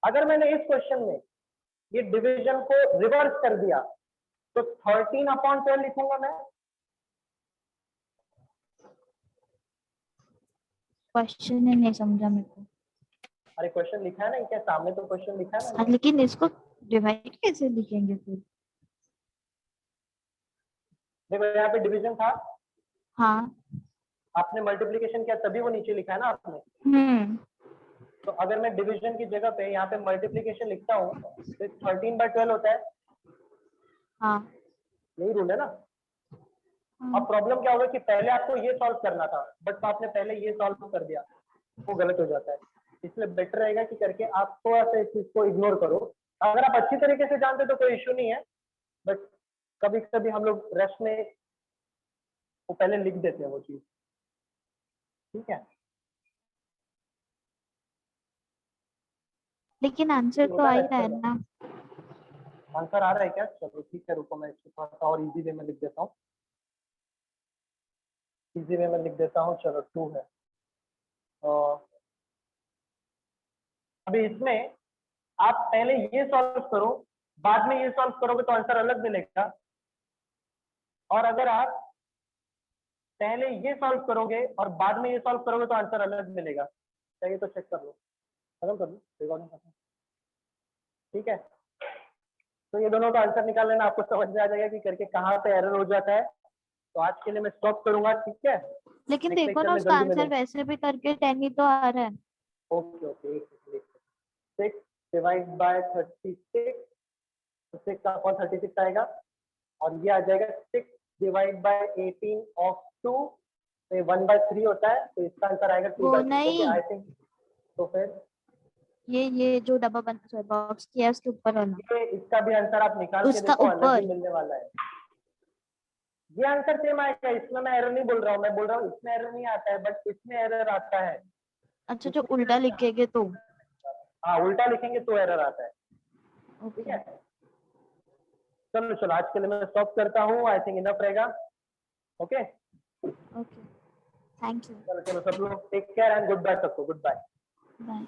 अगर मैंने इस क्वेश्चन में ये डिवीजन को रिवर्स कर दिया तो 13/12 लिखूंगा मैं। क्वेश्चन ही नहीं समझा मेरे को। अरे क्वेश्चन लिखा है ना, क्या सामने तो क्वेश्चन लिखा है मैंने। लेकिन इसको डिवाइड कैसे लिखेंगे फिर? देखो यहाँ पे डिवीजन था, हाँ। आपने मल्टीप्लीकेशन किया तभी वो नीचे लिखा है ना आपने। तो अगर मैं डिवीजन की जगह पे यहाँ पे मल्टीप्लीकेशन लिखता हूँ तो 13/12 होता है। हाँ। यही रूल है ना। अब प्रॉब्लम क्या होगा कि पहले आपको ये सॉल्व करना था, बट आपने पहले ये सॉल्व कर दिया, वो गलत हो जाता है। इसलिए बेटर रहेगा कि करके आप थोड़ा सा इस चीज को इग्नोर करो। अगर आप अच्छी तरीके से जानते तो कोई इश्यू नहीं है, बट कभी कभी हम लोग रश में वो पहले लिख देते हैं वो चीज। ठीक है, लेकिन आंसर तो आ ही रहा है ना। आंसर आ रहा है क्या? चलो ठीक है, रुको मैं इसको थोड़ा सा और इजी वे में लिख देता हूँ। इजी वे में लिख देता हूँ। चलो 2 है। अभी इसमें आप पहले ये सॉल्व करो, बाद में ये सॉल्व करोगे तो आंसर अलग मिलेगा। और अगर आप पहले ये सॉल्व करोगे और बाद में ये सॉल्व करोगे तो आंसर अलग मिलेगा। चाहिए तो चेक कर लो, खत्म कर लो रिकॉर्डिंग खत्म। ठीक है, तो ये दोनों का आंसर निकाल लेना, आपको समझ में आ जाएगा कि करके कहाँ पे एरर हो जाता है। तो आज के लिए मैं स्टॉप करूंगा। ठीक है, लेकिन नेक्स्ट देखो लेक्चर ना में उसका जल्दी आंसर मिलेंगे। वैसे भी करके 10 ही तो आ रहा है। ओके ओके, 6 डिवाइड बाय 36, तो 6/36 आएगा और ये आ जाएगा 6 डिवाइड बाय 18 ऑफ 2 तो 1/3 होता है, तो इसका आंसर आएगा 2/3। वो नहीं। आई थिंक तो फिर ये जो डब्बा बना बॉक्स किया है उसके ऊपर वाला। ये इसका भी आंसर आप निकाल के उसका देखो, अलग ही ऊपर। मिलने वाला है। ये आंसर सेम आएगा, इसमें मैं एरर नहीं बोल रहा हूँ, मैं बोल रहा हूँ इसमें एरर नहीं आता है, बट इसमें एरर आता है। अच्छा, जो उल्टा लिखेंगे तो। हाँ, उल्टा लिखेंगे तो एरर आता है। ठीक ओके है, चलो आज के लिए मैं स्टॉप करता हूँ, आई थिंक इनफ रहेगा। ओके, ओके, थैंक यू, चलो सब लोग take care and good bye सबको, गुड बाय। बाय।